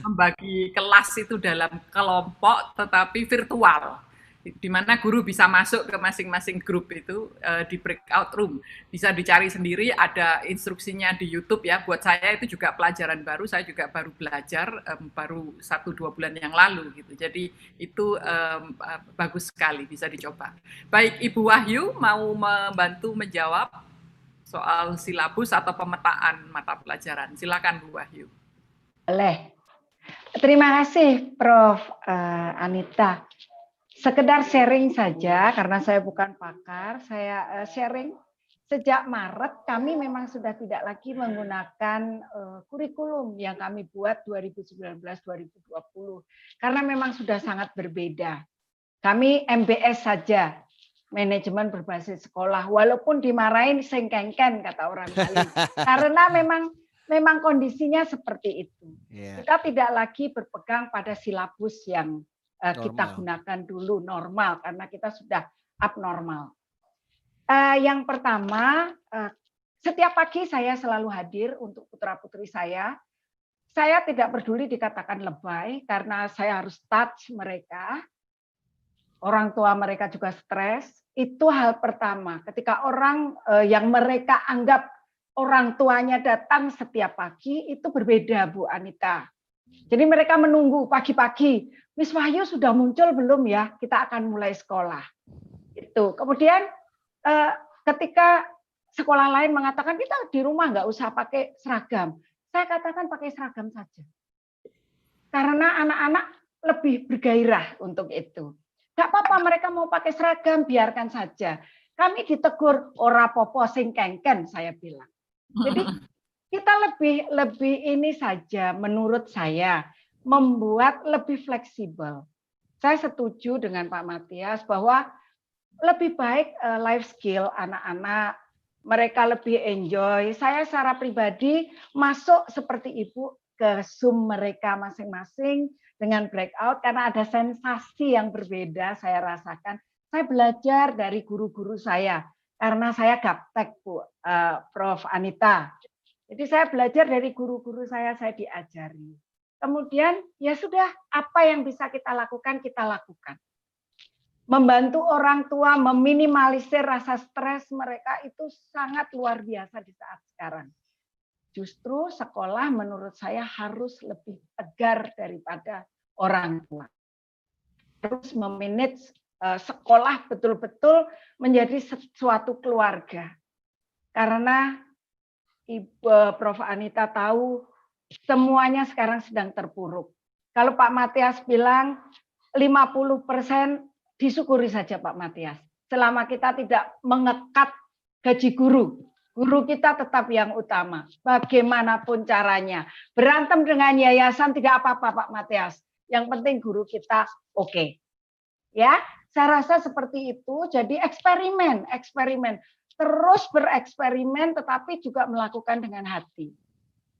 I: membagi kelas itu dalam kelompok tetapi virtual. Di mana guru bisa masuk ke masing-masing grup itu di breakout room. Bisa dicari sendiri, ada instruksinya di YouTube ya. Buat saya itu juga pelajaran baru, saya juga baru belajar baru 1-2 bulan yang lalu gitu. Jadi itu bagus sekali, bisa dicoba. Baik, Ibu Wahyu mau membantu menjawab soal silabus atau pemetaan mata pelajaran. Silakan Bu Wahyu.
N: Boleh. Terima kasih Prof. Anita. Sekedar sharing saja, karena saya bukan pakar, saya sharing. Sejak Maret kami memang sudah tidak lagi menggunakan kurikulum yang kami buat 2019-2020. Karena memang sudah sangat berbeda. Kami MBS saja, manajemen berbasis sekolah, walaupun dimarahin sengkengken kata orang Bali. Karena memang kondisinya seperti itu. Kita tidak lagi berpegang pada silabus yang kita gunakan dulu normal karena kita sudah abnormal. Yang pertama, setiap pagi saya selalu hadir untuk putra-putri saya. Saya tidak peduli dikatakan lebay karena saya harus touch mereka. Orang tua mereka juga stres. Itu hal pertama. Ketika orang yang mereka anggap orang tuanya datang setiap pagi itu berbeda, Bu Anita. Jadi mereka menunggu pagi-pagi, Miss Wahyu sudah muncul belum ya? Kita akan mulai sekolah. Itu. Kemudian ketika sekolah lain mengatakan kita di rumah nggak usah pakai seragam, saya katakan pakai seragam saja. Karena anak-anak lebih bergairah untuk itu. Nggak apa-apa mereka mau pakai seragam, biarkan saja. Kami ditegur ora popo sing kengken, saya bilang. Jadi kita lebih ini saja menurut saya membuat lebih fleksibel. Saya setuju dengan Pak Matias bahwa lebih baik life skill anak-anak, mereka lebih enjoy. Saya secara pribadi masuk seperti Ibu ke Zoom mereka masing-masing dengan breakout karena ada sensasi yang berbeda saya rasakan. Saya belajar dari guru-guru saya karena saya gaptek Bu, Prof. Anita. Jadi saya belajar dari guru-guru saya diajari. Kemudian ya sudah, apa yang bisa kita lakukan, kita lakukan. Membantu orang tua meminimalisir rasa stres mereka itu sangat luar biasa di saat sekarang. Justru sekolah menurut saya harus lebih tegar daripada orang tua. Harus memanage sekolah betul-betul menjadi suatu keluarga. Karena Ibu Prof. Anita tahu semuanya sekarang sedang terpuruk. Kalau Pak Matias bilang 50%, disyukuri saja Pak Matias. Selama kita tidak mengekat gaji guru, guru kita tetap yang utama. Bagaimanapun caranya. Berantem dengan yayasan tidak apa-apa Pak Matias. Yang penting guru kita oke. Ya, saya rasa seperti itu. Jadi eksperimen. Terus bereksperimen tetapi juga melakukan dengan hati.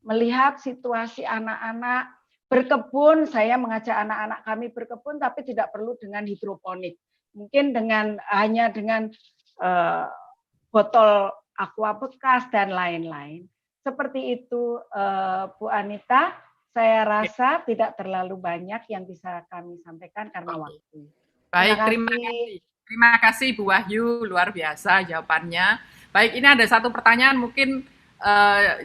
N: Melihat situasi anak-anak berkebun, saya mengajak anak-anak kami berkebun tapi tidak perlu dengan hidroponik. Mungkin hanya dengan botol aqua bekas dan lain-lain. Seperti itu Bu Anita, saya rasa tidak terlalu banyak yang bisa kami sampaikan karena waktu.
I: Baik, terima kasih Bu Wahyu, luar biasa jawabannya. Baik, ini ada satu pertanyaan mungkin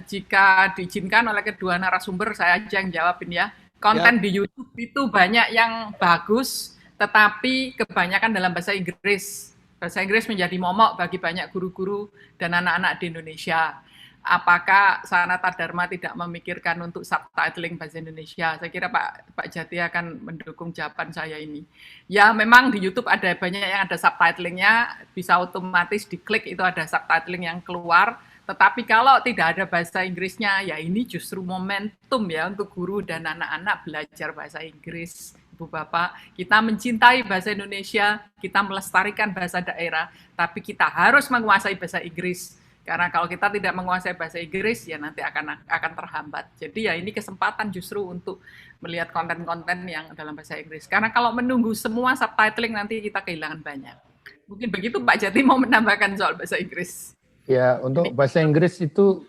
I: jika diizinkan oleh kedua narasumber saya aja yang jawabin ya. Konten di YouTube itu banyak yang bagus, tetapi kebanyakan dalam bahasa Inggris. Bahasa Inggris menjadi momok bagi banyak guru-guru dan anak-anak di Indonesia. Apakah Sanata Dharma tidak memikirkan untuk subtitling bahasa Indonesia? Saya kira Pak Jati akan mendukung jawaban saya ini. Ya memang di YouTube ada banyak yang ada subtitlingnya, bisa otomatis diklik itu ada subtitling yang keluar. Tetapi kalau tidak ada bahasa Inggrisnya, ya ini justru momentum ya untuk guru dan anak-anak belajar bahasa Inggris. Ibu Bapak, kita mencintai bahasa Indonesia, kita melestarikan bahasa daerah, tapi kita harus menguasai bahasa Inggris. Karena kalau kita tidak menguasai bahasa Inggris, ya nanti akan terhambat. Jadi ya ini kesempatan justru untuk melihat konten-konten yang dalam bahasa Inggris. Karena kalau menunggu semua subtitling nanti kita kehilangan banyak. Mungkin begitu Pak Jati mau menambahkan soal bahasa Inggris.
F: Ya, untuk bahasa Inggris itu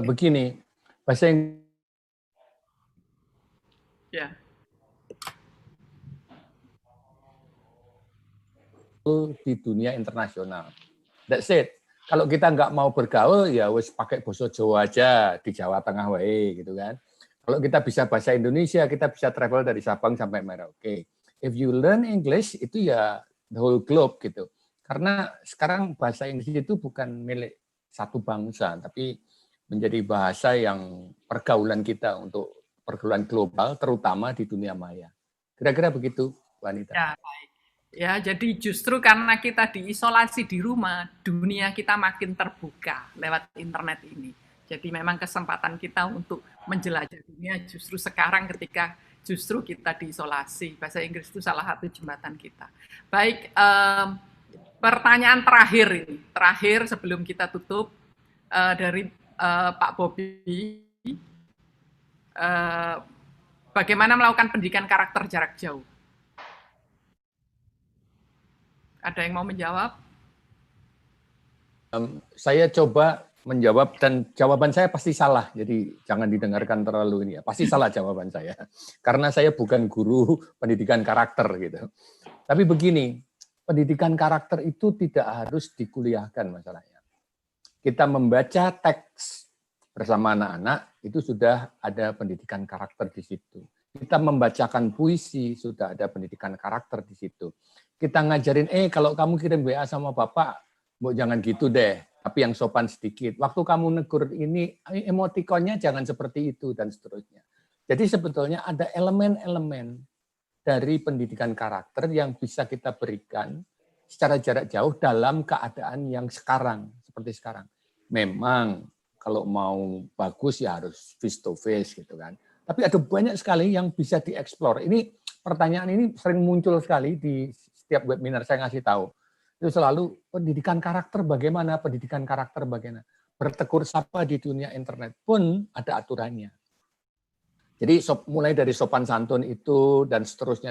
F: begini. Bahasa Inggris
I: ya.
F: Di dunia internasional. That's it. Kalau kita nggak mau bergaul, ya wis pakai bahasa Jawa aja, di Jawa Tengah wae gitu kan. Kalau kita bisa bahasa Indonesia, kita bisa travel dari Sabang sampai Merauke. If you learn English, itu ya the whole globe gitu. Karena sekarang bahasa Inggris itu bukan milik satu bangsa, tapi menjadi bahasa yang pergaulan kita untuk pergaulan global, terutama di dunia maya. Kira-kira begitu, Wanita.
I: Ya, baik. Ya, jadi justru karena kita diisolasi di rumah, dunia kita makin terbuka lewat internet ini. Jadi memang kesempatan kita untuk menjelajah dunia justru sekarang ketika justru kita diisolasi. Bahasa Inggris itu salah satu jembatan kita. Baik, pertanyaan terakhir ini. Terakhir sebelum kita tutup dari Pak Bobi. Bagaimana melakukan pendidikan karakter jarak jauh? Ada yang mau menjawab?
F: Saya coba menjawab dan jawaban saya pasti salah. Jadi jangan didengarkan terlalu ini ya. Pasti salah jawaban saya. Karena saya bukan guru pendidikan karakter gitu. Tapi begini, pendidikan karakter itu tidak harus dikuliahkan masalahnya. Kita membaca teks bersama anak-anak itu sudah ada pendidikan karakter di situ. Kita membacakan puisi sudah ada pendidikan karakter di situ. Kita ngajarin, kalau kamu kirim WA sama bapak, jangan gitu deh, tapi yang sopan sedikit. Waktu kamu negur ini, emotikonnya jangan seperti itu, dan seterusnya. Jadi sebetulnya ada elemen-elemen dari pendidikan karakter yang bisa kita berikan secara jarak jauh dalam keadaan yang sekarang, seperti sekarang. Memang kalau mau bagus ya harus face to face gitu kan. Tapi ada banyak sekali yang bisa dieksplor. Ini pertanyaan ini sering muncul sekali di setiap webinar saya ngasih tahu. Itu selalu pendidikan karakter bagaimana, pendidikan karakter bagaimana. Bertegur sapa di dunia internet pun ada aturannya. Jadi mulai dari sopan santun itu dan seterusnya,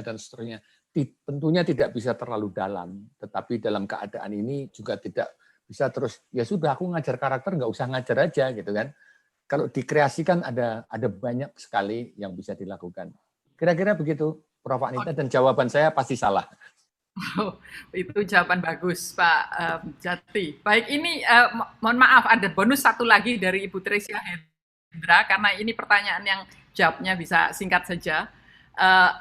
F: tentunya tidak bisa terlalu dalam. Tetapi dalam keadaan ini juga tidak bisa terus, ya sudah aku ngajar karakter, nggak usah ngajar aja gitu kan. Kalau dikreasikan ada banyak sekali yang bisa dilakukan. Kira-kira begitu, Prof. Anita, dan jawaban saya pasti salah.
I: Oh, itu jawaban bagus, Pak Jati. Baik, ini mohon maaf, ada bonus satu lagi dari Ibu Tresia Hendra, karena ini pertanyaan yang jawabnya bisa singkat saja.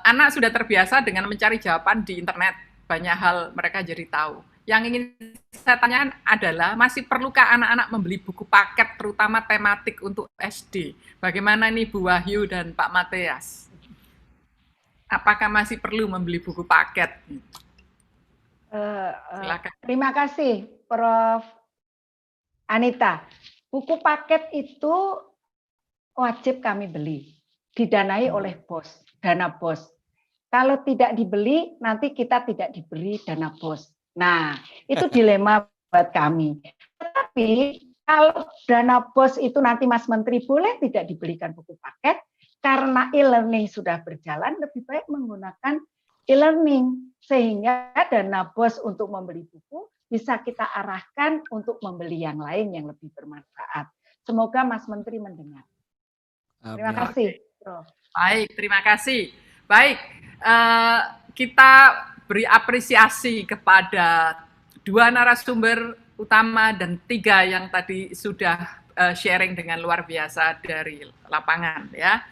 I: Anak sudah terbiasa dengan mencari jawaban di internet, banyak hal mereka jadi tahu. Yang ingin saya tanyakan adalah, masih perlukah anak-anak membeli buku paket, terutama tematik untuk SD? Bagaimana nih Bu Wahyu dan Pak Matias? Apakah masih perlu membeli buku paket? Silakan.
N: Terima kasih, Prof. Anita. Buku paket itu wajib kami beli, didanai oleh BOS, dana BOS. Kalau tidak dibeli, nanti kita tidak diberi dana BOS. Nah, itu dilema buat kami. Tapi kalau dana BOS itu nanti Mas Menteri boleh tidak dibelikan buku paket, karena e-learning sudah berjalan, lebih baik menggunakan e-learning, sehingga dana BOS untuk membeli buku bisa kita arahkan untuk membeli yang lain yang lebih bermanfaat. Semoga Mas Menteri mendengar. Terima kasih, Prof.
I: Baik, terima kasih. Baik, kita beri apresiasi kepada 2 narasumber utama dan 3 yang tadi sudah sharing dengan luar biasa dari lapangan. Ya,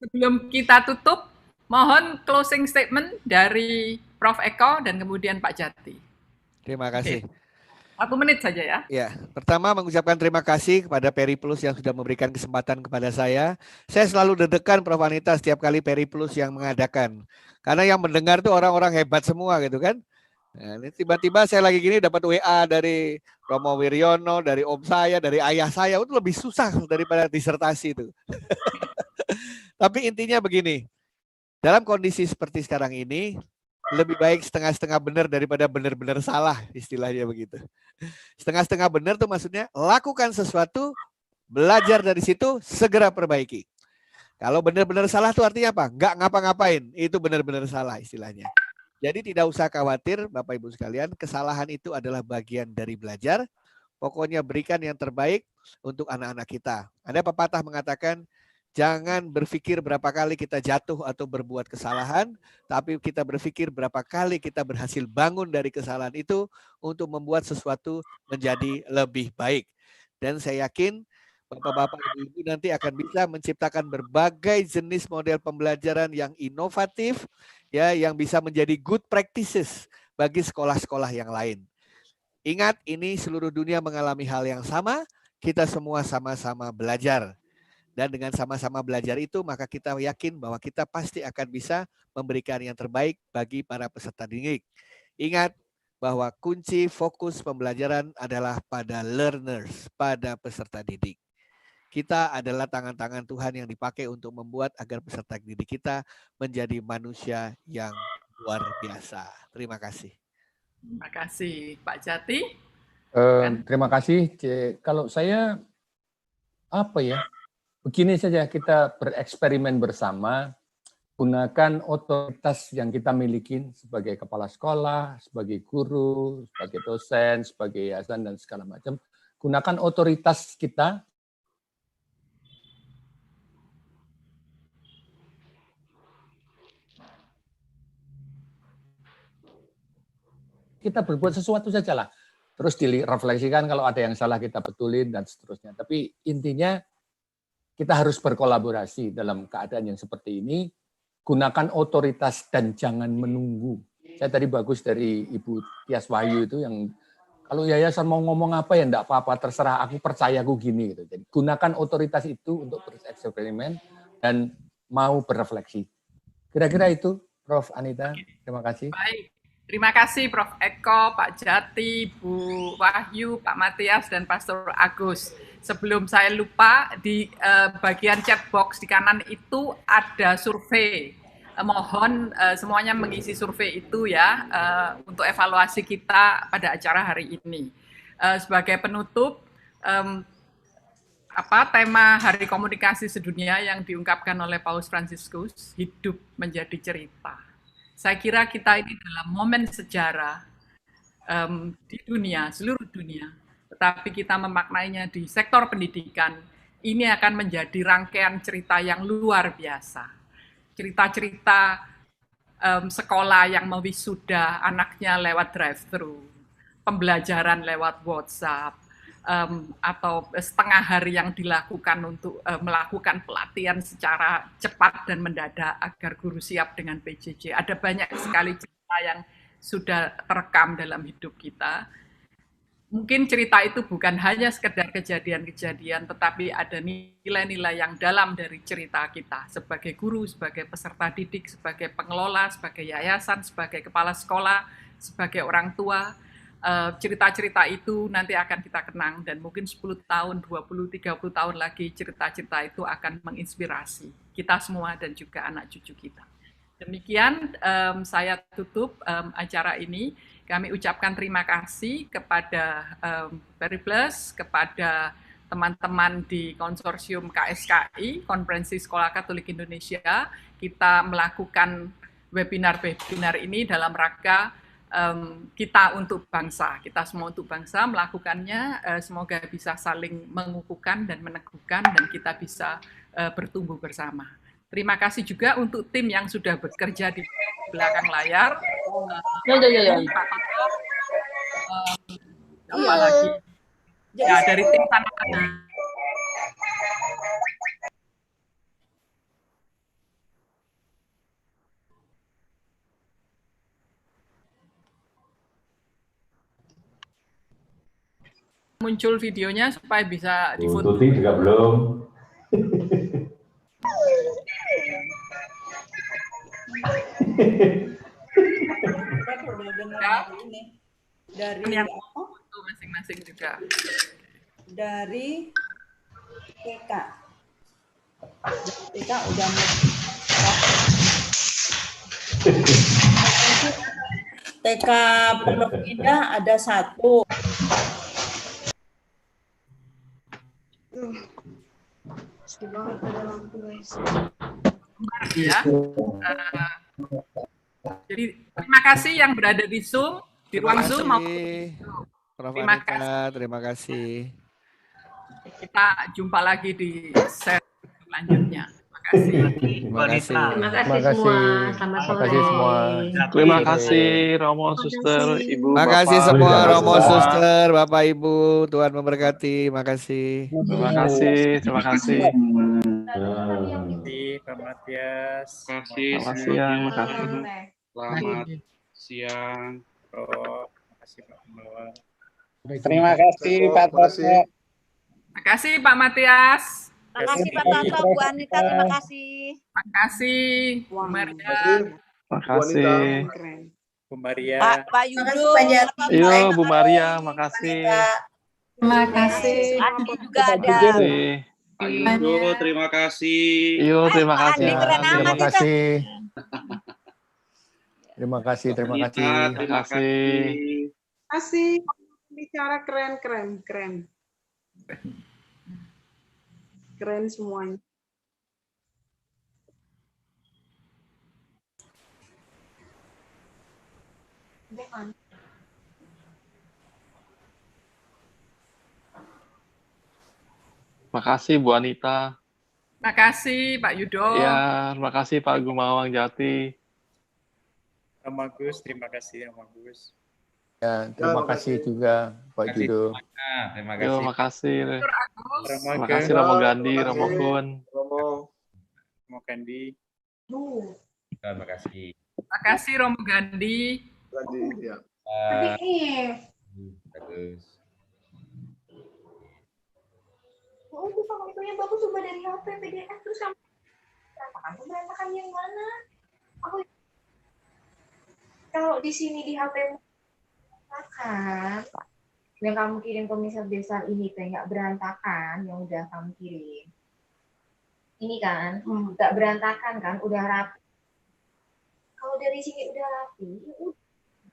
I: sebelum kita tutup, mohon closing statement dari Prof. Eko dan kemudian Pak Jati.
C: Terima kasih.
I: 1 menit saja ya.
C: Ya, pertama mengucapkan terima kasih kepada Periplus yang sudah memberikan kesempatan kepada saya. Saya selalu deg-degan Prof. Anita setiap kali Periplus yang mengadakan. Karena yang mendengar tuh orang-orang hebat semua gitu kan. Nah, ini tiba-tiba saya lagi gini dapat WA dari Romo Wiryono, dari om saya, dari ayah saya, itu lebih susah daripada disertasi itu. Tapi intinya begini, dalam kondisi seperti sekarang ini, lebih baik setengah-setengah benar daripada benar-benar salah, istilahnya begitu. Setengah-setengah benar tuh maksudnya lakukan sesuatu, belajar dari situ, segera perbaiki. Kalau benar-benar salah tuh artinya apa? Nggak ngapa-ngapain, itu benar-benar salah istilahnya. Jadi tidak usah khawatir Bapak Ibu sekalian, kesalahan itu adalah bagian dari belajar. Pokoknya berikan yang terbaik untuk anak-anak kita. Ada pepatah mengatakan, jangan berpikir berapa kali kita jatuh atau berbuat kesalahan, tapi kita berpikir berapa kali kita berhasil bangun dari kesalahan itu untuk membuat sesuatu menjadi lebih baik. Dan saya yakin Bapak-bapak, Ibu-ibu nanti akan bisa menciptakan berbagai jenis model pembelajaran yang inovatif, ya, yang bisa menjadi good practices bagi sekolah-sekolah yang lain. Ingat, ini seluruh dunia mengalami hal yang sama, kita semua sama-sama belajar. Dan dengan sama-sama belajar itu, maka kita yakin bahwa kita pasti akan bisa memberikan yang terbaik bagi para peserta didik. Ingat bahwa kunci fokus pembelajaran adalah pada learners, pada peserta didik. Kita adalah tangan-tangan Tuhan yang dipakai untuk membuat agar peserta didik kita menjadi manusia yang luar biasa. Terima kasih.
I: Terima kasih, Pak Jati.
F: Terima kasih. Kalau saya, apa ya, begini saja, kita bereksperimen bersama, gunakan otoritas yang kita miliki sebagai kepala sekolah, sebagai guru, sebagai dosen, sebagai yayasan, dan segala macam. Gunakan otoritas kita berbuat sesuatu sajalah. Terus direfleksikan kalau ada yang salah kita betulin dan seterusnya. Tapi intinya kita harus berkolaborasi dalam keadaan yang seperti ini. Gunakan otoritas dan jangan menunggu. Saya tadi bagus dari Ibu Tias Wahyu itu yang kalau yayasan mau ngomong apa ya enggak apa-apa, terserah, aku percaya aku gini gitu. Jadi gunakan otoritas itu untuk bereksperimen dan mau berefleksi. Kira-kira itu, Prof. Anita. Terima kasih.
I: Baik. Terima kasih Prof. Eko, Pak Jati, Bu Wahyu, Pak Matias, dan Pastor Agus. Sebelum saya lupa, di bagian chat box di kanan itu ada survei. Mohon semuanya mengisi survei itu ya, untuk evaluasi kita pada acara hari ini. Sebagai penutup, tema Hari Komunikasi Sedunia yang diungkapkan oleh Paus Fransiskus, hidup menjadi cerita. Saya kira kita ini dalam momen sejarah di dunia, seluruh dunia, tetapi kita memaknainya di sektor pendidikan, ini akan menjadi rangkaian cerita yang luar biasa. Cerita-cerita sekolah yang mewisuda anaknya lewat drive-thru, pembelajaran lewat WhatsApp, atau setengah hari yang dilakukan untuk melakukan pelatihan secara cepat dan mendadak agar guru siap dengan PJJ. Ada banyak sekali cerita yang sudah terekam dalam hidup kita. Mungkin cerita itu bukan hanya sekedar kejadian-kejadian, tetapi ada nilai-nilai yang dalam dari cerita kita sebagai guru, sebagai peserta didik, sebagai pengelola, sebagai yayasan, sebagai kepala sekolah, sebagai orang tua. Cerita-cerita itu nanti akan kita kenang dan mungkin 10 tahun, 20, 30 tahun lagi cerita-cerita itu akan menginspirasi kita semua dan juga anak cucu kita. Demikian saya tutup acara ini. Kami ucapkan terima kasih kepada Periplus, kepada teman-teman di konsorsium KSKI, Konferensi Sekolah Katolik Indonesia. Kita melakukan webinar-webinar ini dalam rangka kita untuk bangsa, kita semua untuk bangsa melakukannya, semoga bisa saling mengukuhkan dan meneguhkan dan kita bisa bertumbuh bersama. Terima kasih juga untuk tim yang sudah bekerja di belakang layar. Pak Toto, apa lagi? Ya, dari tim Tanah Air. Muncul videonya supaya bisa difoto.
R: Tuti juga belum.
S: Dari
I: yang foto masing-masing juga.
S: Dari TK. TK udah TK Pondok Indah ada 1.
I: Ya. Jadi terima kasih yang berada di Zoom, di ruang Zoom maupun
C: terima kasih.
I: Kita jumpa lagi di set selanjutnya. Terima kasih.
G: Terima kasih semua. Selamat sore.
E: Terima kasih Romo, Suster, Ibu,
C: Terima kasih semua Romo, Suster, Bapak, Ibu. Tuhan memberkati. Terima kasih.
E: Terima kasih. Terima kasih.
J: Pak Matias.
E: Selamat siang.
M: Selamat siang.
J: Terima kasih Pak Pembawa.
B: Terima kasih Pak Toto.
I: Terima kasih Pak Matias.
T: Terima kasih Pak Toto, Bu Anita, terima kasih.
I: Terima kasih Bu Maria.
E: Terima kasih.
J: Bu Maria.
T: Pak Yudo.
E: Iya, Bu Maria, makasih.
T: Terima kasih. Andi juga ada.
M: Pak Yudo, terima kasih.
E: Iya, terima kasih.
F: Terima kasih. Terima kasih. Terima kasih.
E: Terima kasih.
U: Kasih bicara keren. Keren semuanya.
E: Terima kasih Bu Anita.
I: Terima kasih Pak Yudo.
E: Ya, terima kasih Pak Gumawang Jati.
J: Om Agus, terima kasih Om Agus.
F: Ya, terima kasih juga Pak Yudo.
M: Terima
E: kasih. Terima kasih.
J: Terima
E: kasih Romo Gandhi, Romo Kun.
J: Romo Gandhi.
M: Terima kasih.
I: Terima kasih Romo Gandhi.
P: Ya.
M: Bagus.
V: Oh, buka fotonya bagus coba dari HP PDF terus berantakan yang mana? Aku kalau di sini di HP kan yang kamu kirim ke misal desa ini teh nggak berantakan yang udah kamu kirim. Ini kan nggak berantakan kan, udah rapi. Kalau dari sini udah rapi, ya udah.